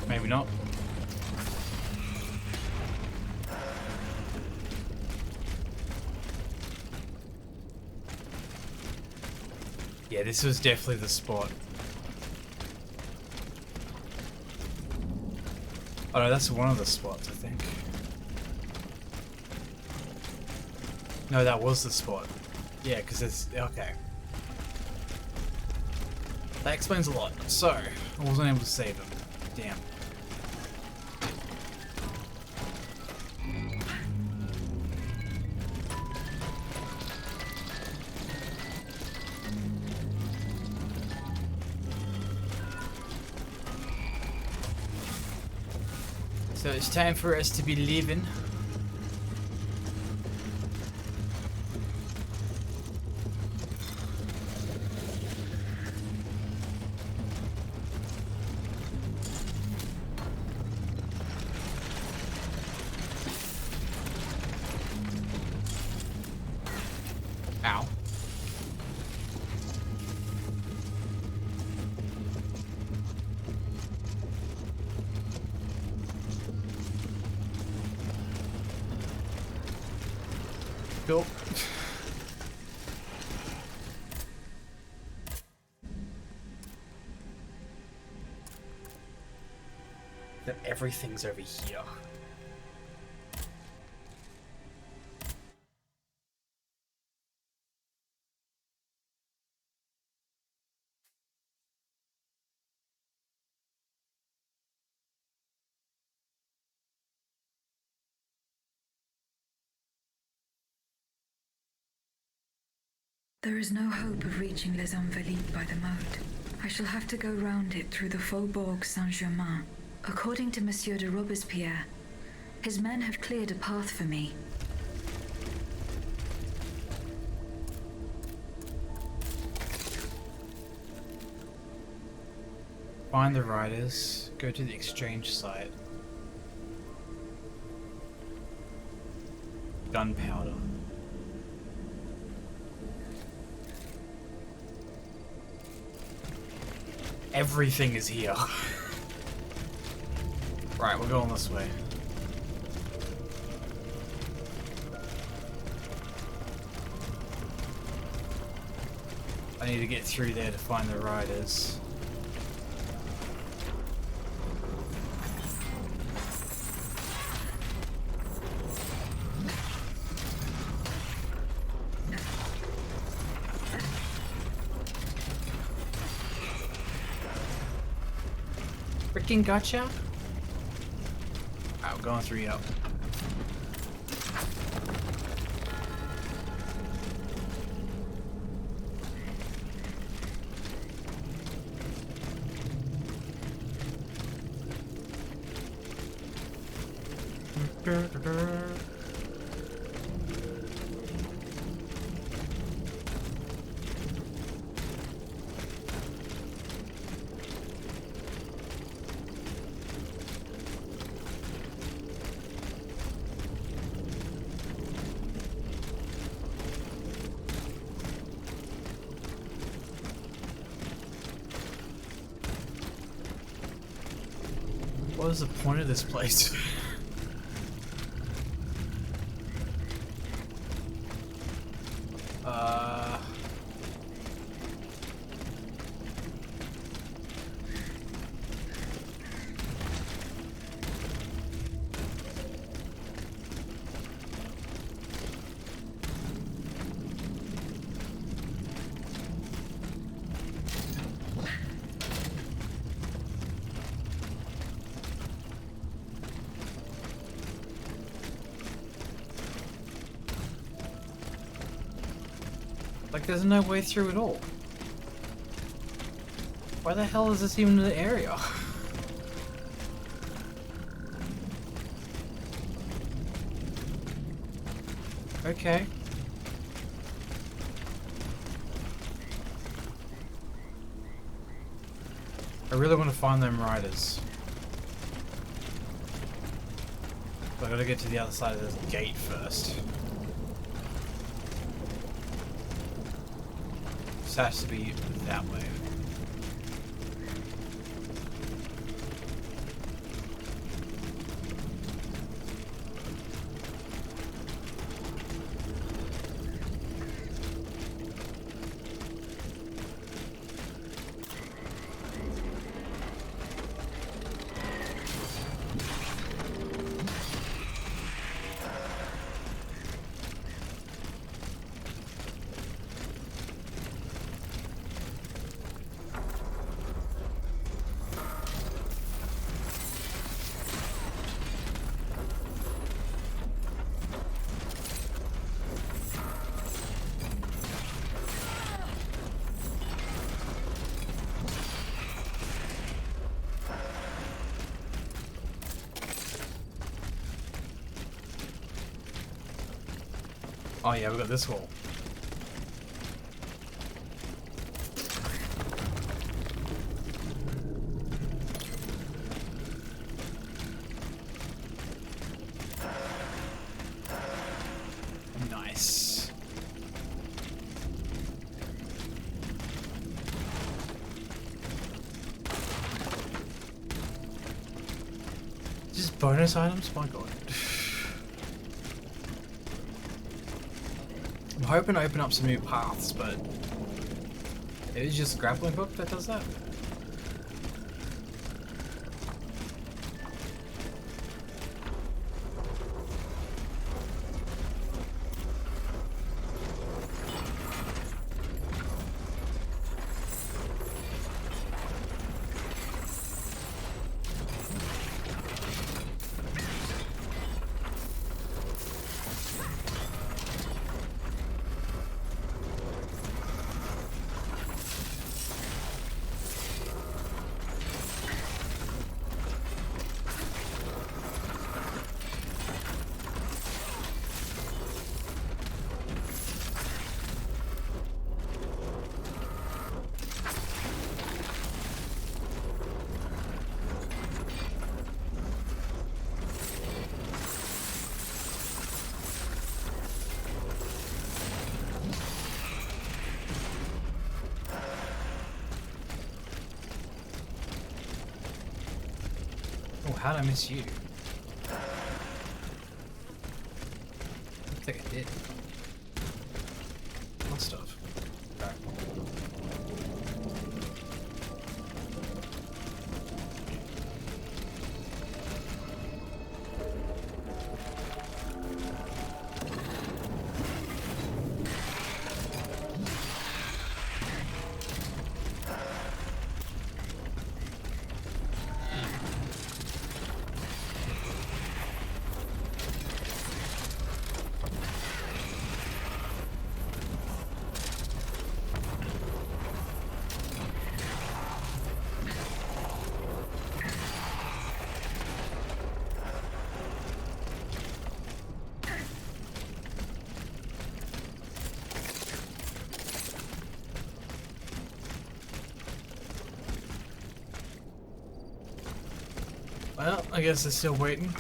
Maybe not. Yeah, this was definitely the spot. Oh no, that's one of the spots, I think. No, that was the spot. Yeah, because it's... okay. That explains a lot. So, I wasn't able to save him. Damn. So it's time for us to be leaving. Ow. difficult. That everything's over here. There is no hope of reaching Les Invalides by the moat. I shall have to go round it through the Faubourg Saint-Germain. According to Monsieur de Robespierre, his men have cleared a path for me. Find the riders, go to the exchange site. Gunpowder. Everything is here. Right, we're going this way. I need to get through there to find the riders. Freaking gotcha! Alright, we're going 3 up. What is the point of this place? Like, there's no way through at all. Why the hell is this even in the area? Okay. I really want to find them riders. But I gotta get to the other side of this gate first. This has to be that way. Oh yeah, we got this hole. Nice. Just bonus items? My god. hoping to open up some new paths, but it is just a grappling hook that does that. Oh, how'd I miss you? I think I did. Must have. Okay. Well, I guess they're still waiting.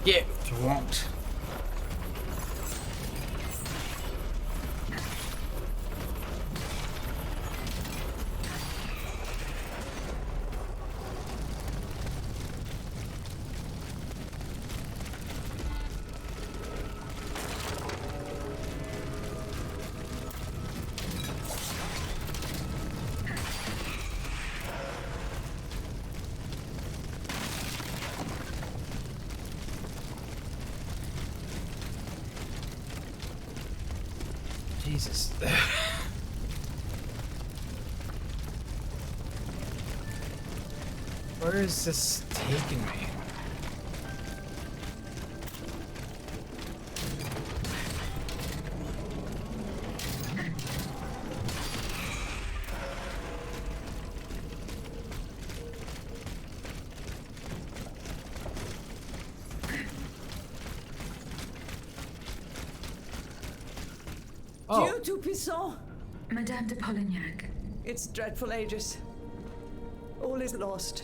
Get dronked. Jesus. Where is this taking me? Dieu Tout-Puissant! Madame de Polignac. It's dreadful, Aegis. All is lost.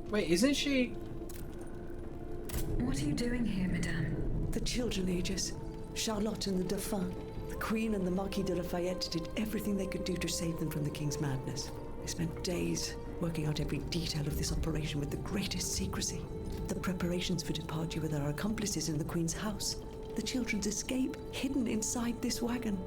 Wait, isn't she? What are you doing here, Madame? The children, Aegis. Charlotte and the Dauphin. The Queen and the Marquis de Lafayette did everything they could do to save them from the King's madness. They spent days working out every detail of this operation with the greatest secrecy. The preparations for departure with our accomplices in the Queen's house. The children's escape, hidden inside this wagon.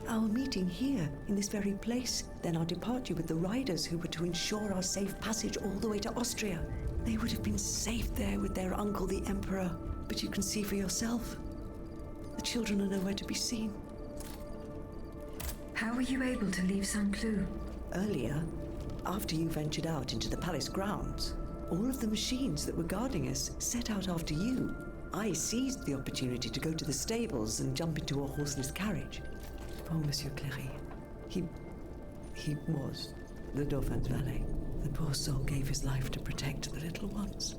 our meeting here, in this very place, then our departure with the riders who were to ensure our safe passage all the way to Austria. They would have been safe there with their uncle, the Emperor. But you can see for yourself. The children are nowhere to be seen. How were you able to leave Saint-Cloud? Earlier, after you ventured out into the palace grounds, all of the machines that were guarding us set out after you. I seized the opportunity to go to the stables and jump into a horseless carriage. Poor Monsieur Cléry. He was the Dauphin's valet. The poor soul gave his life to protect the little ones.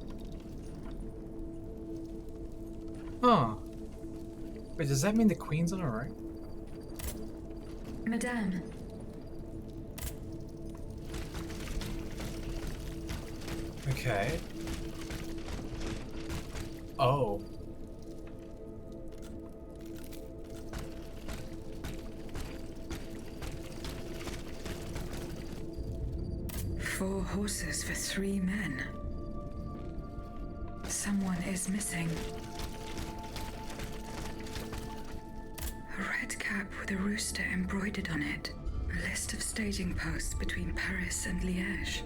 Huh. Wait, does that mean the Queen's on her right? Madame. Okay. Oh. Four horses for 3 men. Someone is missing. A red cap with a rooster embroidered on it. A list of staging posts between Paris and Liège.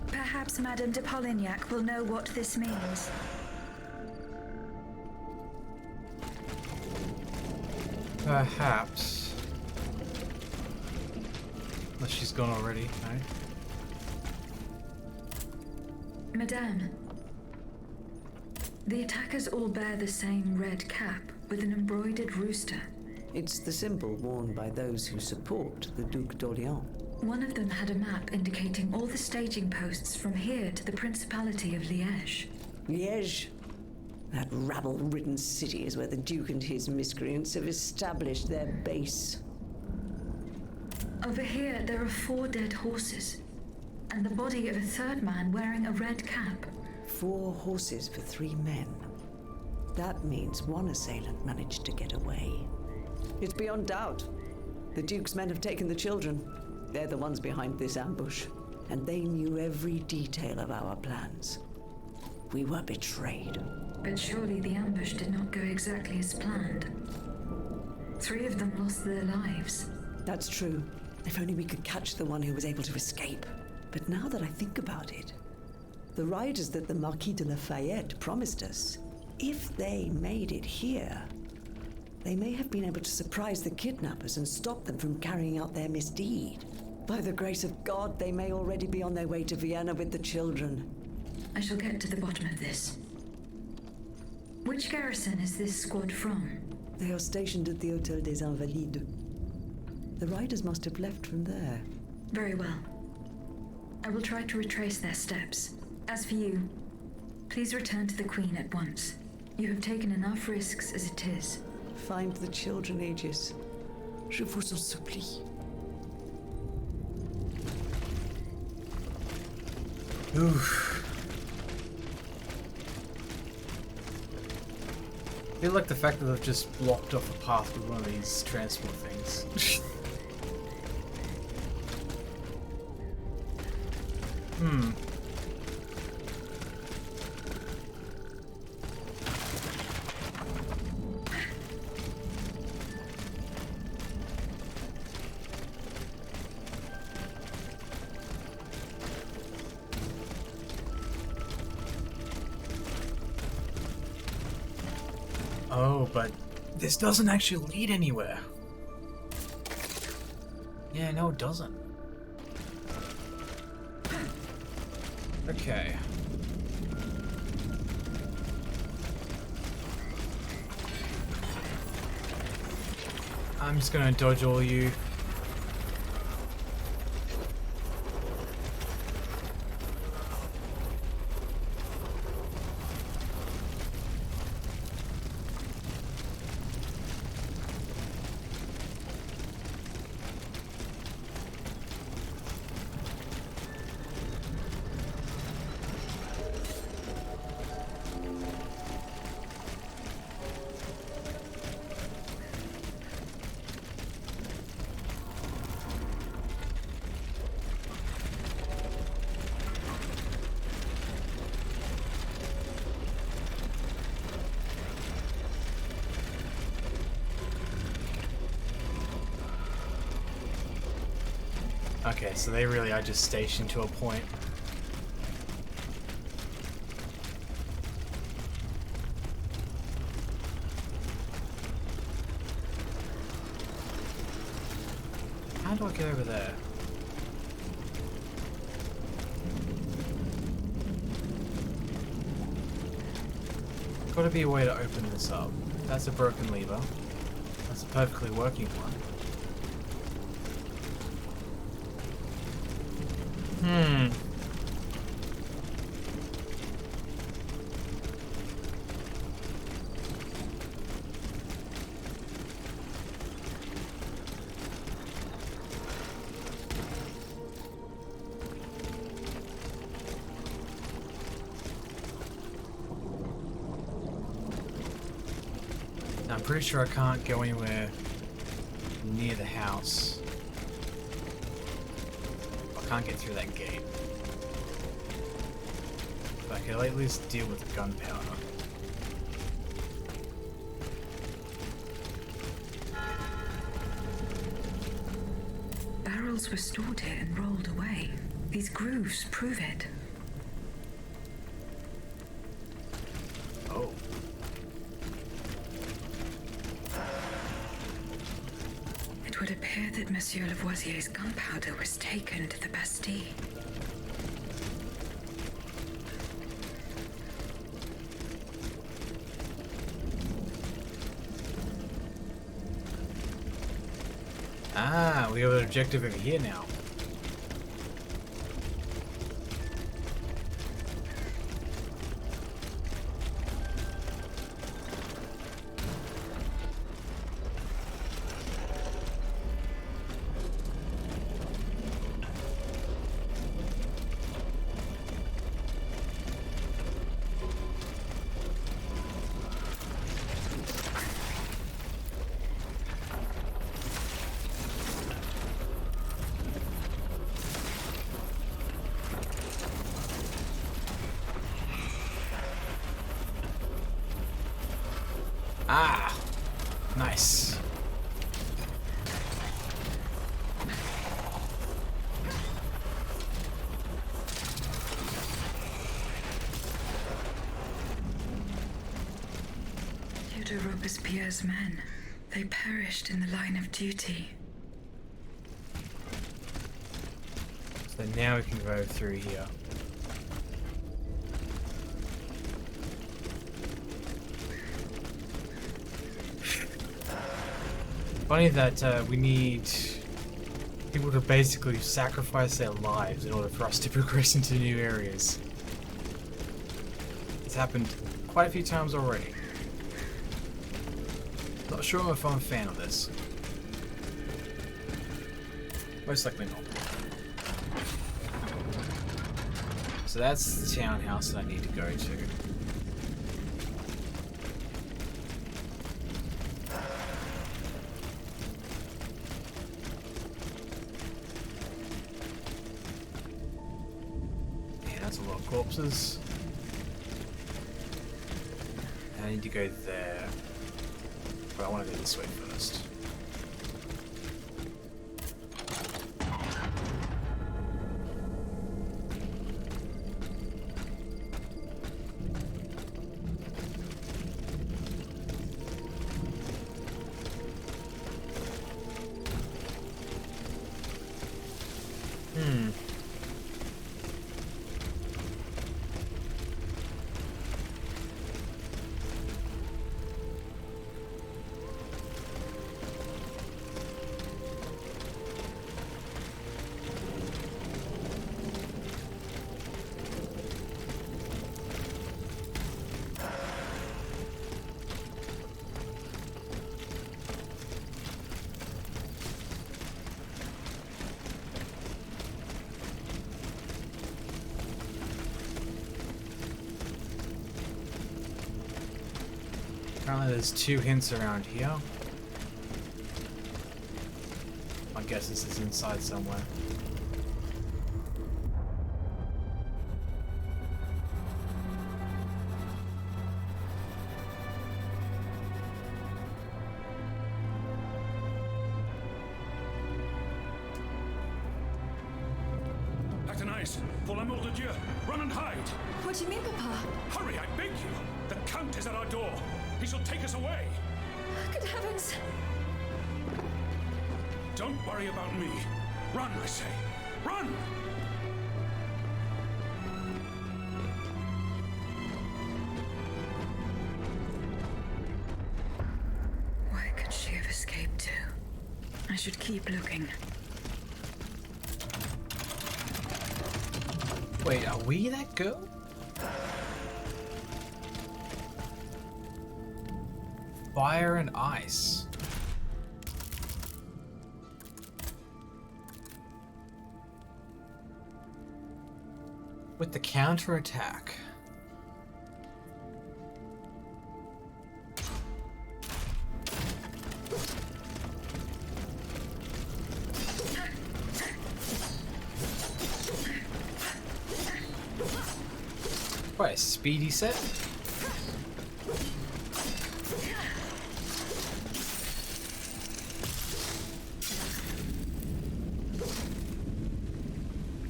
Perhaps Madame de Polignac will know what this means. Perhaps. Unless she's gone already, no? Madame. The attackers all bear the same red cap with an embroidered rooster. It's the symbol worn by those who support the Duc d'Orléans. One of them had a map indicating all the staging posts from here to the Principality of Liège. Liège? That rabble-ridden city is where the Duke and his miscreants have established their base. Over here, there are 4 dead horses, and the body of a 3rd man wearing a red cap. 4 horses for 3 men. That means one assailant managed to get away. It's beyond doubt. The Duke's men have taken the children. They're the ones behind this ambush, and they knew every detail of our plans. We were betrayed. But surely the ambush did not go exactly as planned. 3 of them lost their lives. That's true. If only we could catch the one who was able to escape. But now that I think about it, the riders that the Marquis de Lafayette promised us, if they made it here, they may have been able to surprise the kidnappers and stop them from carrying out their misdeed. By the grace of God, they may already be on their way to Vienna with the children. I shall get to the bottom of this. Which garrison is this squad from? They are stationed at the Hôtel des Invalides. The riders must have left from there. Very well. I will try to retrace their steps. As for you, please return to the Queen at once. You have taken enough risks as it is. Find the children, Aegis. Je vous en supplie. Oof. I feel like the fact that they've just blocked off a path with one of these transport things. Oh, but this doesn't actually lead anywhere. Yeah, no, it doesn't. Okay. I'm just gonna dodge all you. Okay, so they really are just stationed to a point. How do I get over there? Gotta be a way to open this up. That's a broken lever. That's a perfectly working one. I'm pretty sure I can't go anywhere near the house. I can't get through that gate. But I can at least deal with the gunpowder. Barrels were stored here and rolled away. These grooves prove it. Oh. It would appear that Monsieur Lavoisier's gunpowder was taken to the Bastille. Ah, we have an objective over here now. Ah, nice. Theodore Robespierre's men. They perished in the line of duty. So now we can go through here. Funny that we need people to basically sacrifice their lives in order for us to progress into new areas. It's happened quite a few times already. Not sure if I'm a fan of this. Most likely not. So that's the townhouse that I need to go to. Corpses. I need to go there. But I want to go this way first. Apparently there's 2 hints around here. I guess this is inside somewhere. Guys, pour l'amour de Dieu, run and hide! What do you mean, Papa? Hurry, I beg you! The Count is at our door. He shall take us away. Good heavens! Don't worry about me. Run, I say. Run! Where could she have escaped to? I should keep looking. Wait, are we that girl? Fire and ice. With the counterattack. Quite a speedy set.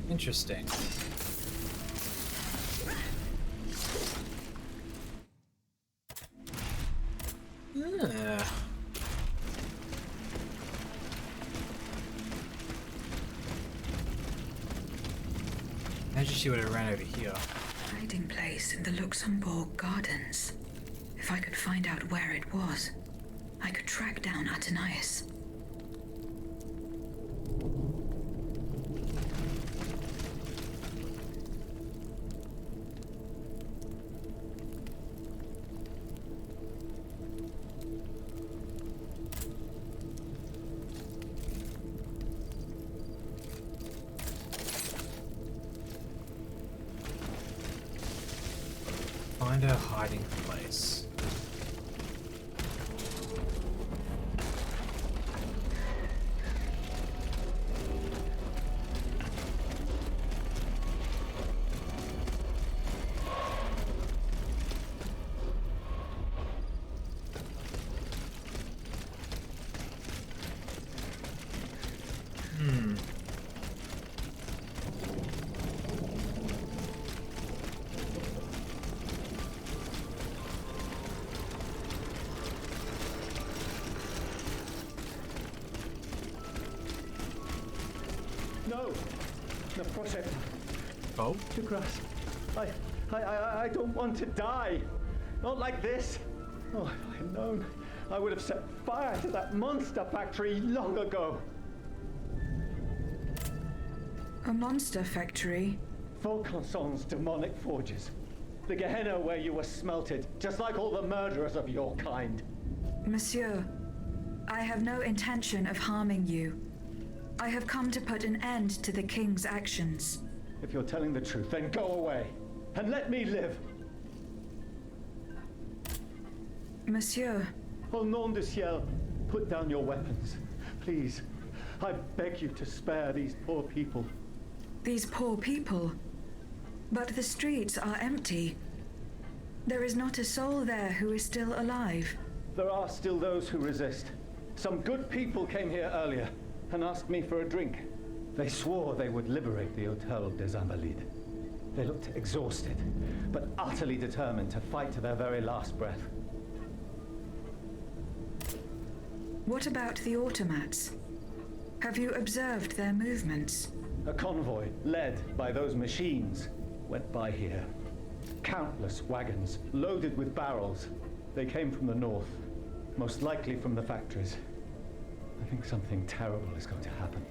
Interesting. Imagine she would have ran over here. Hiding place in the Luxembourg Gardens. If I could find out where it was, I could track down Athenais. Find a hiding place. No, proszę. Oh? Grass. I don't want to die. Not like this. Oh, if I had known, I would have set fire to that monster factory long ago. A monster factory? Vaucanson's demonic forges. The Gehenna where you were smelted, just like all the murderers of your kind. Monsieur, I have no intention of harming you. I have come to put an end to the king's actions. If you're telling the truth, then go away and let me live. Monsieur. Au nom du ciel, put down your weapons. Please, I beg you to spare these poor people. These poor people? But the streets are empty. There is not a soul there who is still alive. There are still those who resist. Some good people came here earlier and asked me for a drink. They swore they would liberate the Hôtel des Invalides. They looked exhausted, but utterly determined to fight to their very last breath. What about the automats? Have you observed their movements? A convoy, led by those machines, went by here. Countless wagons, loaded with barrels. They came from the north, most likely from the factories. I think something terrible is going to happen.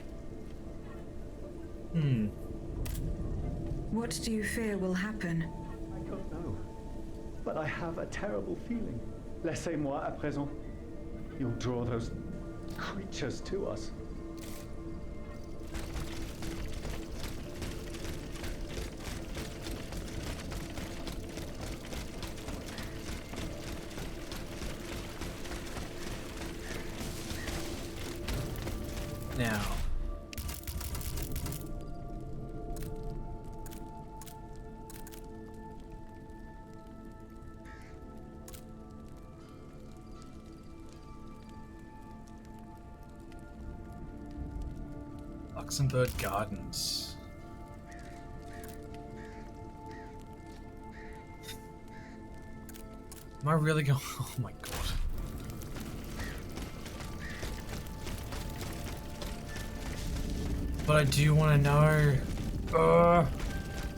What do you fear will happen? I don't know, but I have a terrible feeling. Laissez-moi à présent. You'll draw those creatures to us. Now. Luxembourg Gardens. Am I really going? Oh my god. But I do want to know.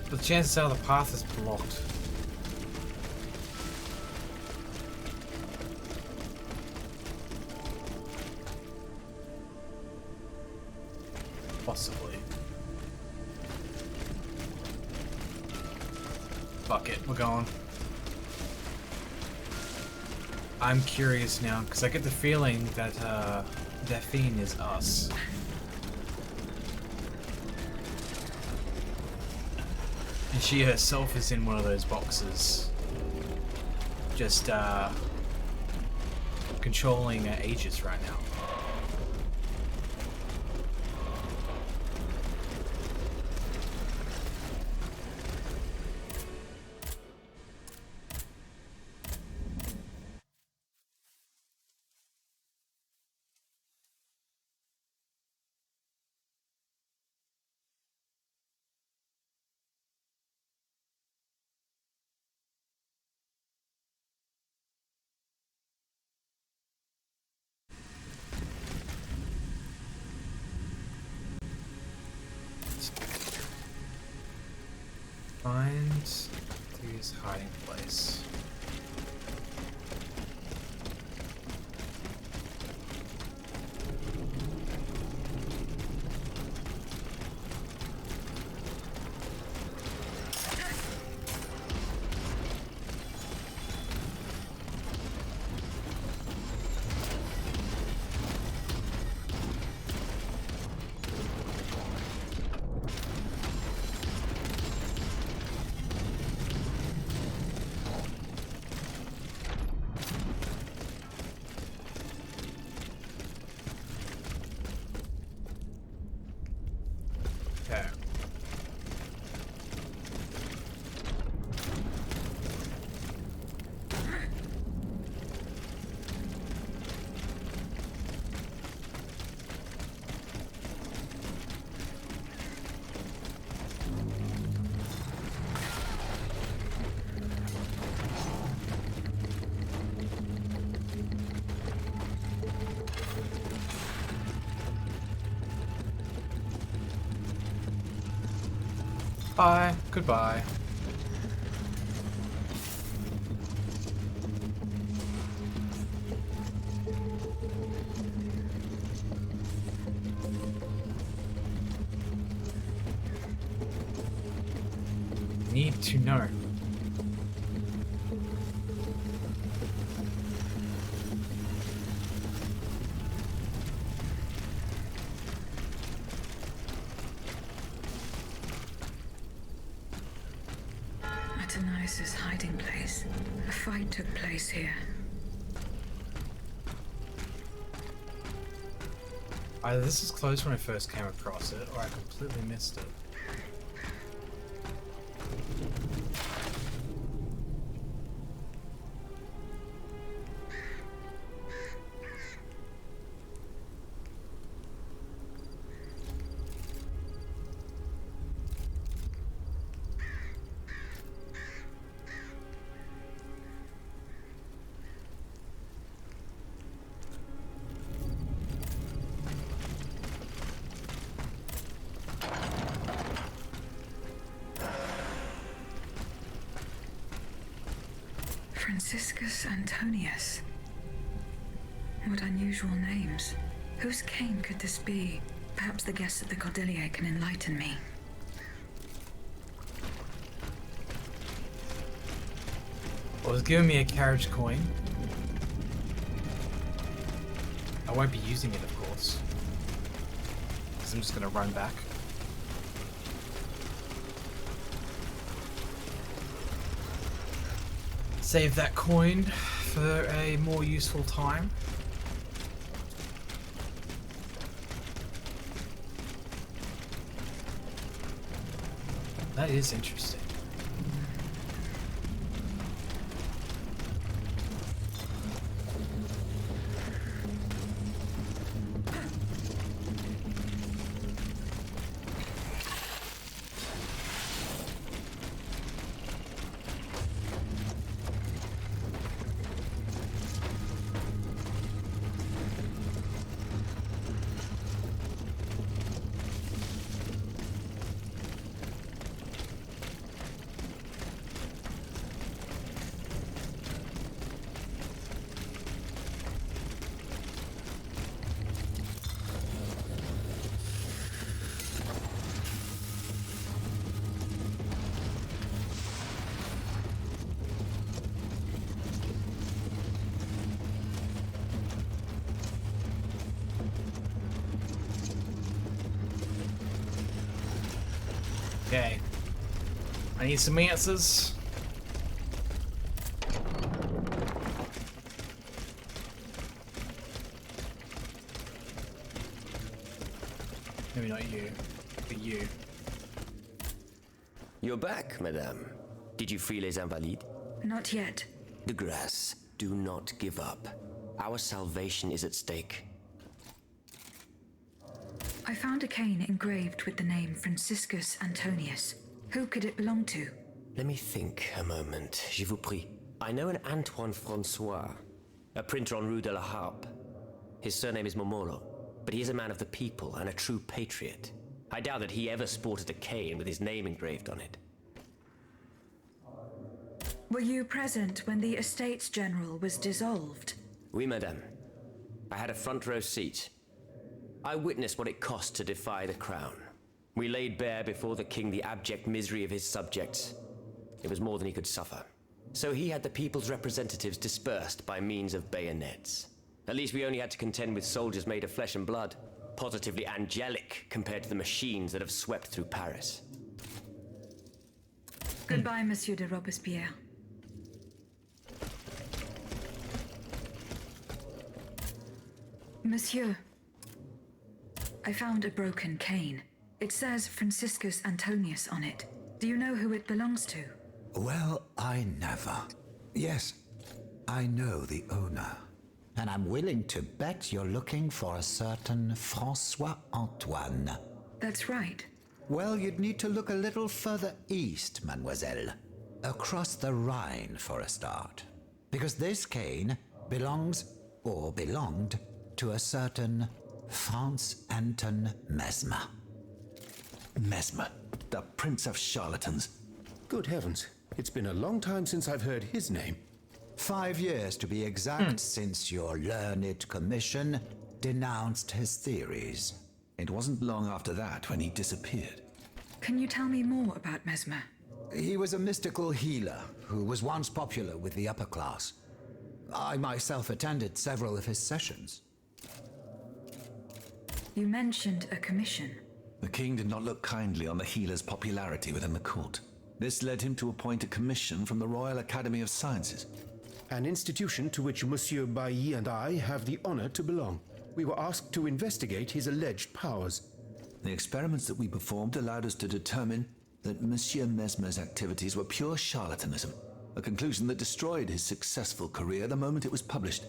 The chances are the path is blocked. Possibly. Fuck it, we're going. I'm curious now, because I get the feeling that Daphne is us. And she herself is in one of those boxes. Just controlling Aegis right now. Find Three's hiding place. Bye. Goodbye. Need to know. Atanais's hiding place. A fight took place here. Either this is close when I first came across it, or I completely missed it. Franciscus Antonius. What unusual names. Whose cane could this be? Perhaps the guests at the Cordelier can enlighten me. Well, it's giving me a carriage coin. I won't be using it, of course. Because I'm just going to run back. Save that coin for a more useful time. That is interesting. Okay. I need some answers. Maybe not you, but you. You're back, madame. Did you free les Invalides? Not yet. De grâce, do not give up. Our salvation is at stake. I found a cane engraved with the name Franciscus Antonius. Who could it belong to? Let me think a moment, je vous prie. I know an Antoine Francois, a printer on Rue de la Harpe. His surname is Momolo, but he is a man of the people and a true patriot. I doubt that he ever sported a cane with his name engraved on it. Were you present when the Estates General was dissolved? Oui, madame. I had a front row seat. I witnessed what it cost to defy the crown. We laid bare before the king the abject misery of his subjects. It was more than he could suffer. So he had the people's representatives dispersed by means of bayonets. At least we only had to contend with soldiers made of flesh and blood, positively angelic compared to the machines that have swept through Paris. Goodbye, Monsieur de Robespierre. Monsieur, I found a broken cane. It says Franciscus Antonius on it. Do you know who it belongs to? Well, I never. Yes, I know the owner. And I'm willing to bet you're looking for a certain Francois Antoine. That's right. Well, you'd need to look a little further east, mademoiselle. Across the Rhine for a start. Because this cane belongs, or belonged, to a certain Franz Anton Mesmer. Mesmer, the prince of charlatans. Good heavens, it's been a long time since I've heard his name. 5 years to be exact since your learned commission denounced his theories. It wasn't long after that when he disappeared. Can you tell me more about Mesmer? He was a mystical healer who was once popular with the upper class. I myself attended several of his sessions. You mentioned a commission. The king did not look kindly on the healer's popularity within the court. This led him to appoint a commission from the Royal Academy of Sciences. An institution to which Monsieur Bailly and I have the honor to belong. We were asked to investigate his alleged powers. The experiments that we performed allowed us to determine that Monsieur Mesmer's activities were pure charlatanism, a conclusion that destroyed his successful career the moment it was published.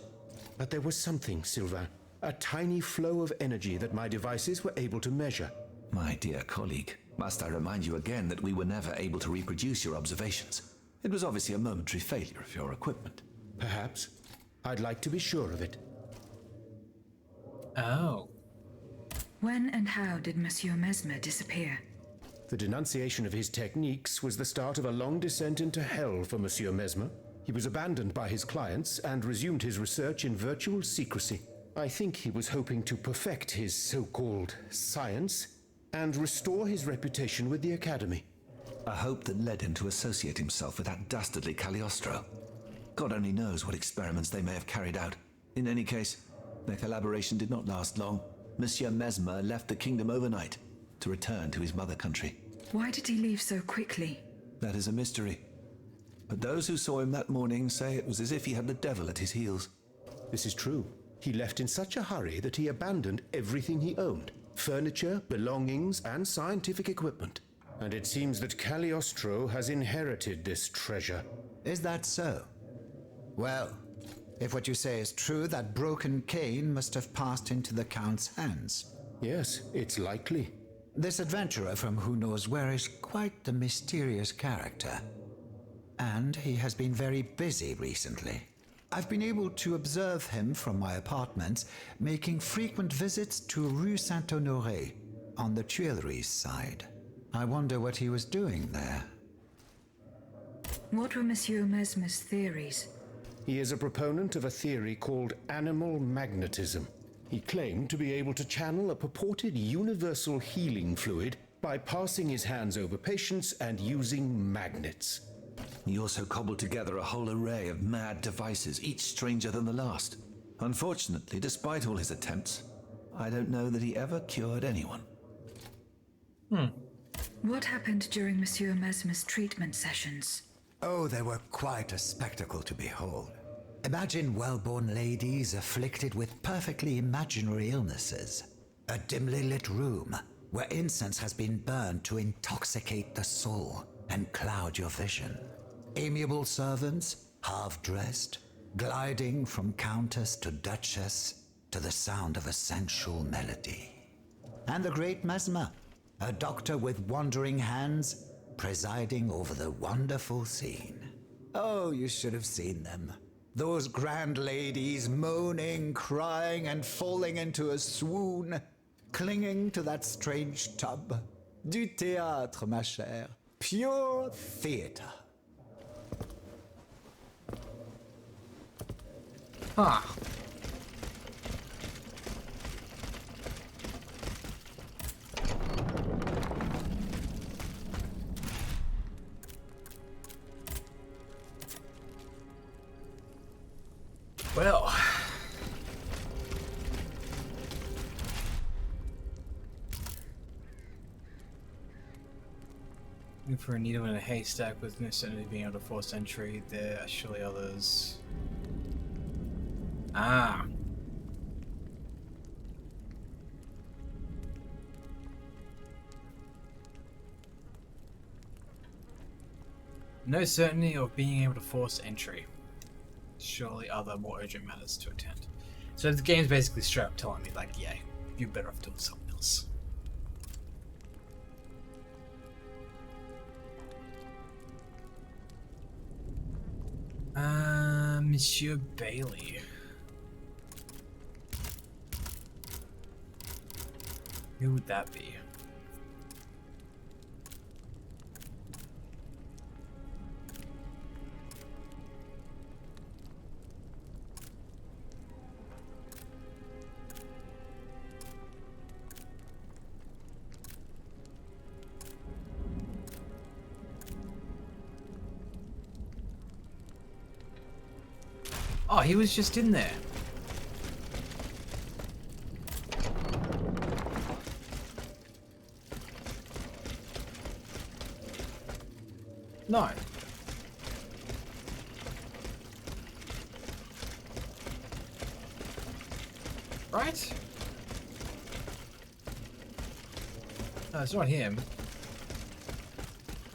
But there was something, Sylvain, a tiny flow of energy that my devices were able to measure. My dear colleague, must I remind you again that we were never able to reproduce your observations? It was obviously a momentary failure of your equipment. Perhaps. I'd like to be sure of it. Oh. When and how did Monsieur Mesmer disappear? The denunciation of his techniques was the start of a long descent into hell for Monsieur Mesmer. He was abandoned by his clients and resumed his research in virtual secrecy. I think he was hoping to perfect his so-called science and restore his reputation with the Academy. A hope that led him to associate himself with that dastardly Cagliostro. God only knows what experiments they may have carried out. In any case, their collaboration did not last long. Monsieur Mesmer left the kingdom overnight to return to his mother country. Why did he leave so quickly? That is a mystery. But those who saw him that morning say it was as if he had the devil at his heels. This is true. He left in such a hurry that he abandoned everything he owned. Furniture, belongings, and scientific equipment. And it seems that Cagliostro has inherited this treasure. Is that so? Well, if what you say is true, that broken cane must have passed into the Count's hands. Yes, it's likely. This adventurer from who knows where is quite the mysterious character. And he has been very busy recently. I've been able to observe him from my apartments, making frequent visits to Rue Saint-Honoré, on the Tuileries side. I wonder what he was doing there. What were Monsieur Mesmer's theories? He is a proponent of a theory called animal magnetism. He claimed to be able to channel a purported universal healing fluid by passing his hands over patients and using magnets. He also cobbled together a whole array of mad devices, each stranger than the last. Unfortunately, despite all his attempts, I don't know that he ever cured anyone. What happened during Monsieur Mesmer's treatment sessions? Oh, they were quite a spectacle to behold. Imagine well-born ladies afflicted with perfectly imaginary illnesses. A dimly lit room where incense has been burned to intoxicate the soul and cloud your vision. Amiable servants, half-dressed, gliding from countess to duchess to the sound of a sensual melody. And the great Mesmer, a doctor with wandering hands, presiding over the wonderful scene. Oh, you should have seen them. Those grand ladies moaning, crying, and falling into a swoon, clinging to that strange tub. Du théâtre, ma chère. Pure theater. Huh. Well, looking for a needle in a haystack with no certainty being able to force entry. There are surely others. Ah. No certainty of being able to force entry. Surely other more urgent matters to attend. So the game's basically straight up telling me, like, yeah, you're better off doing something else. Monsieur Bailey. Who would that be? Oh, he was just in there. No. Right? No, it's not him.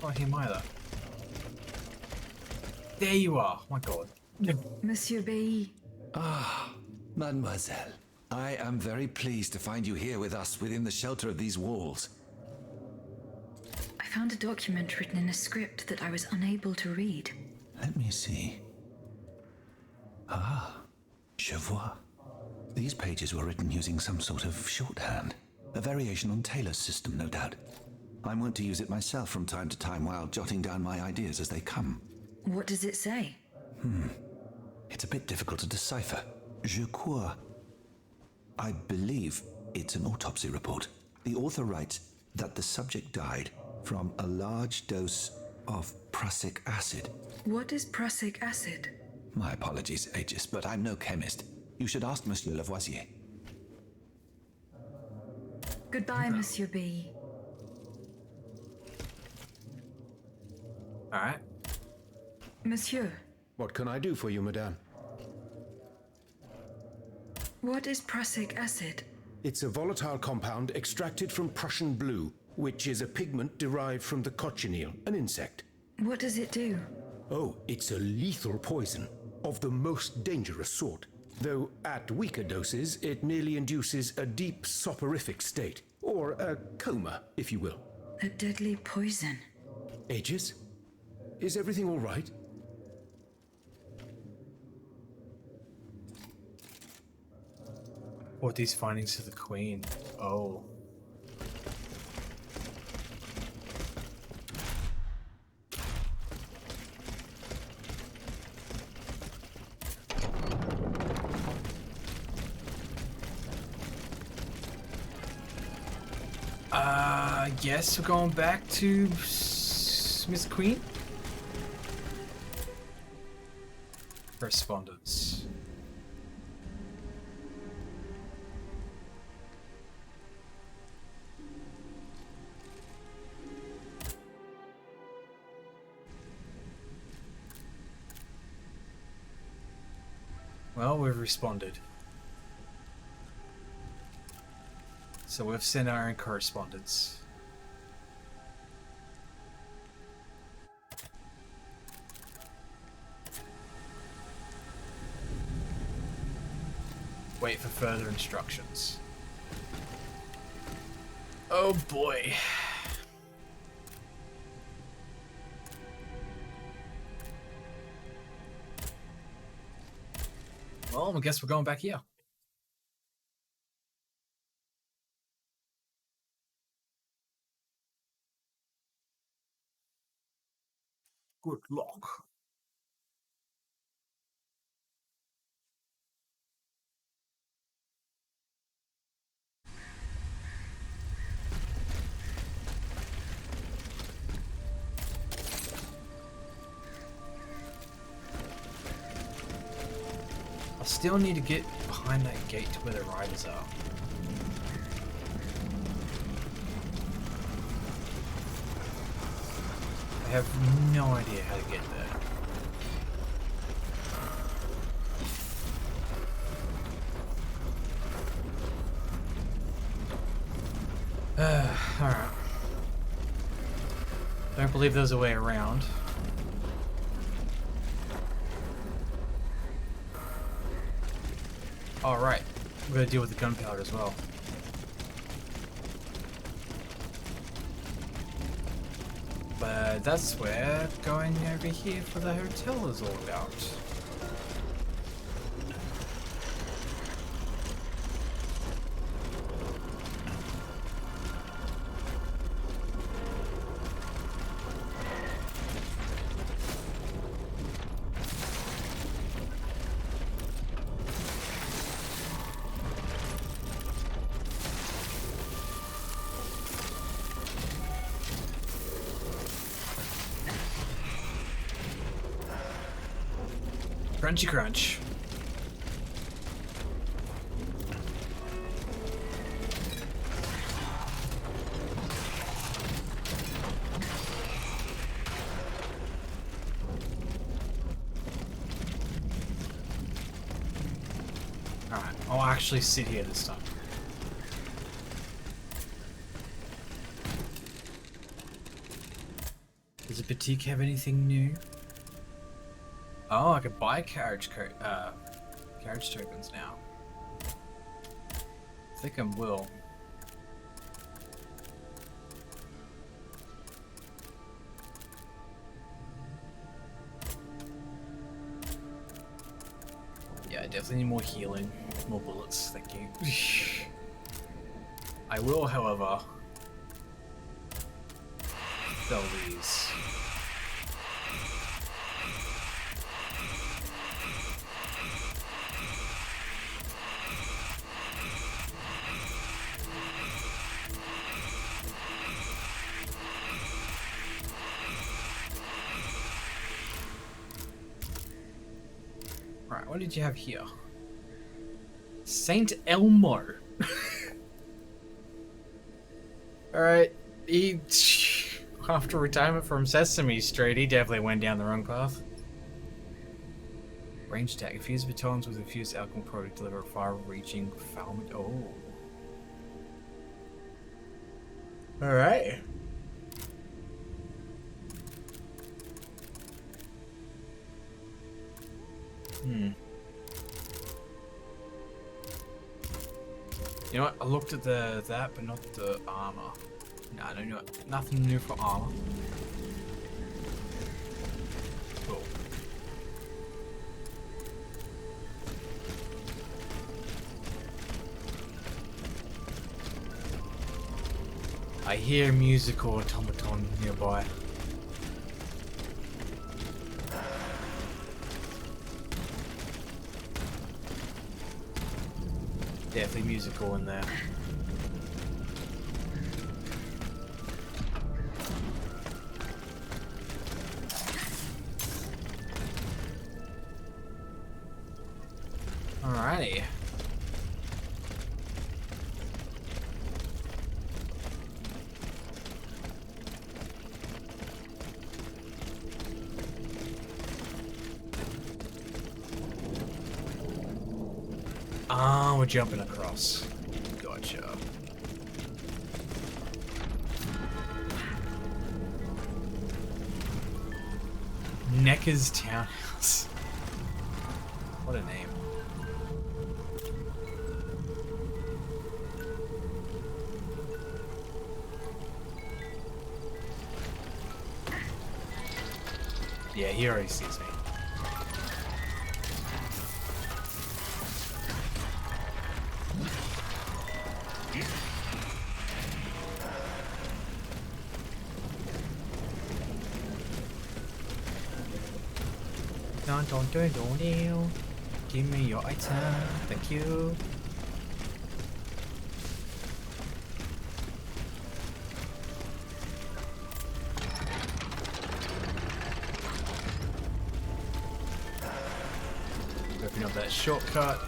Not him either. There you are. My God. Monsieur Bailly. Ah, mademoiselle. I am very pleased to find you here with us within the shelter of these walls. I found a document written in a script that I was unable to read. Let me see. Ah, je vois. These pages were written using some sort of shorthand. A variation on Taylor's system, no doubt. I'm wont to use it myself from time to time while jotting down my ideas as they come. What does it say? It's a bit difficult to decipher. Je crois. I believe it's an autopsy report. The author writes that the subject died from a large dose of prussic acid. What is prussic acid? My apologies, Aegis, but I'm no chemist. You should ask Monsieur Lavoisier. Goodbye, Monsieur B. Alright. Monsieur, What can I do for you, madame? what is prussic acid? It's a volatile compound extracted from Prussian blue, which is a pigment derived from the cochineal, an insect. What does it do? Oh, it's a lethal poison, of the most dangerous sort. Though at weaker doses, it merely induces a deep soporific state, or a coma, if you will. A deadly poison. Aegis? Is everything all right? What these findings to the Queen? Oh. I guess we're going back to Miss Queen? Correspondence. Well, we've responded. So we've sent our own correspondence. Wait for further instructions. Oh boy. Well, I guess we're going back here. Good luck. I still need to get behind that gate to where the riders are. I have no idea how to get there. Alright. Don't believe there's a way around. Alright. We're gonna deal with the gunpowder as well. But that's where going over here for the hotel is all about. Crunchy crunch. Alright, I'll actually sit here this time. Does the boutique have anything new? Oh, I could buy carriage tokens now. I think I will. Yeah, I definitely need more healing, more bullets, thank you. I will, however, sell these. Right, what did you have here? Saint Elmo. Alright, after retirement from Sesame Street, he definitely went down the wrong path. Range tag. Infused batons with infused alchemy product deliver far-reaching foulment. Oh. Alright. You know what? I looked at that, but not the armor. No, I don't know. Nothing new for armor. Cool. I hear musical automaton nearby. Definitely musical in there. Alrighty. Oh, we're jumping across. Gotcha. Necker's Townhouse. What a name. Yeah, he already sees me. Don't. Give me your item. Thank you. Open up that shortcut.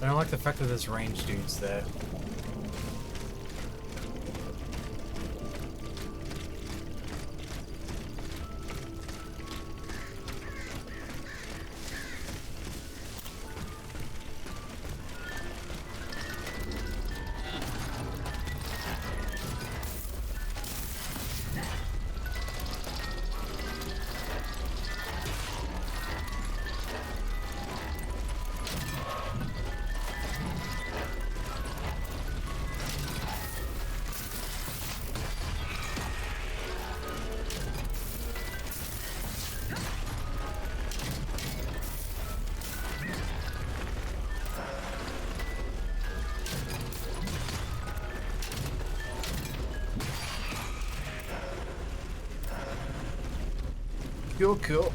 I don't like the fact that there's range dudes there. Cool.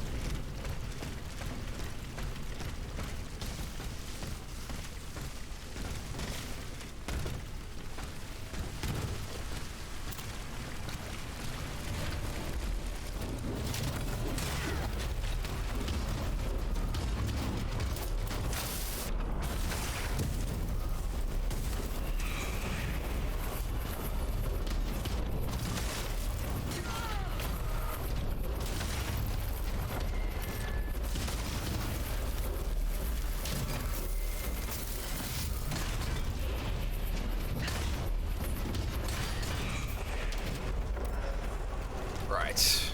Right.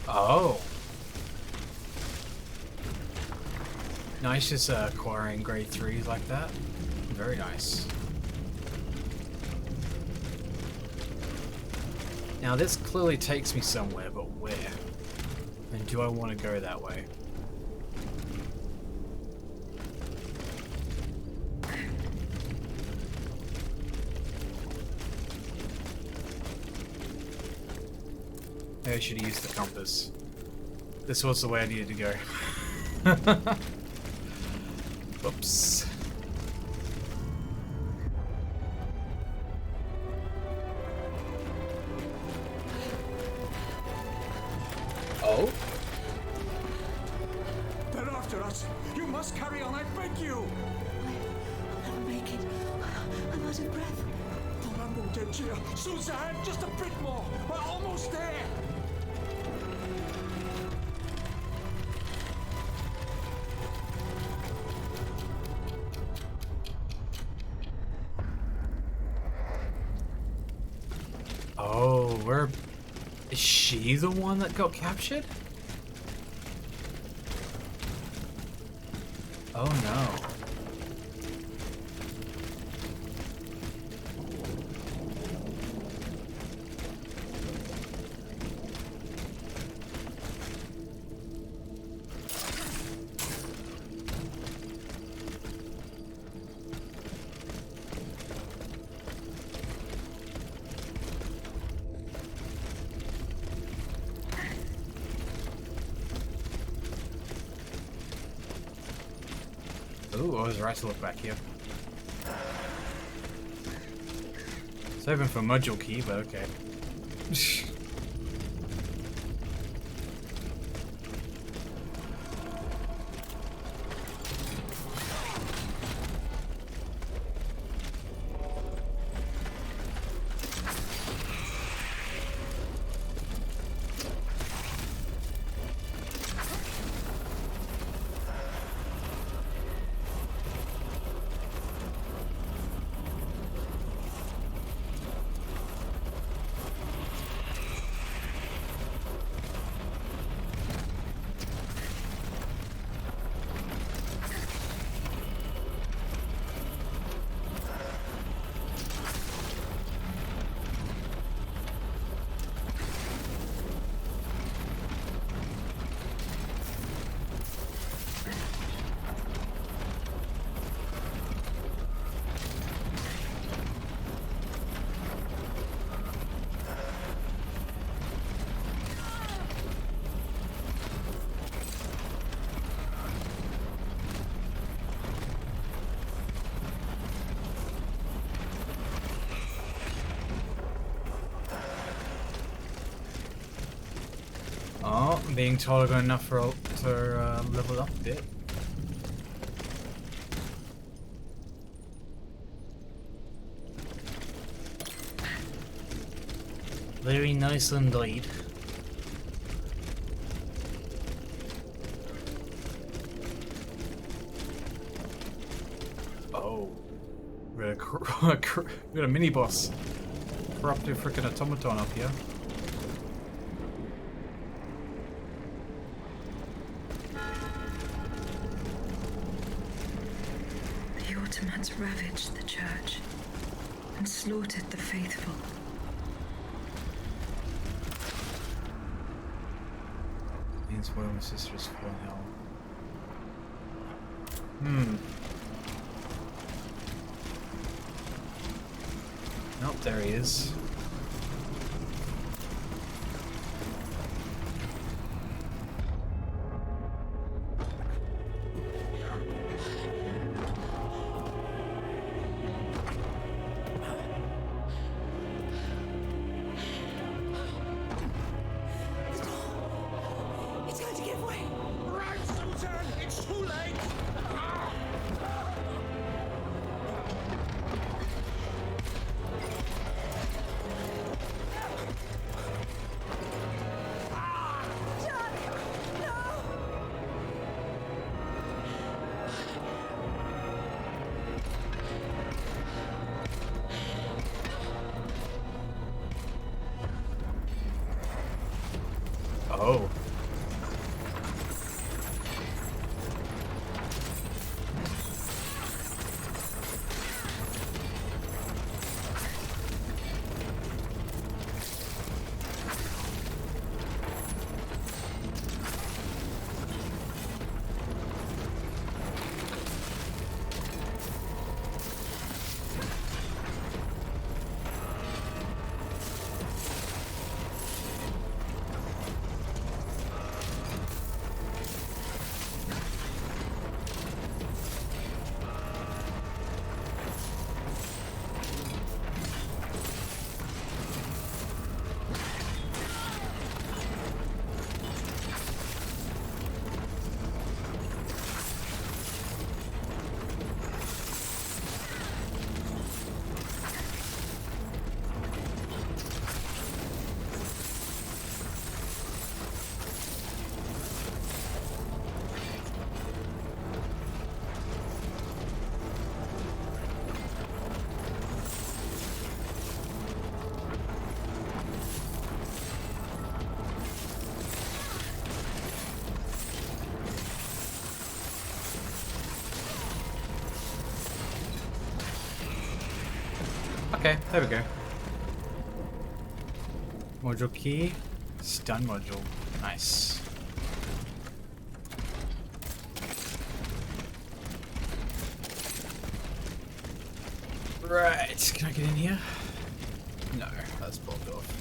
Oh. Nice, just acquiring grade 3s like that. Very nice. Now this clearly takes me somewhere, but where? And do I want to go that way? Maybe I should have used the compass. This was the way I needed to go. Whoops. Oh? They're after us. You must carry on, I beg you. I'll never make it. I'm out of breath. Suzanne, just a bit more. We're almost there. Oh, where... Is she the one that got captured? Oh no. Ooh, I was right to look back here. It's open for module key, but okay. Oh, I'm being told I got enough to level up a bit. Very nice indeed. Oh, we got a mini boss. Corrupted freaking automaton up here. The Ottomans ravaged the church and slaughtered the faithful. Means one of my sisters fell in hell. Nope, there he is. It's going to give way. Right, Susan! It's too late! Oh. Okay, there we go. Module key, stun module. Nice. Right, can I get in here? No, that's blocked off.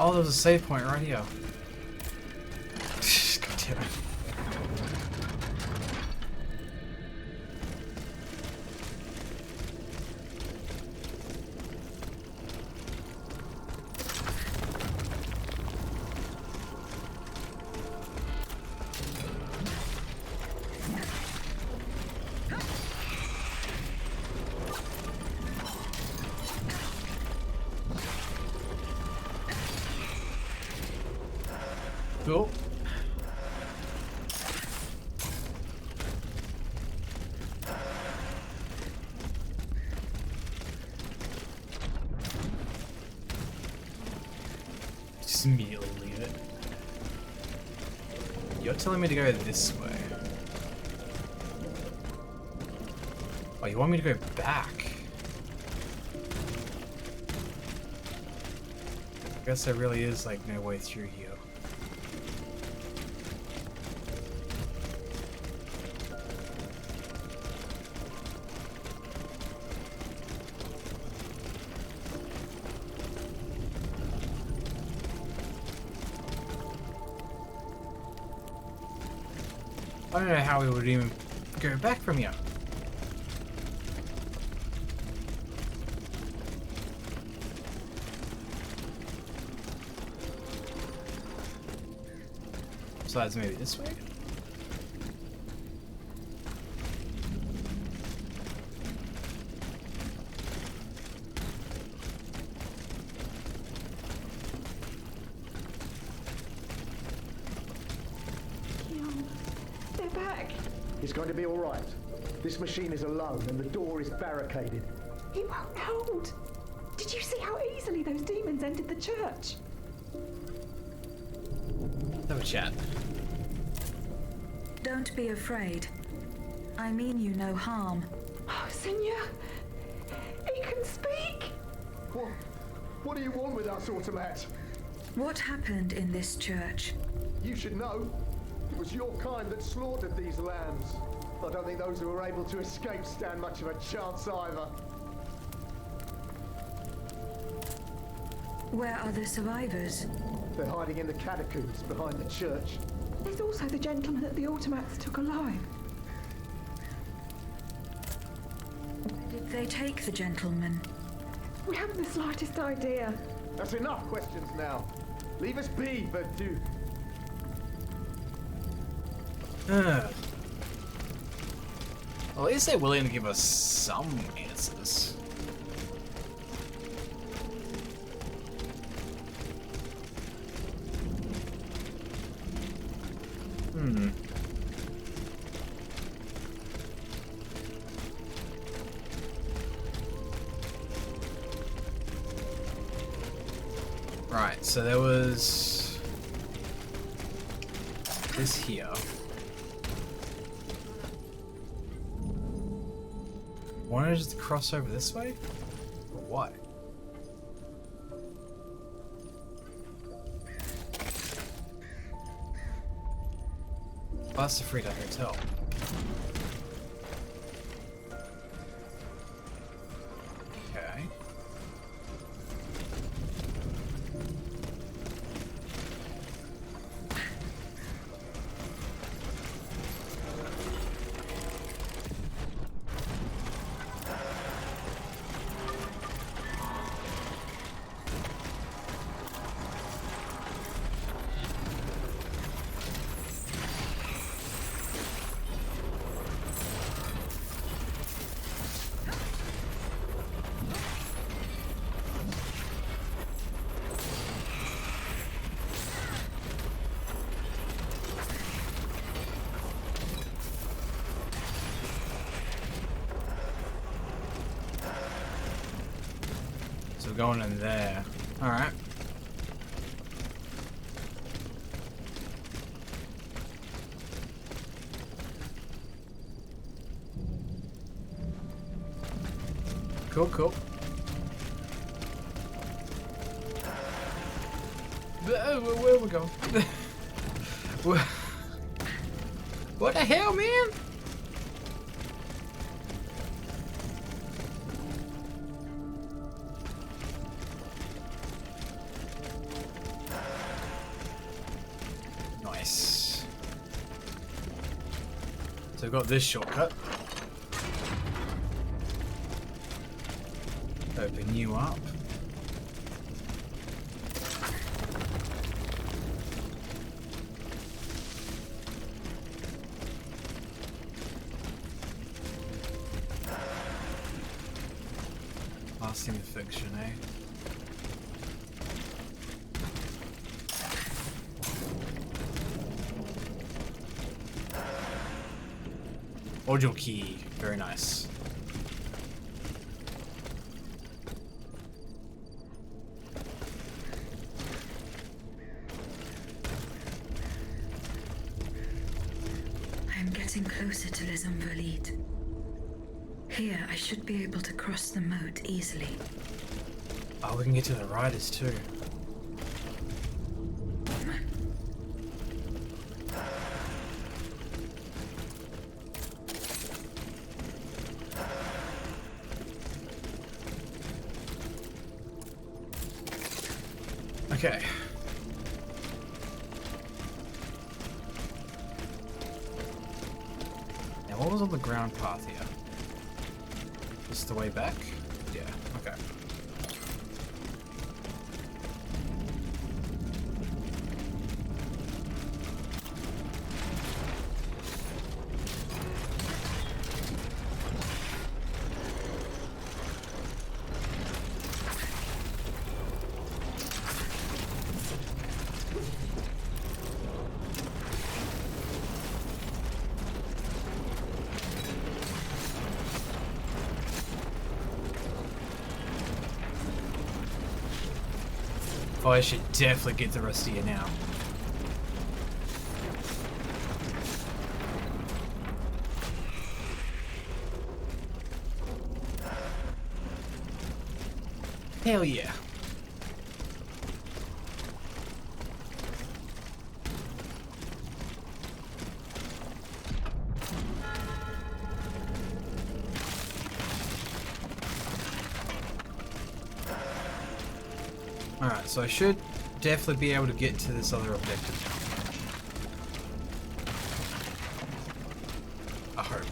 Oh, there's a save point right here. God damn it. Cool. Just immediately leave it. You're telling me to go this way. Oh, you want me to go back? I guess there really is like no way through here. I don't know how we would even go back from here. Besides maybe this way? It's going to be all right. This machine is alone and the door is barricaded. He won't hold. Did you see how easily those demons entered the church? Have a chat. Don't be afraid. I mean you no harm. Oh, Senor, he can speak. What do you want with us, Automat? What happened in this church? You should know. It was your kind that slaughtered these lambs. I don't think those who were able to escape stand much of a chance either. Where are the survivors? They're hiding in the catacombs behind the church. There's also the gentleman that the automats took alive. Where did they take the gentleman? We haven't the slightest idea. That's enough questions now. Leave us be, Vertu. Well, at least they're willing to give us some answers. Right, so there was this here. Wanted us to cross over this way? Or what? Oh, that's the Frida Hotel. Okay. So we're going in there. Alright. Cool, cool. Where are we going? What the hell, man? So I've got this shortcut. Open you up. Lasting affection, eh? Audio key, very nice. I am getting closer to Les Invalides. Here, I should be able to cross the moat easily. Oh, we can get to the riders too. Okay. Now, what was on the ground path here? This the way back? Yeah, okay. Oh, I should definitely get the rest of you now. Hell yeah. Alright, so I should definitely be able to get to this other objective now. I hope.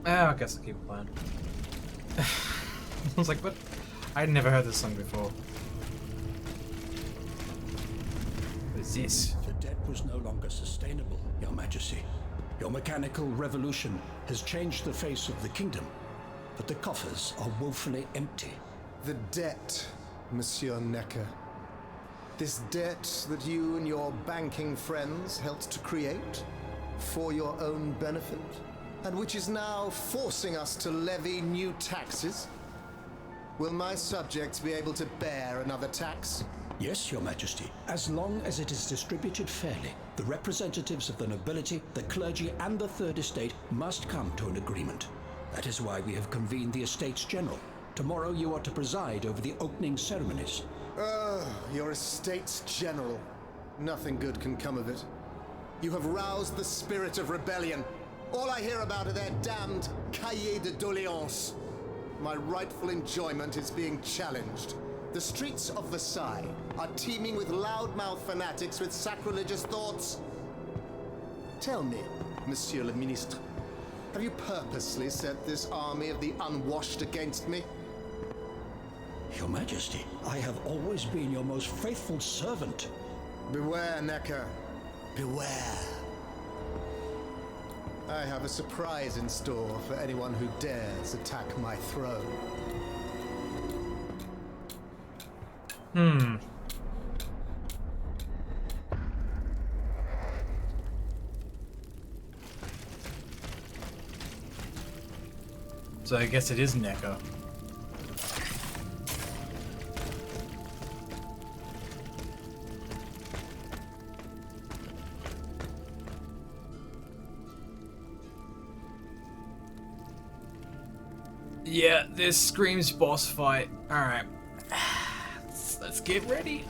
I guess I'll keep it playing. I was like, what? I'd never heard this song before. What is this? The debt was no longer sustainable, Your Majesty. Your mechanical revolution has changed the face of the kingdom, but the coffers are woefully empty. The debt, Monsieur Necker. This debt that you and your banking friends helped to create for your own benefit, and which is now forcing us to levy new taxes. Will my subjects be able to bear another tax? Yes, Your Majesty, as long as it is distributed fairly. The representatives of the nobility, the clergy, and the Third Estate must come to an agreement. That is why we have convened the Estates General. Tomorrow you are to preside over the opening ceremonies. Your Estates General. Nothing good can come of it. You have roused the spirit of rebellion. All I hear about are their damned cahiers de doléances. My rightful enjoyment is being challenged. The streets of Versailles are teeming with loudmouth fanatics with sacrilegious thoughts. Tell me, Monsieur le Ministre, have you purposely set this army of the unwashed against me? Your Majesty, I have always been your most faithful servant. Beware, Necker. Beware. I have a surprise in store for anyone who dares attack my throne. So I guess it is Necker. Yeah, this screams boss fight. Alright. Let's get ready.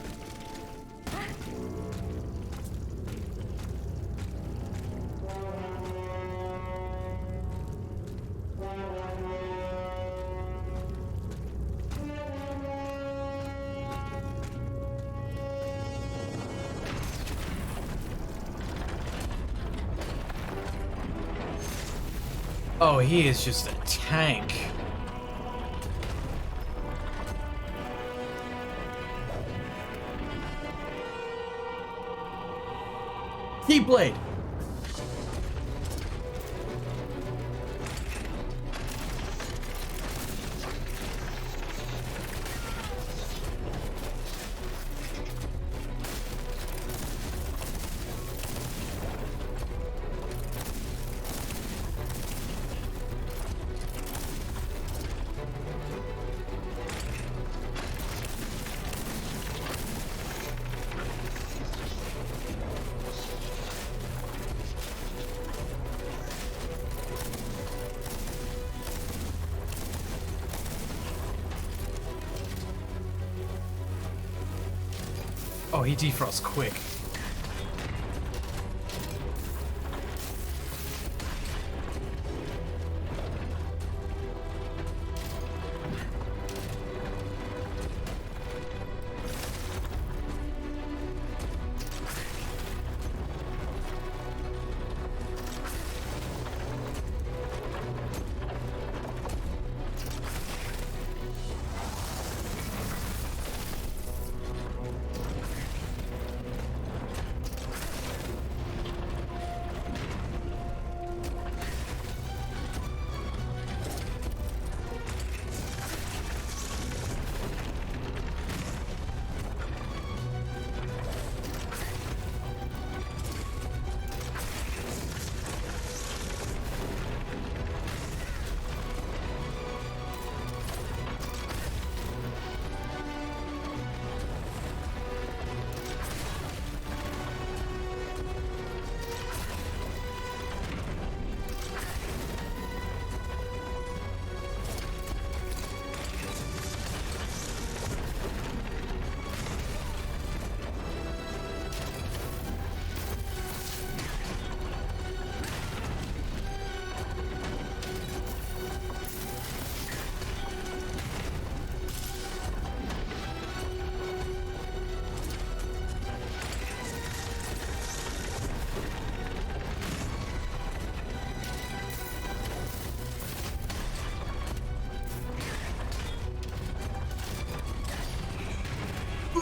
Oh, he is just a tank. Keyblade! Oh, he defrosts quick.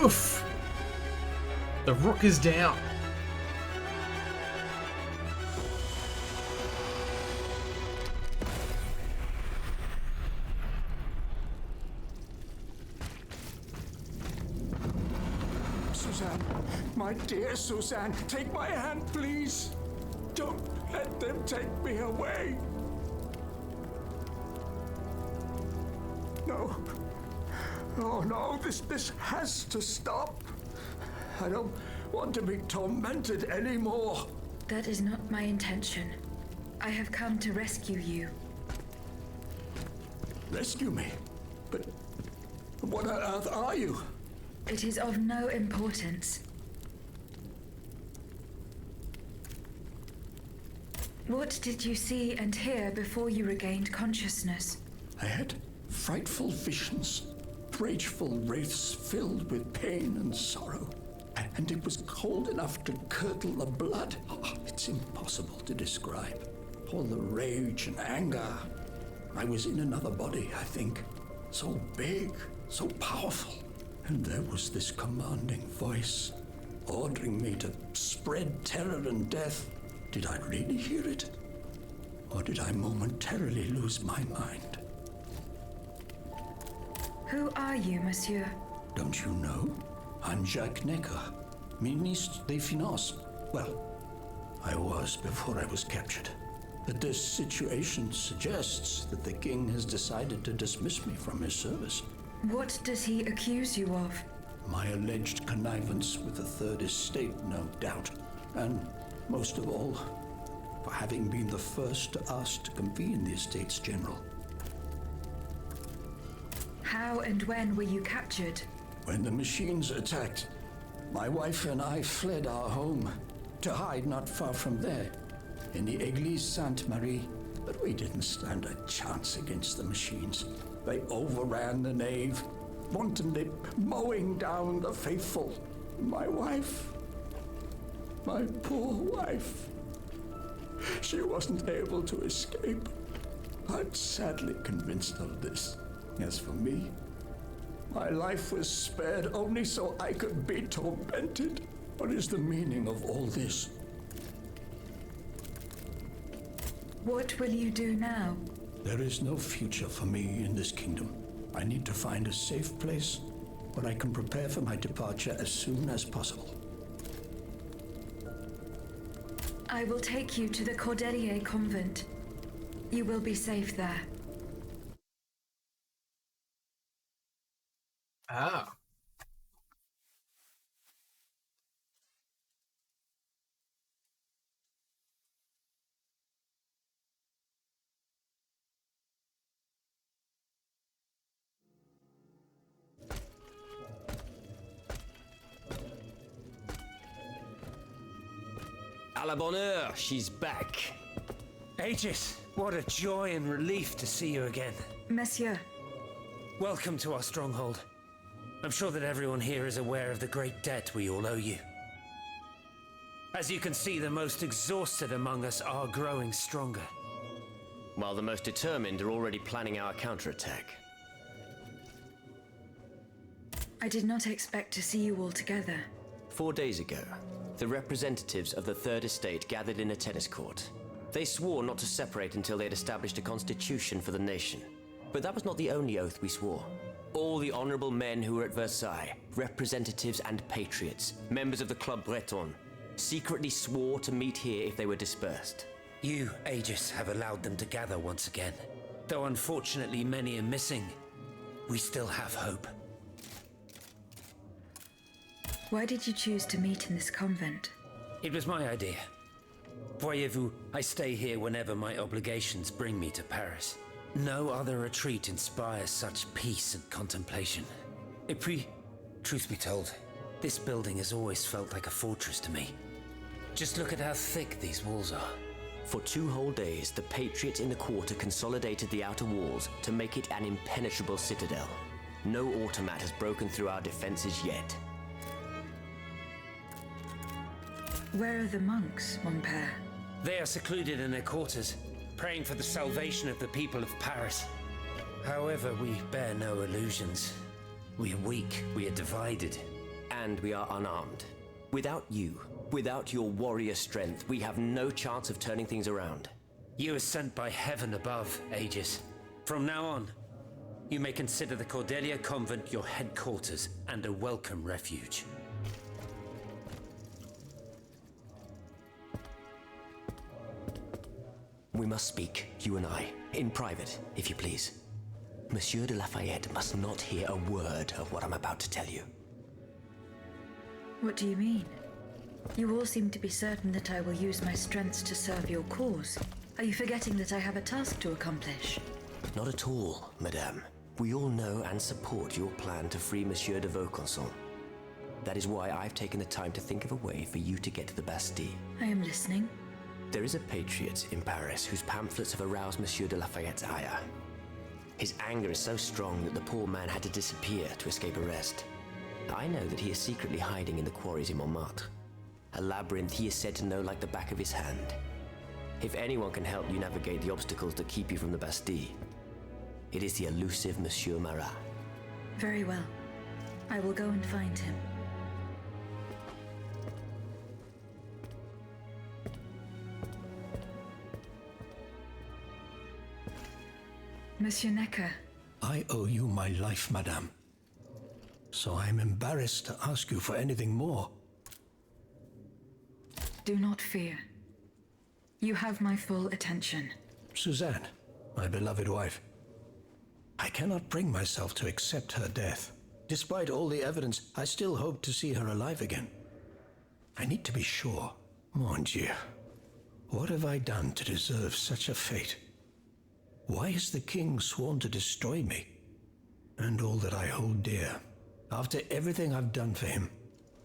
Oof! The rook is down. Suzanne, my dear Suzanne, take my hand, please. Don't let them take me away. No. Oh no, this has to stop. I don't want to be tormented anymore. That is not my intention. I have come to rescue you. Rescue me? But what on earth are you? It is of no importance. What did you see and hear before you regained consciousness? I had frightful visions, rageful wraiths filled with pain and sorrow. And it was cold enough to curdle the blood. Oh, it's impossible to describe. All the rage and anger. I was in another body, I think. So big, so powerful. And there was this commanding voice, ordering me to spread terror and death. Did I really hear it? Or did I momentarily lose my mind? Who are you, monsieur? Don't you know? I'm Jacques Necker, Ministre des Finances. Well, I was before I was captured. But this situation suggests that the king has decided to dismiss me from his service. What does he accuse you of? My alleged connivance with the Third Estate, no doubt. And most of all, for having been the first to ask to convene the Estates General. How and when were you captured? When the machines attacked, my wife and I fled our home to hide not far from there, in the Église Sainte-Marie, But we didn't stand a chance against the machines. They overran the nave, wantonly mowing down the faithful. My wife, my poor wife, she wasn't able to escape. I'm sadly convinced of this. As for me, my life was spared only so I could be tormented. What is the meaning of all this? What will you do now? There is no future for me in this kingdom. I need to find a safe place where I can prepare for my departure as soon as possible. I will take you to the Cordelier convent. You will be safe there. Ah. À la bonne heure, she's back. Aegis, what a joy and relief to see you again. Monsieur. Welcome to our stronghold. I'm sure that everyone here is aware of the great debt we all owe you. As you can see, the most exhausted among us are growing stronger. While the most determined are already planning our counterattack. I did not expect to see you all together. 4 days ago, the representatives of the Third Estate gathered in a tennis court. They swore not to separate until they had established a constitution for the nation. But that was not the only oath we swore. All the honorable men who were at Versailles, representatives and patriots, members of the Club Breton, secretly swore to meet here if they were dispersed. You, Aegis, have allowed them to gather once again. Though unfortunately many are missing, we still have hope. Why did you choose to meet in this convent? It was my idea. Voyez-vous, I stay here whenever my obligations bring me to Paris. No other retreat inspires such peace and contemplation. Et puis, truth be told, this building has always felt like a fortress to me. Just look at how thick these walls are. For 2 whole days, the patriots in the quarter consolidated the outer walls to make it an impenetrable citadel. No automat has broken through our defenses yet. Where are the monks, mon père? They are secluded in their quarters, praying for the salvation of the people of Paris. However, we bear no illusions. We are weak, we are divided. And we are unarmed. Without you, without your warrior strength, we have no chance of turning things around. You are sent by heaven above, Aegis. From now on, you may consider the Cordelier convent your headquarters and a welcome refuge. We must speak, you and I, in private, if you please. Monsieur de Lafayette must not hear a word of what I'm about to tell you. What do you mean? You all seem to be certain that I will use my strengths to serve your cause. Are you forgetting that I have a task to accomplish? Not at all, madame. We all know and support your plan to free Monsieur de Vaucanson. That is why I've taken the time to think of a way for you to get to the Bastille. I am listening. There is a patriot in Paris whose pamphlets have aroused Monsieur de Lafayette's ire. His anger is so strong that the poor man had to disappear to escape arrest. I know that he is secretly hiding in the quarries in Montmartre. A labyrinth he is said to know like the back of his hand. If anyone can help you navigate the obstacles that keep you from the Bastille, it is the elusive Monsieur Marat. Very well. I will go and find him. Monsieur Necker. I owe you my life, madame. So I'm embarrassed to ask you for anything more. Do not fear. You have my full attention. Suzanne, my beloved wife. I cannot bring myself to accept her death. Despite all the evidence, I still hope to see her alive again. I need to be sure. Mon Dieu. What have I done to deserve such a fate? Why has the king sworn to destroy me? And all that I hold dear. After everything I've done for him.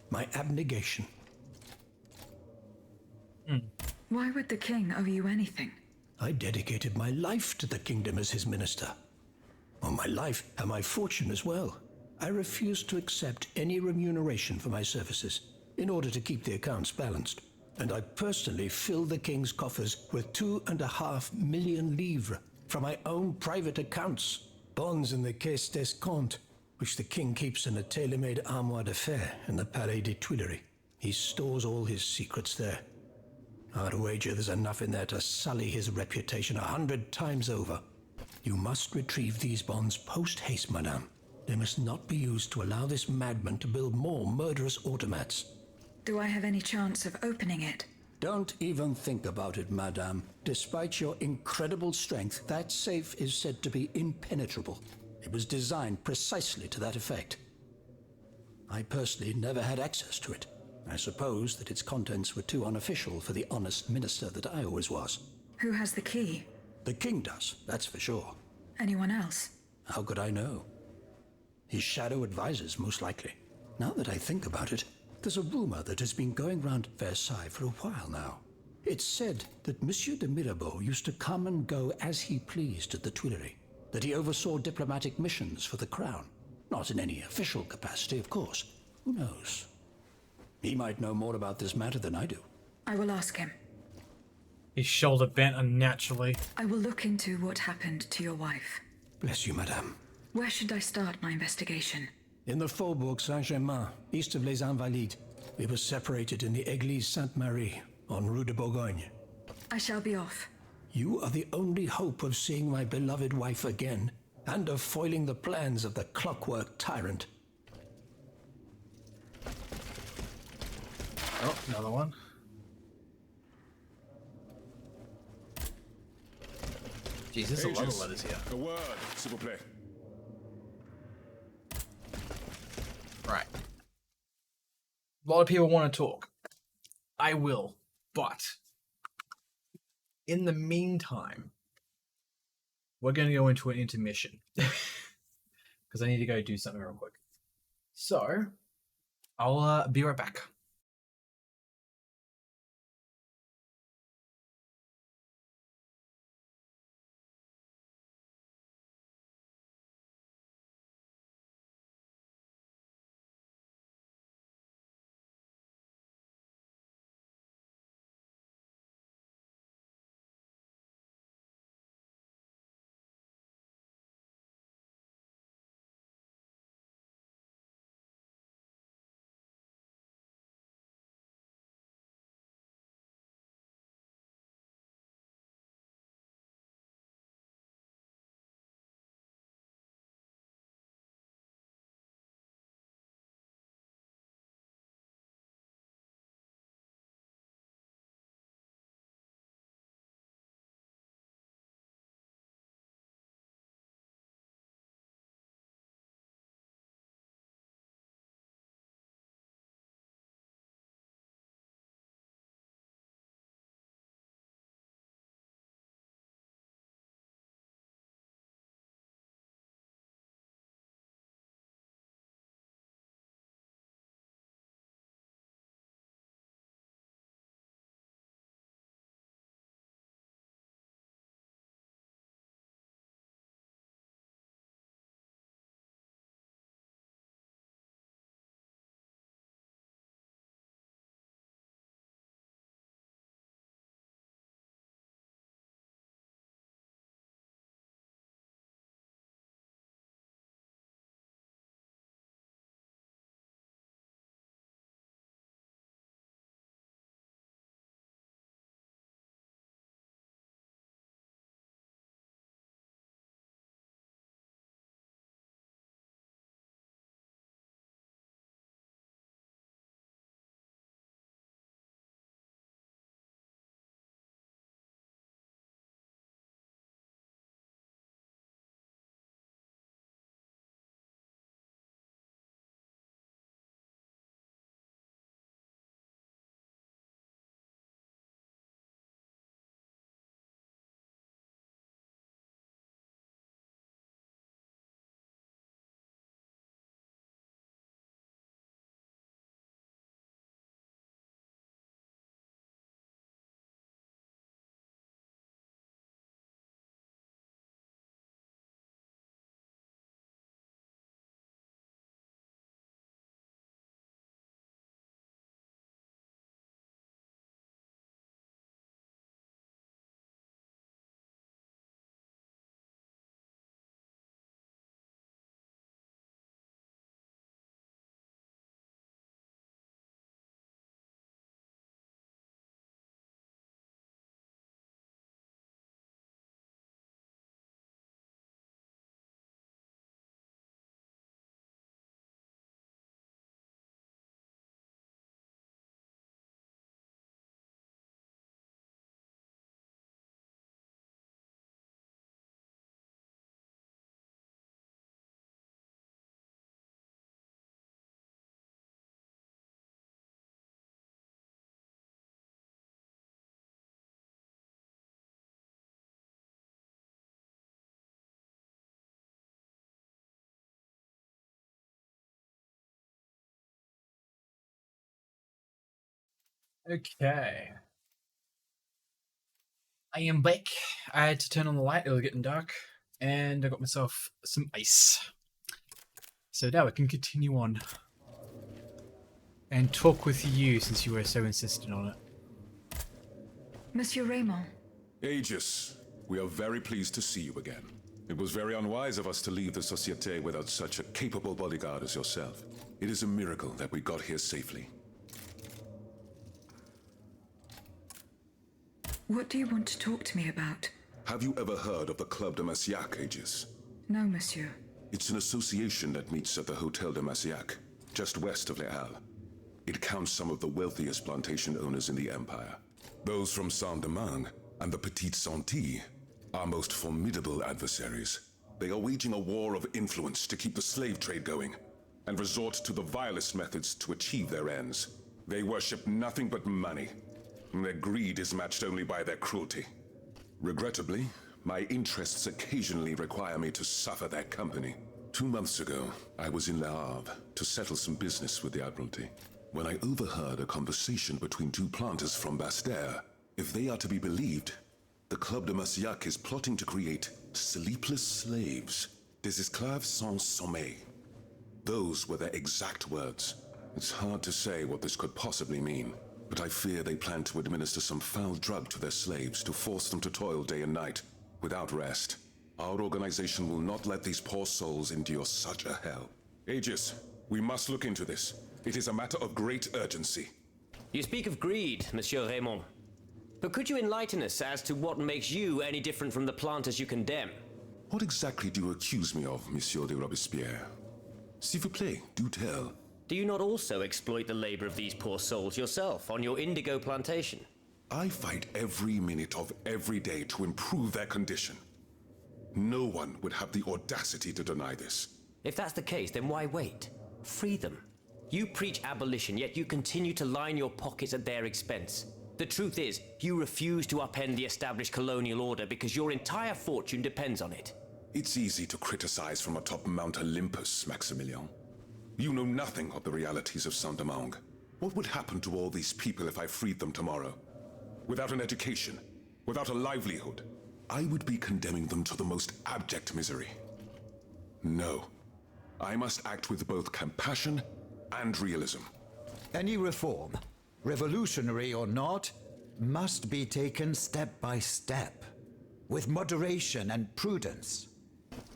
My abnegation. Why would the king owe you anything? I dedicated my life to the kingdom as his minister. Well, my life and my fortune as well. I refused to accept any remuneration for my services in order to keep the accounts balanced. And I personally filled the king's coffers with 2.5 million livres from my own private accounts. Bonds in the Caisse d'Escompte, which the king keeps in a tailor-made armoire de fer in the Palais des Tuileries. He stores all his secrets there. I'd wager there's enough in there to sully his reputation 100 times over. You must retrieve these bonds post-haste, madame. They must not be used to allow this madman to build more murderous automats. Do I have any chance of opening it? Don't even think about it, madame. Despite your incredible strength, that safe is said to be impenetrable. It was designed precisely to that effect. I personally never had access to it. I suppose that its contents were too unofficial for the honest minister that I always was. Who has the key? The king does, that's for sure. Anyone else? How could I know? His shadow advisors, most likely. Now that I think about it, there's a rumor that has been going round Versailles for a while now. It's said that Monsieur de Mirabeau used to come and go as he pleased at the Tuileries, that he oversaw diplomatic missions for the crown. Not in any official capacity, of course. Who knows? He might know more about this matter than I do. I will ask him. His shoulder bent unnaturally. I will look into what happened to your wife. Bless you, madame. Where should I start my investigation? In the Faubourg Saint-Germain, east of Les Invalides. We were separated in the Église Sainte-Marie, on Rue de Bourgogne. I shall be off. You are the only hope of seeing my beloved wife again, and of foiling the plans of the clockwork tyrant. Oh, another one. Jeez, there's a lot of letters here. A word, s'il vous plaît. Right. A lot of people want to talk. I will, but in the meantime, we're going to go into an intermission because I need to go do something real quick. So, I'll be right back. Okay. I am back. I had to turn on the light, it was getting dark, and I got myself some ice. So now we can continue on. And talk with you since you were so insistent on it. Monsieur Raymond. Aegis, we are very pleased to see you again. It was very unwise of us to leave the Société without such a capable bodyguard as yourself. It is a miracle that we got here safely. What do you want to talk to me about? Have you ever heard of the Club de Massiac, Aegis? No, monsieur. It's an association that meets at the Hotel de Massiac, just west of Les Halles. It counts some of the wealthiest plantation owners in the Empire. Those from Saint-Domingue and the Petite Santé, our most formidable adversaries. They are waging a war of influence to keep the slave trade going, and resort to the vilest methods to achieve their ends. They worship nothing but money, and their greed is matched only by their cruelty. Regrettably, my interests occasionally require me to suffer their company. 2 months ago, I was in Le Havre to settle some business with the Admiralty, when I overheard a conversation between 2 planters from Bastère. If they are to be believed, the Club de Massiac is plotting to create sleepless slaves, des esclaves sans sommeil. Those were their exact words. It's hard to say what this could possibly mean, but I fear they plan to administer some foul drug to their slaves to force them to toil day and night, without rest. Our organization will not let these poor souls endure such a hell. Aegis, we must look into this. It is a matter of great urgency. You speak of greed, Monsieur Raymond. But could you enlighten us as to what makes you any different from the planters you condemn? What exactly do you accuse me of, Monsieur de Robespierre? S'il vous plaît, do tell. Do you not also exploit the labor of these poor souls yourself on your indigo plantation? I fight every minute of every day to improve their condition. No one would have the audacity to deny this. If that's the case, then why wait? Free them. You preach abolition, yet you continue to line your pockets at their expense. The truth is, you refuse to upend the established colonial order because your entire fortune depends on it. It's easy to criticize from atop Mount Olympus, Maximilian. You know nothing of the realities of Saint-Domingue. What would happen to all these people if I freed them tomorrow? Without an education, without a livelihood, I would be condemning them to the most abject misery. No. I must act with both compassion and realism. Any reform, revolutionary or not, must be taken step by step, with moderation and prudence.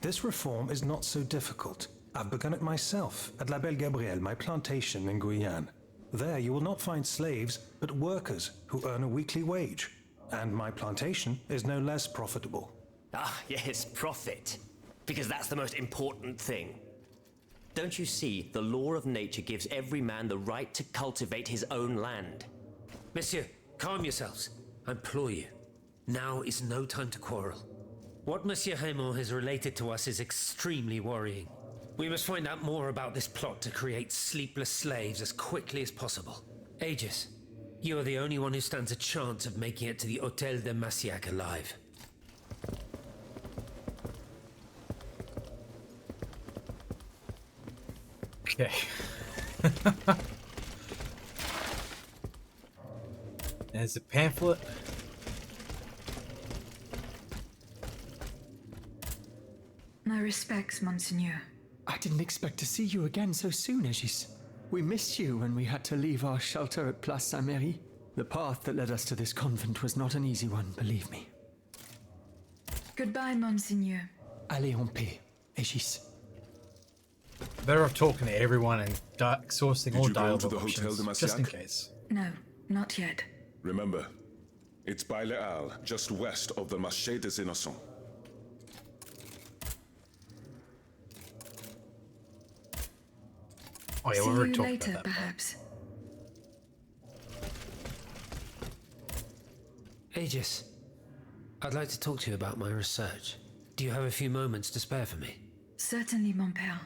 This reform is not so difficult. I've begun it myself at La Belle Gabrielle, my plantation in Guyane. There you will not find slaves, but workers who earn a weekly wage. And my plantation is no less profitable. Ah, yes, profit. Because that's the most important thing. Don't you see, the law of nature gives every man the right to cultivate his own land. Monsieur, calm yourselves. I implore you. Now is no time to quarrel. What Monsieur Raymond has related to us is extremely worrying. We must find out more about this plot to create sleepless slaves as quickly as possible. Aegis, you are the only one who stands a chance of making it to the Hotel de Massiac alive. Okay. There's a pamphlet. My respects, Monseigneur. I didn't expect to see you again so soon, Aegis. We missed you when we had to leave our shelter at Place Saint-Merry. The path that led us to this convent was not an easy one, believe me. Goodbye, Monseigneur. Allez en paix, Aegis. Better off talking to everyone and exhausting all dialogue to the Hotel de options, just in Massiac? case. No, not yet. Remember, it's by Les Halles, just west of the Marché des Innocents. Oh yeah, See we already you talked later, about that. perhaps. Aegis, I'd like to talk to you about my research. Do you have a few moments to spare for me? Certainly, mon père.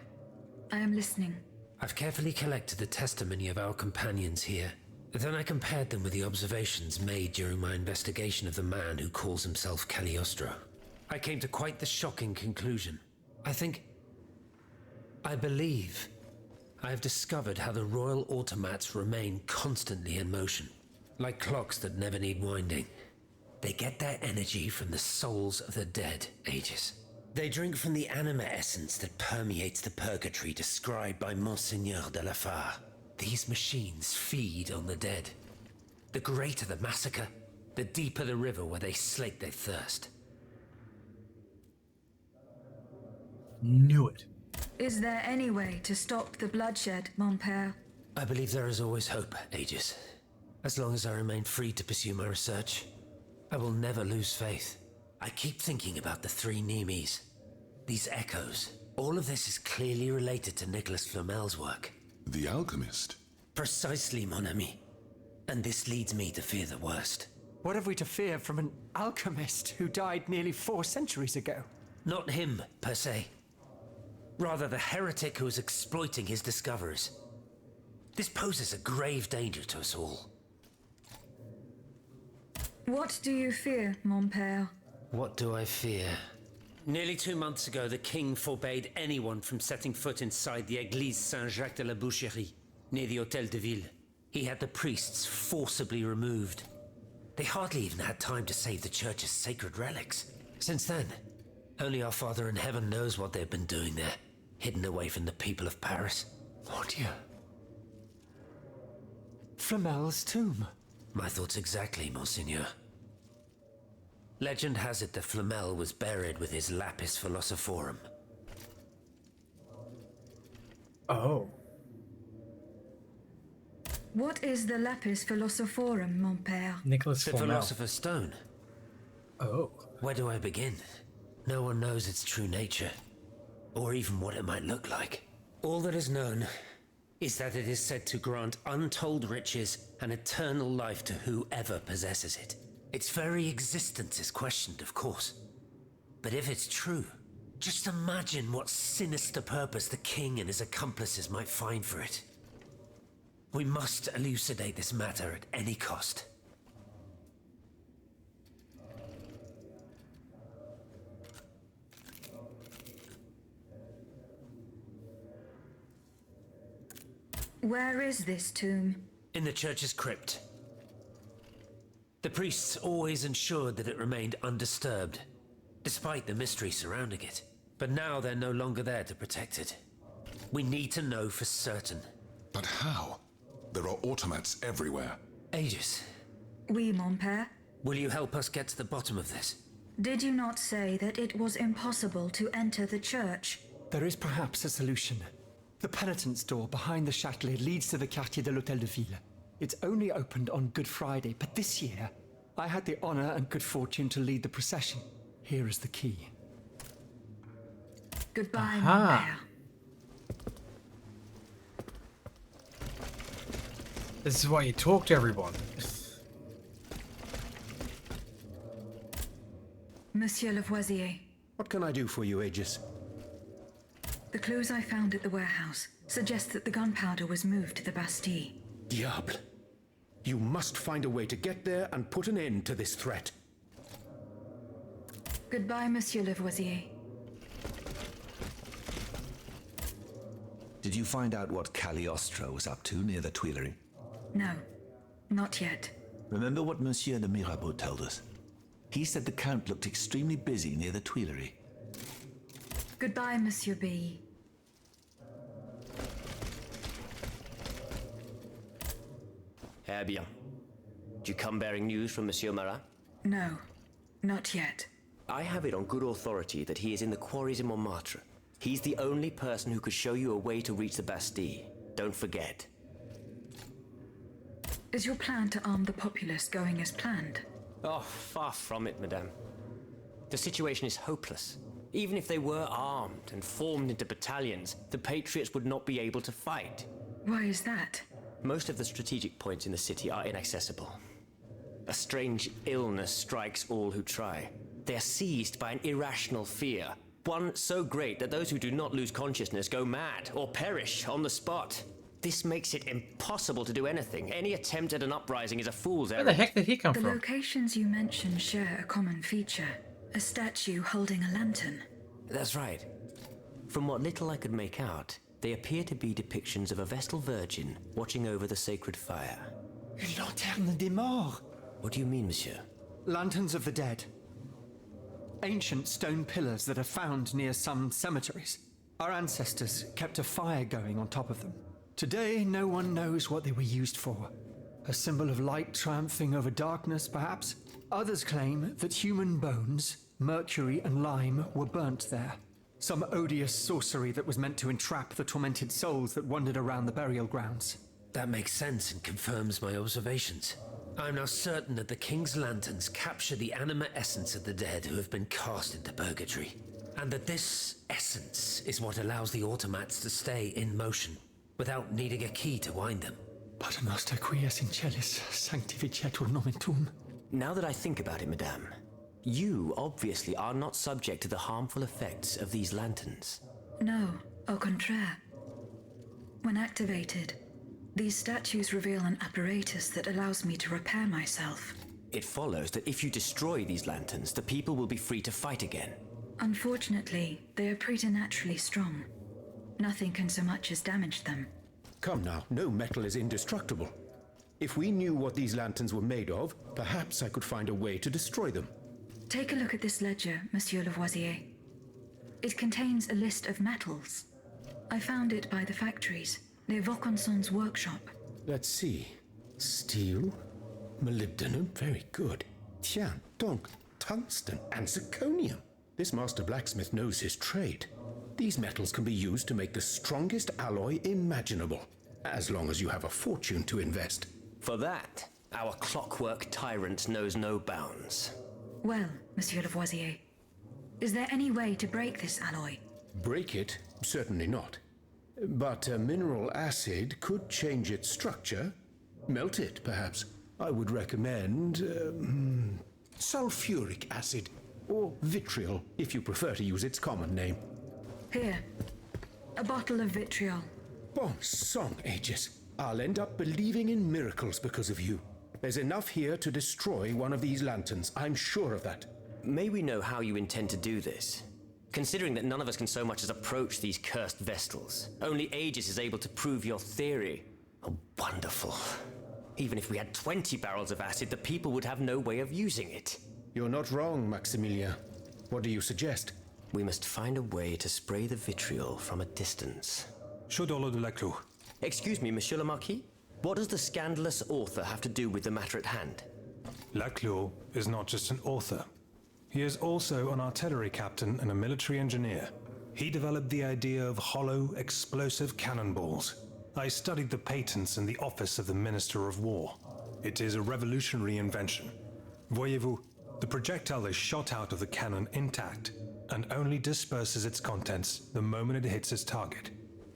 I am listening. I've carefully collected the testimony of our companions here. Then I compared them with the observations made during my investigation of the man who calls himself Cagliostro. I came to quite the shocking conclusion. I believe I have discovered how the royal automats remain constantly in motion. Like clocks that never need winding. They get their energy from the souls of the dead, Aegis. They drink from the anima essence that permeates the purgatory described by Monseigneur de la Fare. These machines feed on the dead. The greater the massacre, the deeper the river where they slake their thirst. Knew it. Is there any way to stop the bloodshed, mon père? I believe there is always hope, Aegis. As long as I remain free to pursue my research, I will never lose faith. I keep thinking about the three Nemes. These echoes. All of this is clearly related to Nicholas Flamel's work. The alchemist? Precisely, mon ami. And this leads me to fear the worst. What have we to fear from an alchemist who died nearly 4 centuries ago? Not him, per se. Rather the heretic who is exploiting his discoveries. This poses a grave danger to us all. What do you fear, mon père? What do I fear? Nearly 2 months ago, the king forbade anyone from setting foot inside the Église Saint-Jacques de la Boucherie, near the Hôtel de Ville. He had the priests forcibly removed. They hardly even had time to save the church's sacred relics. Since then, only our Father in Heaven knows what they've been doing there, hidden away from the people of Paris. Mon Dieu. Flamel's tomb. My thoughts exactly, Monseigneur. Legend has it that Flamel was buried with his lapis philosophorum. Oh. What is the lapis philosophorum, mon père? Nicholas The Flamel. Philosopher's Stone. Oh. Where do I begin? No one knows its true nature, or even what it might look like. All that is known is that it is said to grant untold riches and eternal life to whoever possesses it. Its very existence is questioned, of course. But if it's true, just imagine what sinister purpose the king and his accomplices might find for it. We must elucidate this matter at any cost. Where is this tomb? In the church's crypt. The priests always ensured that it remained undisturbed, despite the mystery surrounding it. But now they're no longer there to protect it. We need to know for certain. But how? There are automats everywhere. Aegis, Oui, mon père. will you help us get to the bottom of this? Did you not say that it was impossible to enter the church? There is perhaps a solution. The penitent's door behind the Châtelet leads to the Quartier de l'Hôtel de Ville. It's only opened on Good Friday, but this year, I had the honor and good fortune to lead the procession. Here is the key. Goodbye, mon Aha. père. This is why you talk to everyone. Monsieur Lavoisier, What can I do for you, Aegis? the clues I found at the warehouse suggest that the gunpowder was moved to the Bastille. Diable. You must find a way to get there and put an end to this threat. Goodbye, Monsieur Lavoisier. Did you find out what Cagliostro was up to near the Tuileries? No, not yet. Remember what Monsieur de Mirabeau told us? He said the Count looked extremely busy near the Tuileries. Goodbye, Monsieur B. Eh bien. Do you come bearing news from Monsieur Marat? No, not yet. I have it on good authority that he is in the quarries in Montmartre. He's the only person who could show you a way to reach the Bastille. Don't forget. Is your plan to arm the populace going as planned? Oh, far from it, madame. The situation is hopeless. Even if they were armed and formed into battalions, the Patriots would not be able to fight. Why is that? Most of the strategic points in the city are inaccessible. A strange illness strikes all who try. They are seized by an irrational fear, one so great that those who do not lose consciousness go mad or perish on the spot. This makes it impossible to do anything. Any attempt at an uprising is a fool's errand. Where the heck did he come The from? locations you mentioned share a common feature. A statue holding a lantern. That's right. From what little I could make out, they appear to be depictions of a Vestal Virgin watching over the sacred fire. Une lanterne des morts. What do you mean, monsieur? Lanterns of the dead. Ancient stone pillars that are found near some cemeteries. Our ancestors kept a fire going on top of them. Today, no one knows what they were used for. A symbol of light triumphing over darkness, perhaps? Others claim that human bones, mercury and lime, were burnt there. Some odious sorcery that was meant to entrap the tormented souls that wandered around the burial grounds. That makes sense and confirms my observations. I'm now certain that the King's lanterns capture the anima essence of the dead who have been cast into purgatory, and that this essence is what allows the automats to stay in motion, without needing a key to wind them. Pater noster qui es in celis, sanctificetur nomen tuum. Now that I think about it, madame, you obviously are not subject to the harmful effects of these lanterns. No, au contraire. When activated, these statues reveal an apparatus that allows me to repair myself. It follows that if you destroy these lanterns, the people will be free to fight again. Unfortunately, they are preternaturally strong. Nothing can so much as damage them. Come now, no metal is indestructible. If we knew what these lanterns were made of, perhaps I could find a way to destroy them. Take a look at this ledger, Monsieur Lavoisier. It contains a list of metals. I found it by the factories, near Vaucanson's workshop. Let's see. Steel, molybdenum, very good. Tiens, donc, tungsten and zirconium. This master blacksmith knows his trade. These metals can be used to make the strongest alloy imaginable, as long as you have a fortune to invest. For that, our clockwork tyrant knows no bounds. Well, Monsieur Lavoisier, is there any way to break this alloy? Break it? Certainly not. But a mineral acid could change its structure. Melt it, perhaps. I would recommend sulfuric acid, or vitriol, if you prefer to use its common name. Here, a bottle of vitriol. Bon sang, Aegis. I'll end up believing in miracles because of you. There's enough here to destroy one of these lanterns, I'm sure of that. May we know how you intend to do this? Considering that none of us can so much as approach these cursed Vestals, only Aegis is able to prove your theory. Oh, wonderful. Even if we had 20 barrels of acid, the people would have no way of using it. You're not wrong, Maximilien. What do you suggest? We must find a way to spray the vitriol from a distance. Chaudolo de la Clou. Excuse me, Monsieur le Marquis? What does the scandalous author have to do with the matter at hand? Laclos is not just an author. He is also an artillery captain and a military engineer. He developed the idea of hollow, explosive cannonballs. I studied the patents in the office of the Minister of War. It is a revolutionary invention. Voyez-vous, the projectile is shot out of the cannon intact and only disperses its contents the moment it hits its target.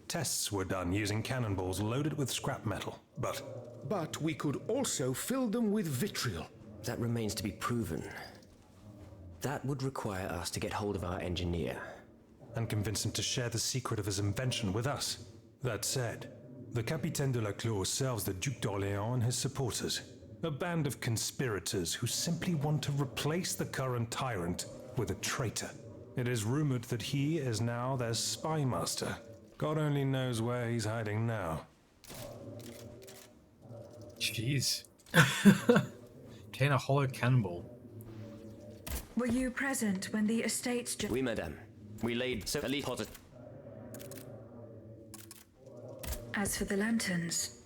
Tests were done using cannonballs loaded with scrap metal, But we could also fill them with vitriol. That remains to be proven. That would require us to get hold of our engineer. And convince him to share the secret of his invention with us. That said, the Capitaine de la Clos serves the Duc d'Orléans and his supporters. A band of conspirators who simply want to replace the current tyrant with a traitor. It is rumored that he is now their spy master. God only knows where he's hiding now. Jeez. Obtain a hollow cannonball. Were you present when the estates... Oui, madame. We laid so at least positive. As for the lanterns...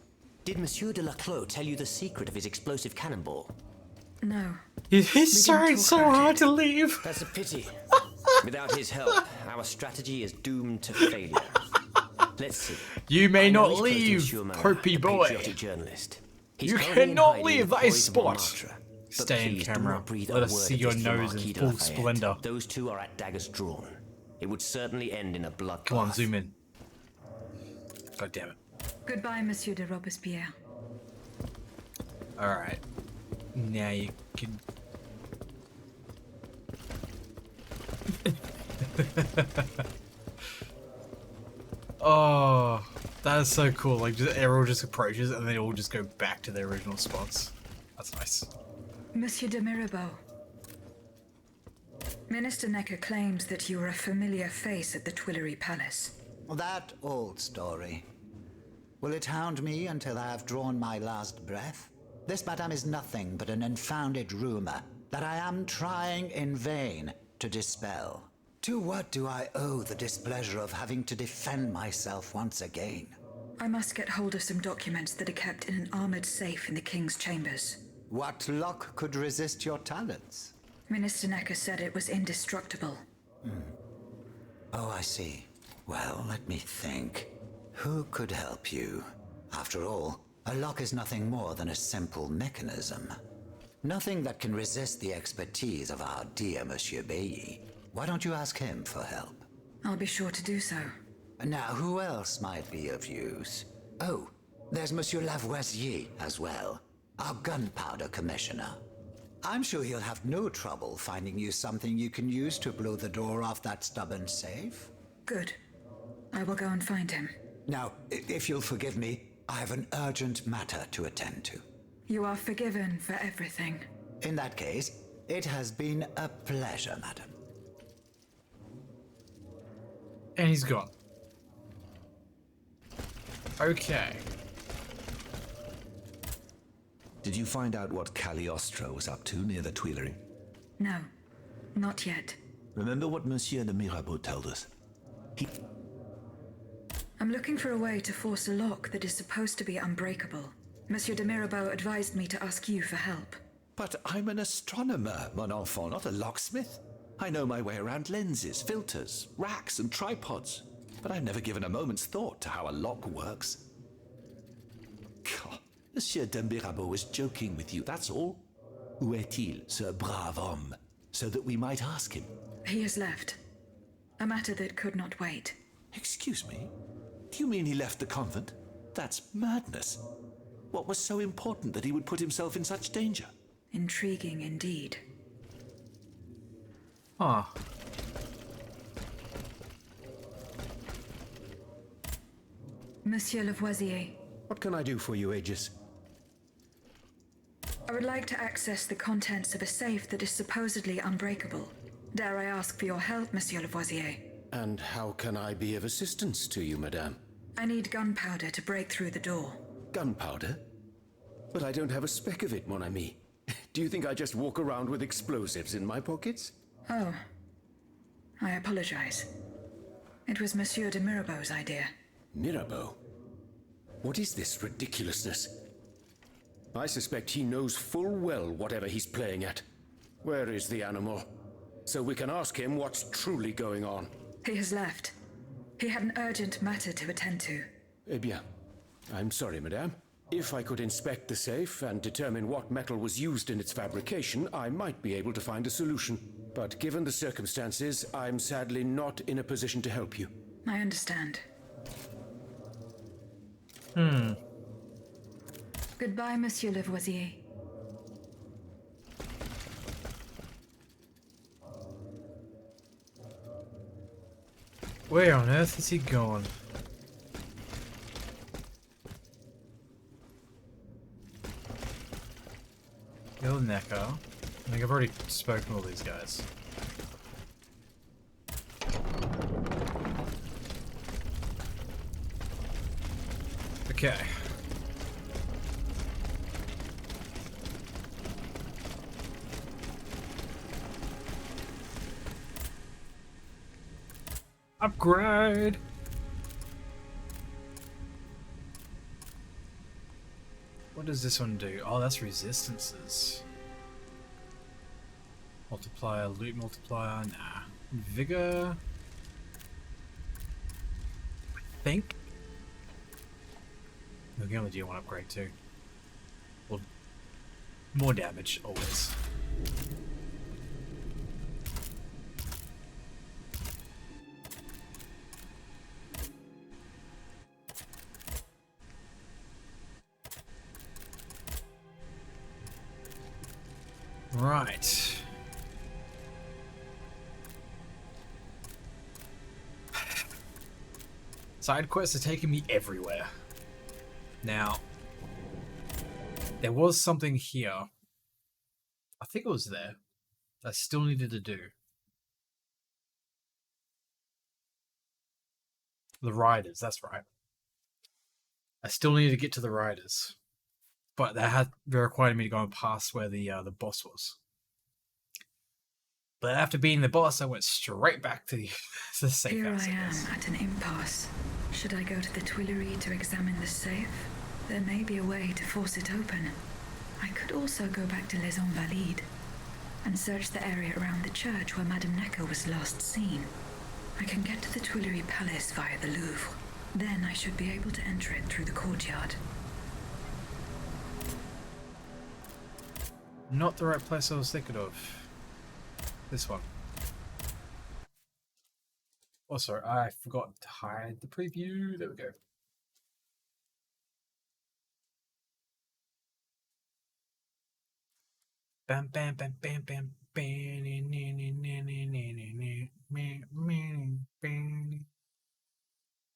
Did Monsieur de la Clos tell you the secret of his explosive cannonball? No. He's trying so hard to leave. That's a pity. Without his help, our strategy is doomed to failure. Let's see. You may not leave, Popey boy. Journalist. You cannot leave that spot. Stay in camera. Let us see your nose in full splendor. Those two are at daggers drawn. It would certainly end in a bloodbath. Come on, zoom in. God damn it. Goodbye, Monsieur de Robespierre. Alright. Now you can... Oh, that is so cool. Like, everyone just approaches and they all just go back to their original spots. That's nice. Monsieur de Mirabeau. Minister Necker claims that you are a familiar face at the Tuileries Palace. That old story. Will it hound me until I have drawn my last breath? This, madame, is nothing but an unfounded rumor that I am trying in vain to dispel. To what do I owe the displeasure of having to defend myself once again? I must get hold of some documents that are kept in an armored safe in the king's chambers. What lock could resist your talents? Minister Necker said it was indestructible. Oh, I see. Well, let me think. Who could help you? After all, a lock is nothing more than a simple mechanism. Nothing that can resist the expertise of our dear Monsieur Bailly. Why don't you ask him for help? I'll be sure to do so. Now, who else might be of use? Oh, there's Monsieur Lavoisier as well, our gunpowder commissioner. I'm sure he'll have no trouble finding you something you can use to blow the door off that stubborn safe. Good. I will go and find him. Now, if you'll forgive me, I have an urgent matter to attend to. You are forgiven for everything. In that case, it has been a pleasure, madam. And he's gone. Okay. Did you find out what Cagliostro was up to near the Tuileries? No, not yet. Remember what Monsieur de Mirabeau told us? I'm looking for a way to force a lock that is supposed to be unbreakable. Monsieur de Mirabeau advised me to ask you for help. But I'm an astronomer, mon enfant, not a locksmith. I know my way around lenses, filters, racks, and tripods. But I've never given a moment's thought to how a lock works. God, Monsieur de Mirabeau was joking with you, that's all. Où est-il, ce brave homme? So that we might ask him. He has left. A matter that could not wait. Excuse me? Do you mean he left the convent? That's madness. What was so important that he would put himself in such danger? Intriguing indeed. Ah. Monsieur Lavoisier. What can I do for you, Aegis? I would like to access the contents of a safe that is supposedly unbreakable. Dare I ask for your help, Monsieur Lavoisier? And how can I be of assistance to you, madame? I need gunpowder to break through the door. Gunpowder? But I don't have a speck of it, mon ami. Do you think I just walk around with explosives in my pockets? Oh. I apologize. It was Monsieur de Mirabeau's idea. Mirabeau? What is this ridiculousness? I suspect he knows full well whatever he's playing at. Where is the animal? So we can ask him what's truly going on. He has left. He had an urgent matter to attend to. Eh bien, I'm sorry, madame. If I could inspect the safe and determine what metal was used in its fabrication, I might be able to find a solution. But given the circumstances, I'm sadly not in a position to help you. I understand. Goodbye, Monsieur Lavoisier. Where on earth is he gone? Il Necker. I think I've already spoken to all these guys. Okay. Upgrade! What does this one do? Oh, that's resistances. Multiplier, loot multiplier, nah. Vigor. I think. We can only do one upgrade too. Well, more damage, always. Right. Side quests are taking me everywhere. Now, there was something here. I think it was there. I still needed to do. The riders, that's right. I still need to get to the riders. But they required me to go past where the boss was. But after beating the boss, I went straight back to the safe Here house. I am at an impasse. Should I go to the Tuileries to examine the safe? There may be a way to force it open. I could also go back to Les Invalides and search the area around the church where Madame Necker was last seen. I can get to the Tuileries Palace via the Louvre. Then I should be able to enter it through the courtyard. Not the right place I was thinking of. This one. Oh, sorry, I forgot to hide the preview. There we go. Bam, bam, bam, bam, bam,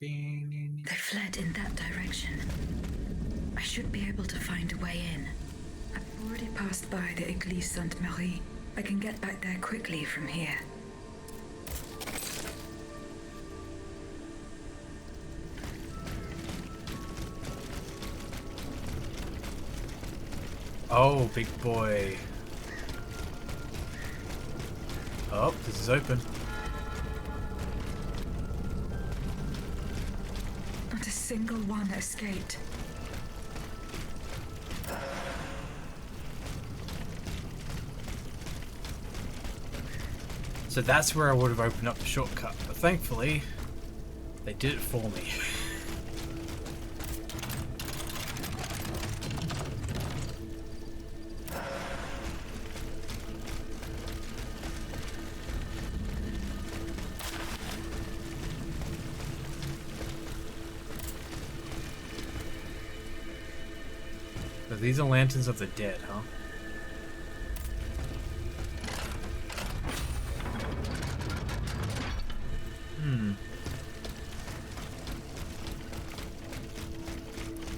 They fled in that direction. I should be able to find a way in. I've already passed by the Église Sainte-Marie. I can get back there quickly from here. Oh, big boy. Oh, this is open. Not a single one escaped. So that's where I would have opened up the shortcut, but thankfully, they did it for me. So these are lanterns of the dead, huh?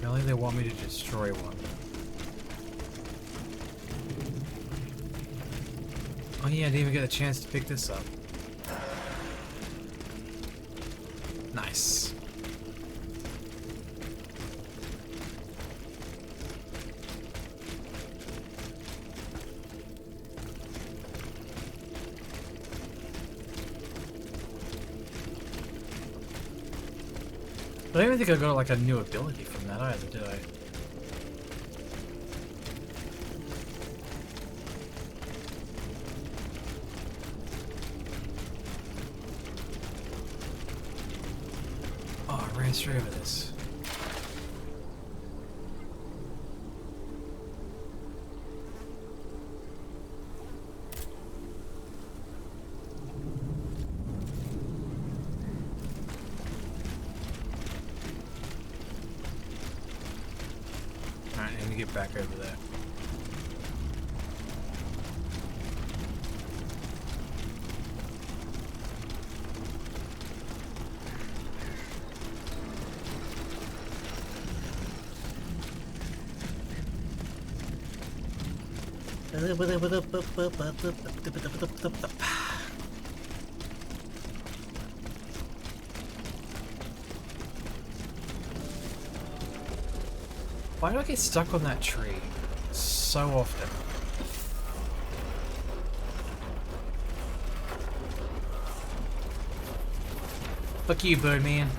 Really, they want me to destroy one. Oh yeah, I didn't even get a chance to pick this up. Nice. I don't even think I got like a new ability from that either, did I? Oh, I ran straight over this. Alright, I need to get back over there. Why do I get stuck on that tree so often? Fuck you, Birdman.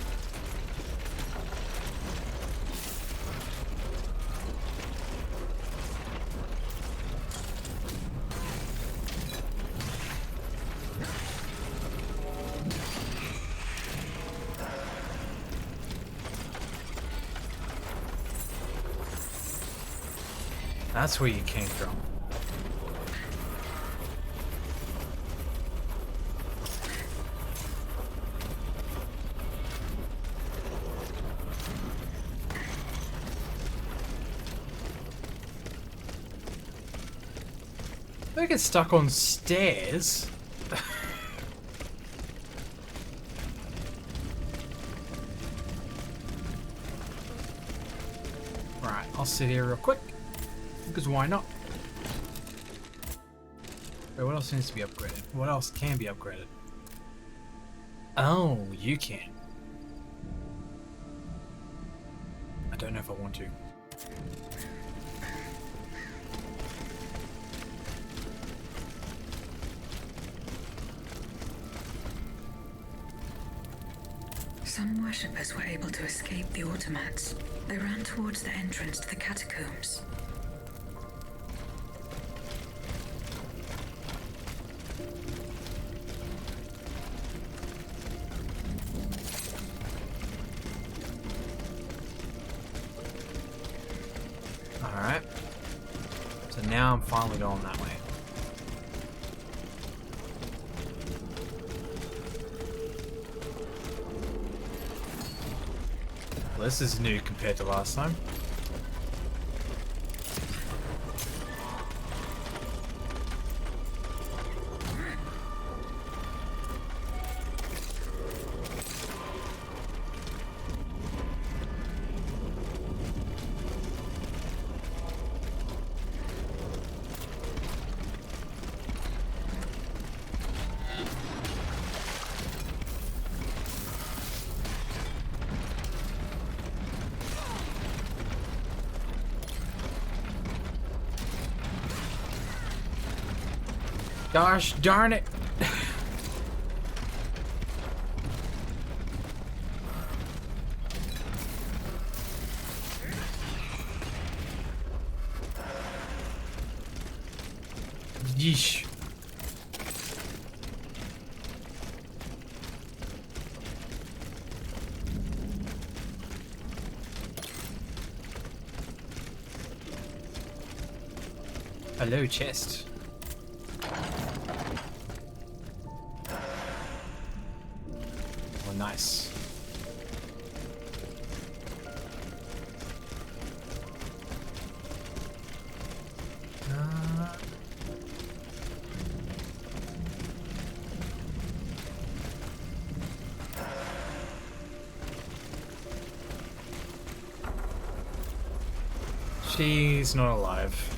That's where you came from. I get stuck on stairs. Right, I'll sit here real quick. Because why not? Wait, what else needs to be upgraded? What else can be upgraded? Oh, you can. I don't know if I want to. Some worshippers were able to escape the automats. They ran towards the entrance to the catacombs. Alright. So now I'm finally going that way. Well, this is new compared to last time. Gosh darn it. Yeesh. Hello, chest. Oh, nice. She's not alive.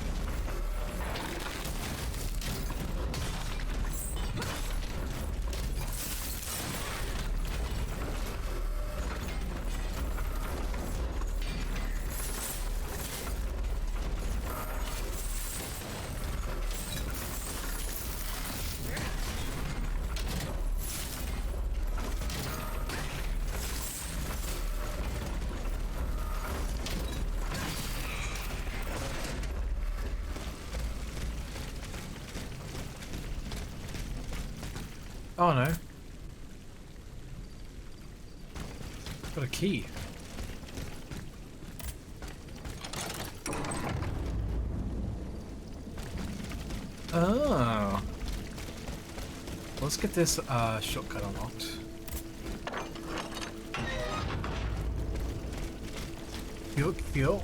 Oh no. Got a key. Oh. Let's get this shortcut unlocked. Fuel.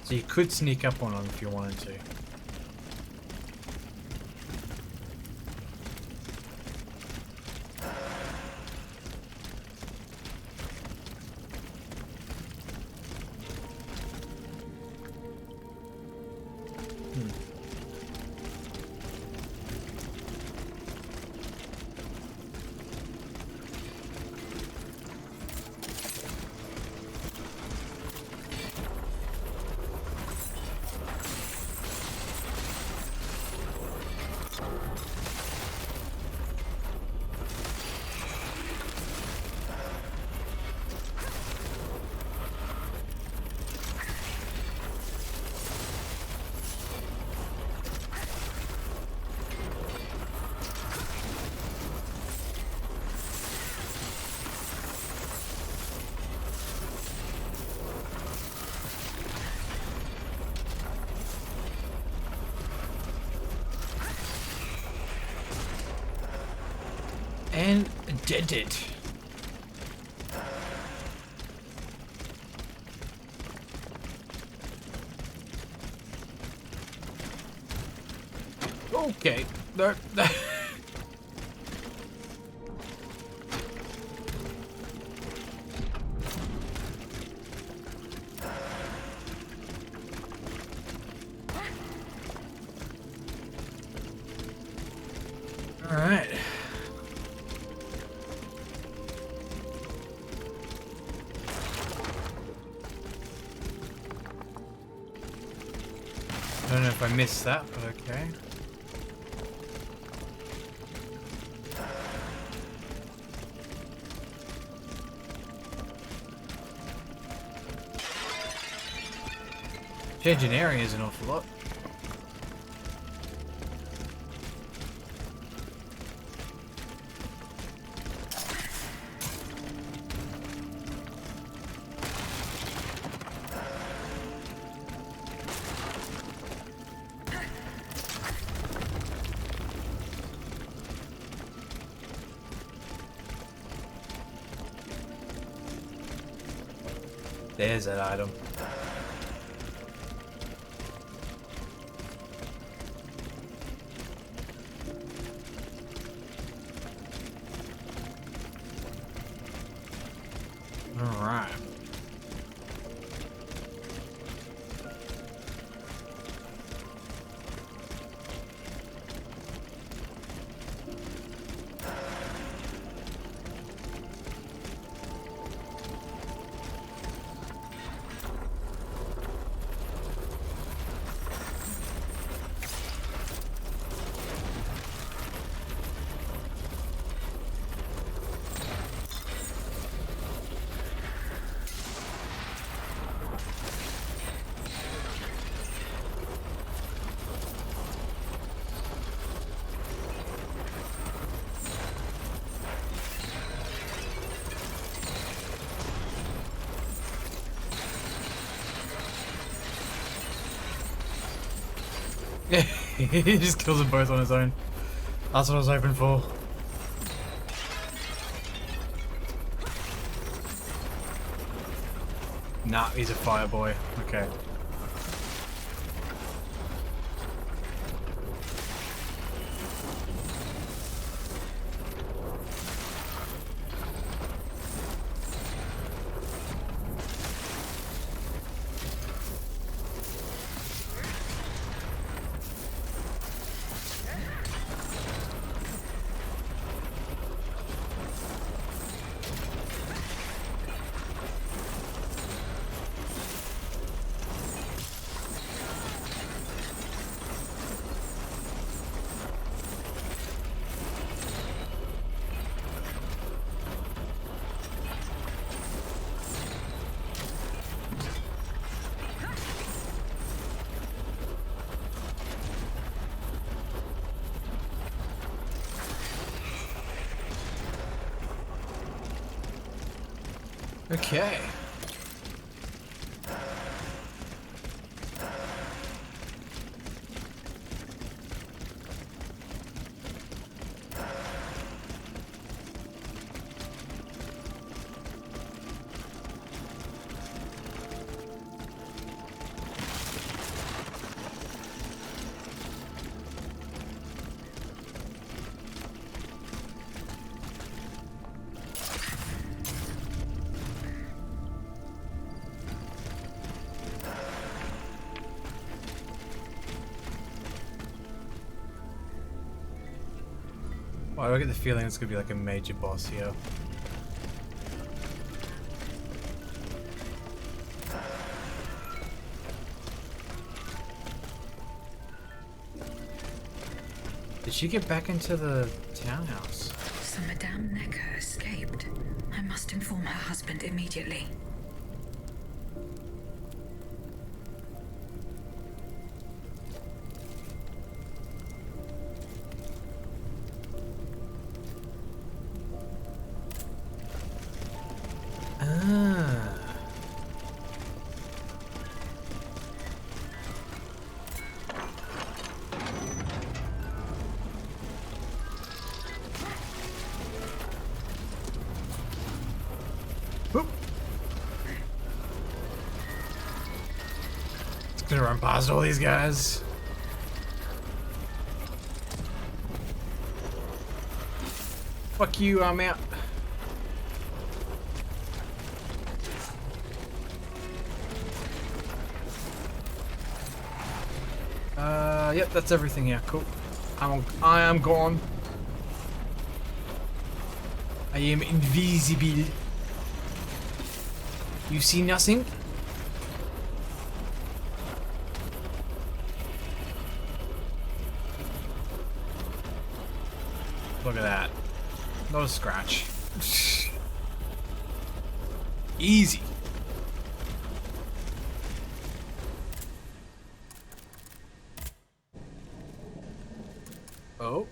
So you could sneak up on them if you wanted to. And did it. Okay. There. All right. I don't know if I missed that, but okay. Changing area is an awful lot. There's that item. All right. He just kills them both on his own. That's what I was hoping for. Nah, he's a fire boy. Okay. Okay. Well, I get the feeling it's gonna be like a major boss here. Did she get back into the townhouse? So Madame Necker escaped. I must inform her husband immediately. gonna run past all these guys. Fuck you, I'm out. Yep, that's everything here. Cool. I am gone. I am invisible. You see nothing? Look at that. Not a scratch. Easy. Oh.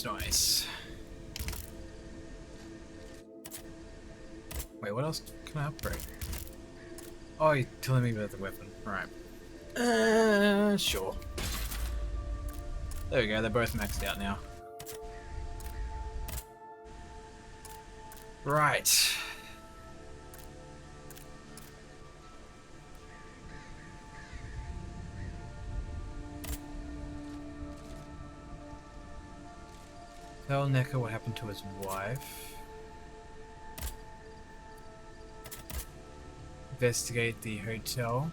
Nice. Wait, what else can I upgrade? Oh, you're telling me about the weapon. Right. Sure. There we go, they're both maxed out now. Right. Tell Necker what happened to his wife. Investigate the hotel.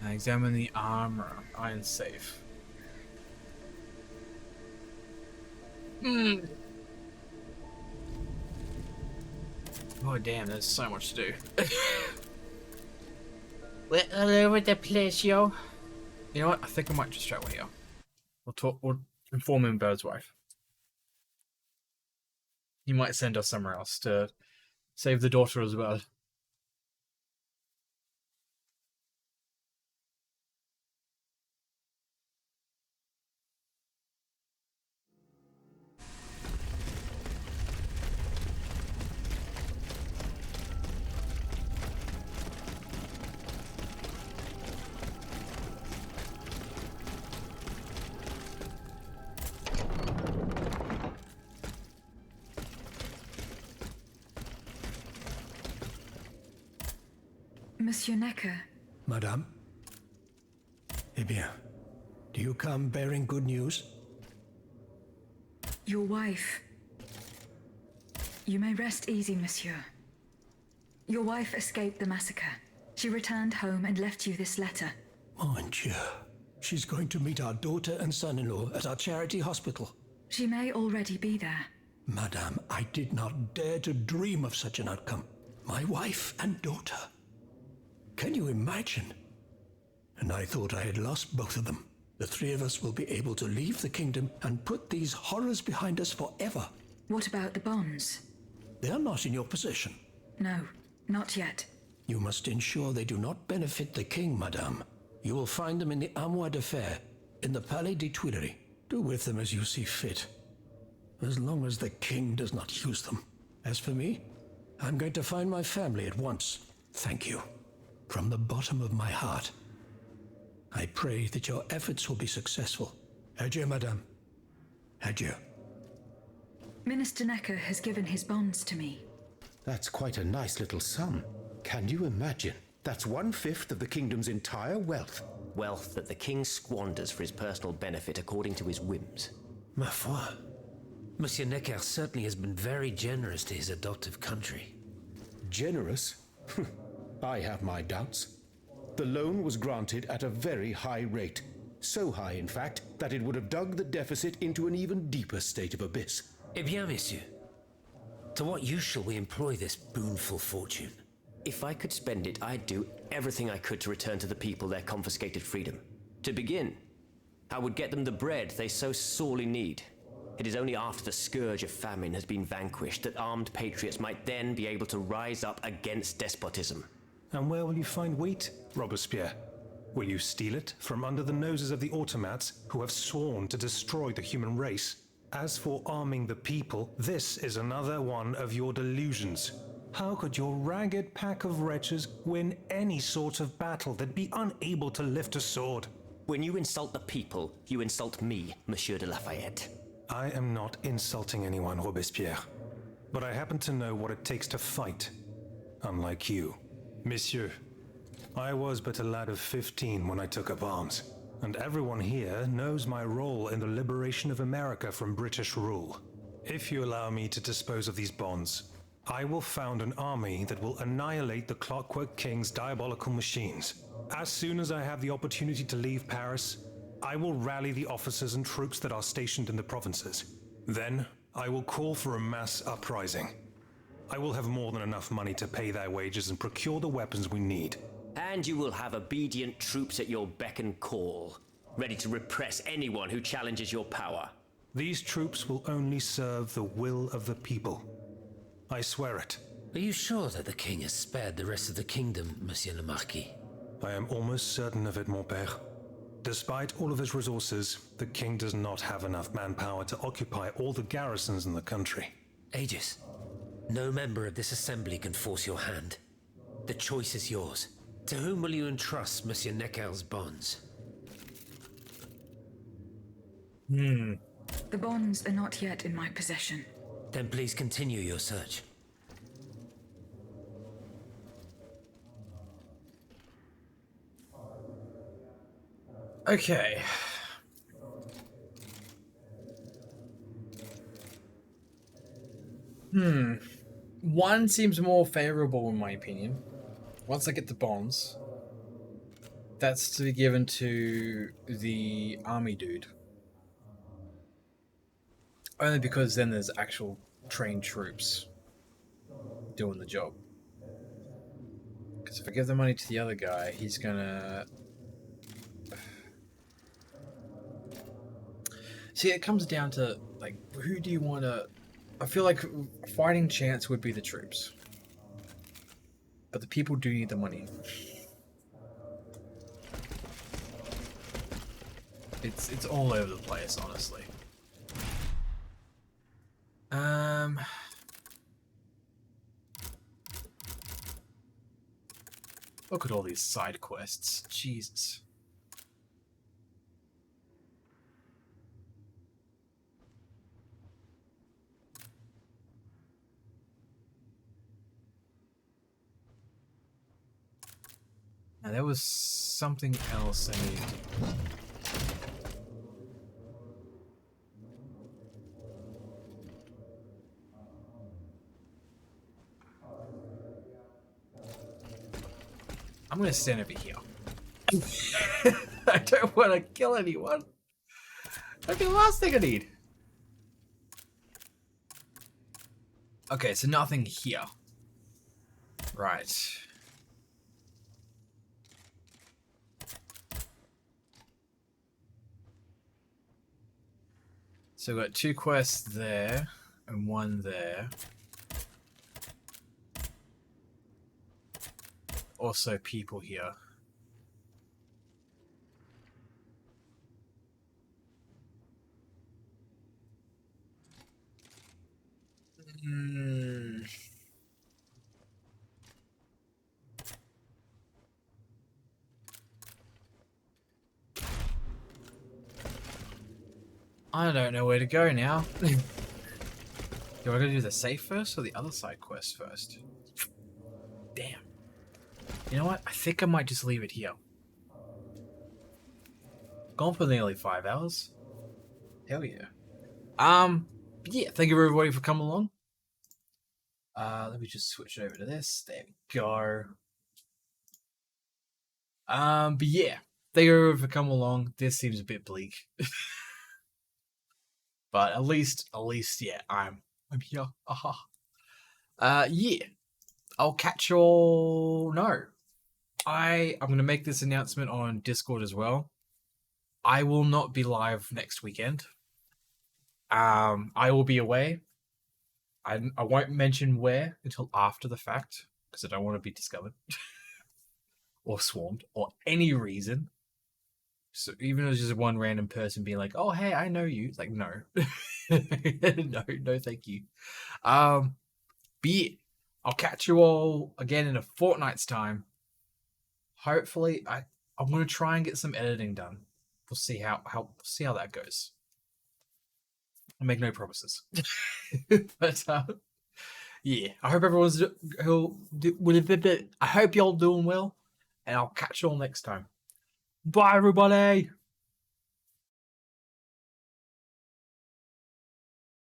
Examine the armor. Iron safe. Oh damn, there's so much to do. We're all over the place, yo. You know what? I think I might just travel here. We'll inform him about his wife. He might send us somewhere else to save the daughter as well. Monsieur Necker. Madame? Eh bien, do you come bearing good news? Your wife. You may rest easy, monsieur. Your wife escaped the massacre. She returned home and left you this letter. Mon Dieu. She's going to meet our daughter and son-in-law at our charity hospital. She may already be there. Madame, I did not dare to dream of such an outcome. My wife and daughter. Can you imagine? And I thought I had lost both of them. The three of us will be able to leave the kingdom and put these horrors behind us forever. What about the bonds? They are not in your possession. No, not yet. You must ensure they do not benefit the king, madame. You will find them in the Armoire de Fer, in the Palais des Tuileries. Do with them as you see fit, as long as the king does not use them. As for me, I'm going to find my family at once. Thank you. From the bottom of my heart. I pray that your efforts will be successful. Adieu, madame. Adieu. Minister Necker has given his bonds to me. That's quite a nice little sum. Can you imagine? That's 1/5 of the kingdom's entire wealth. Wealth that the king squanders for his personal benefit according to his whims. Ma foi. Monsieur Necker certainly has been very generous to his adoptive country. Generous? I have my doubts. The loan was granted at a very high rate. So high, in fact, that it would have dug the deficit into an even deeper state of abyss. Eh bien, messieurs. To what use shall we employ this boonful fortune? If I could spend it, I'd do everything I could to return to the people their confiscated freedom. To begin, I would get them the bread they so sorely need. It is only after the scourge of famine has been vanquished that armed patriots might then be able to rise up against despotism. And where will you find wheat, Robespierre? Will you steal it from under the noses of the automats who have sworn to destroy the human race? As for arming the people, this is another one of your delusions. How could your ragged pack of wretches win any sort of battle that'd be unable to lift a sword? When you insult the people, you insult me, Monsieur de Lafayette. I am not insulting anyone, Robespierre. But I happen to know what it takes to fight. Unlike you. Monsieur, I was but a lad of 15 when I took up arms. And everyone here knows my role in the liberation of America from British rule. If you allow me to dispose of these bonds, I will found an army that will annihilate the Clockwork King's diabolical machines. As soon as I have the opportunity to leave Paris, I will rally the officers and troops that are stationed in the provinces. Then, I will call for a mass uprising. I will have more than enough money to pay their wages and procure the weapons we need. And you will have obedient troops at your beck and call, ready to repress anyone who challenges your power. These troops will only serve the will of the people. I swear it. Are you sure that the king has spared the rest of the kingdom, Monsieur le Marquis? I am almost certain of it, mon père. Despite all of his resources, the king does not have enough manpower to occupy all the garrisons in the country. Aegis, no member of this assembly can force your hand. The choice is yours. To whom will you entrust Monsieur Necker's bonds? The bonds are not yet in my possession. Then please continue your search. Okay. One seems more favorable in my opinion. Once I get the bonds, that's to be given to the army dude. Only because then there's actual trained troops doing the job. Because if I give the money to the other guy, he's gonna... See, it comes down to, like, who do you want to... I feel like fighting chance would be the troops. But the people do need the money. It's all over the place, honestly. Look at all these side quests. Jesus. Now there was something else I needed. I'm gonna stand over here. I don't want to kill anyone. That'd be the last thing I need. Okay, so nothing here. Right. So we've got 2 quests there and 1 there. Also people here. I don't know where to go now. Do I gotta do the safe first or the other side quest first? Damn. You know what? I think I might just leave it here. Gone for nearly 5 hours. Hell yeah. Yeah, thank you everybody for coming along. Let me just switch over to this. There we go. But yeah, they have come along. This seems a bit bleak. But at least, yeah, I'm here. Yeah. I'll catch y'all. No. I'm gonna make this announcement on Discord as well. I will not be live next weekend. I will be away. I won't mention where until after the fact because I don't want to be discovered or swarmed or any reason. So even if it's just one random person being like, "Oh, hey, I know you," it's like, no, no, thank you. But yeah, I'll catch you all again in a fortnight's time. Hopefully, I'm gonna try and get some editing done. We'll see how that goes. I make no promises, but yeah, I hope everyone's I hope y'all doing well, and I'll catch you all next time. Bye, everybody.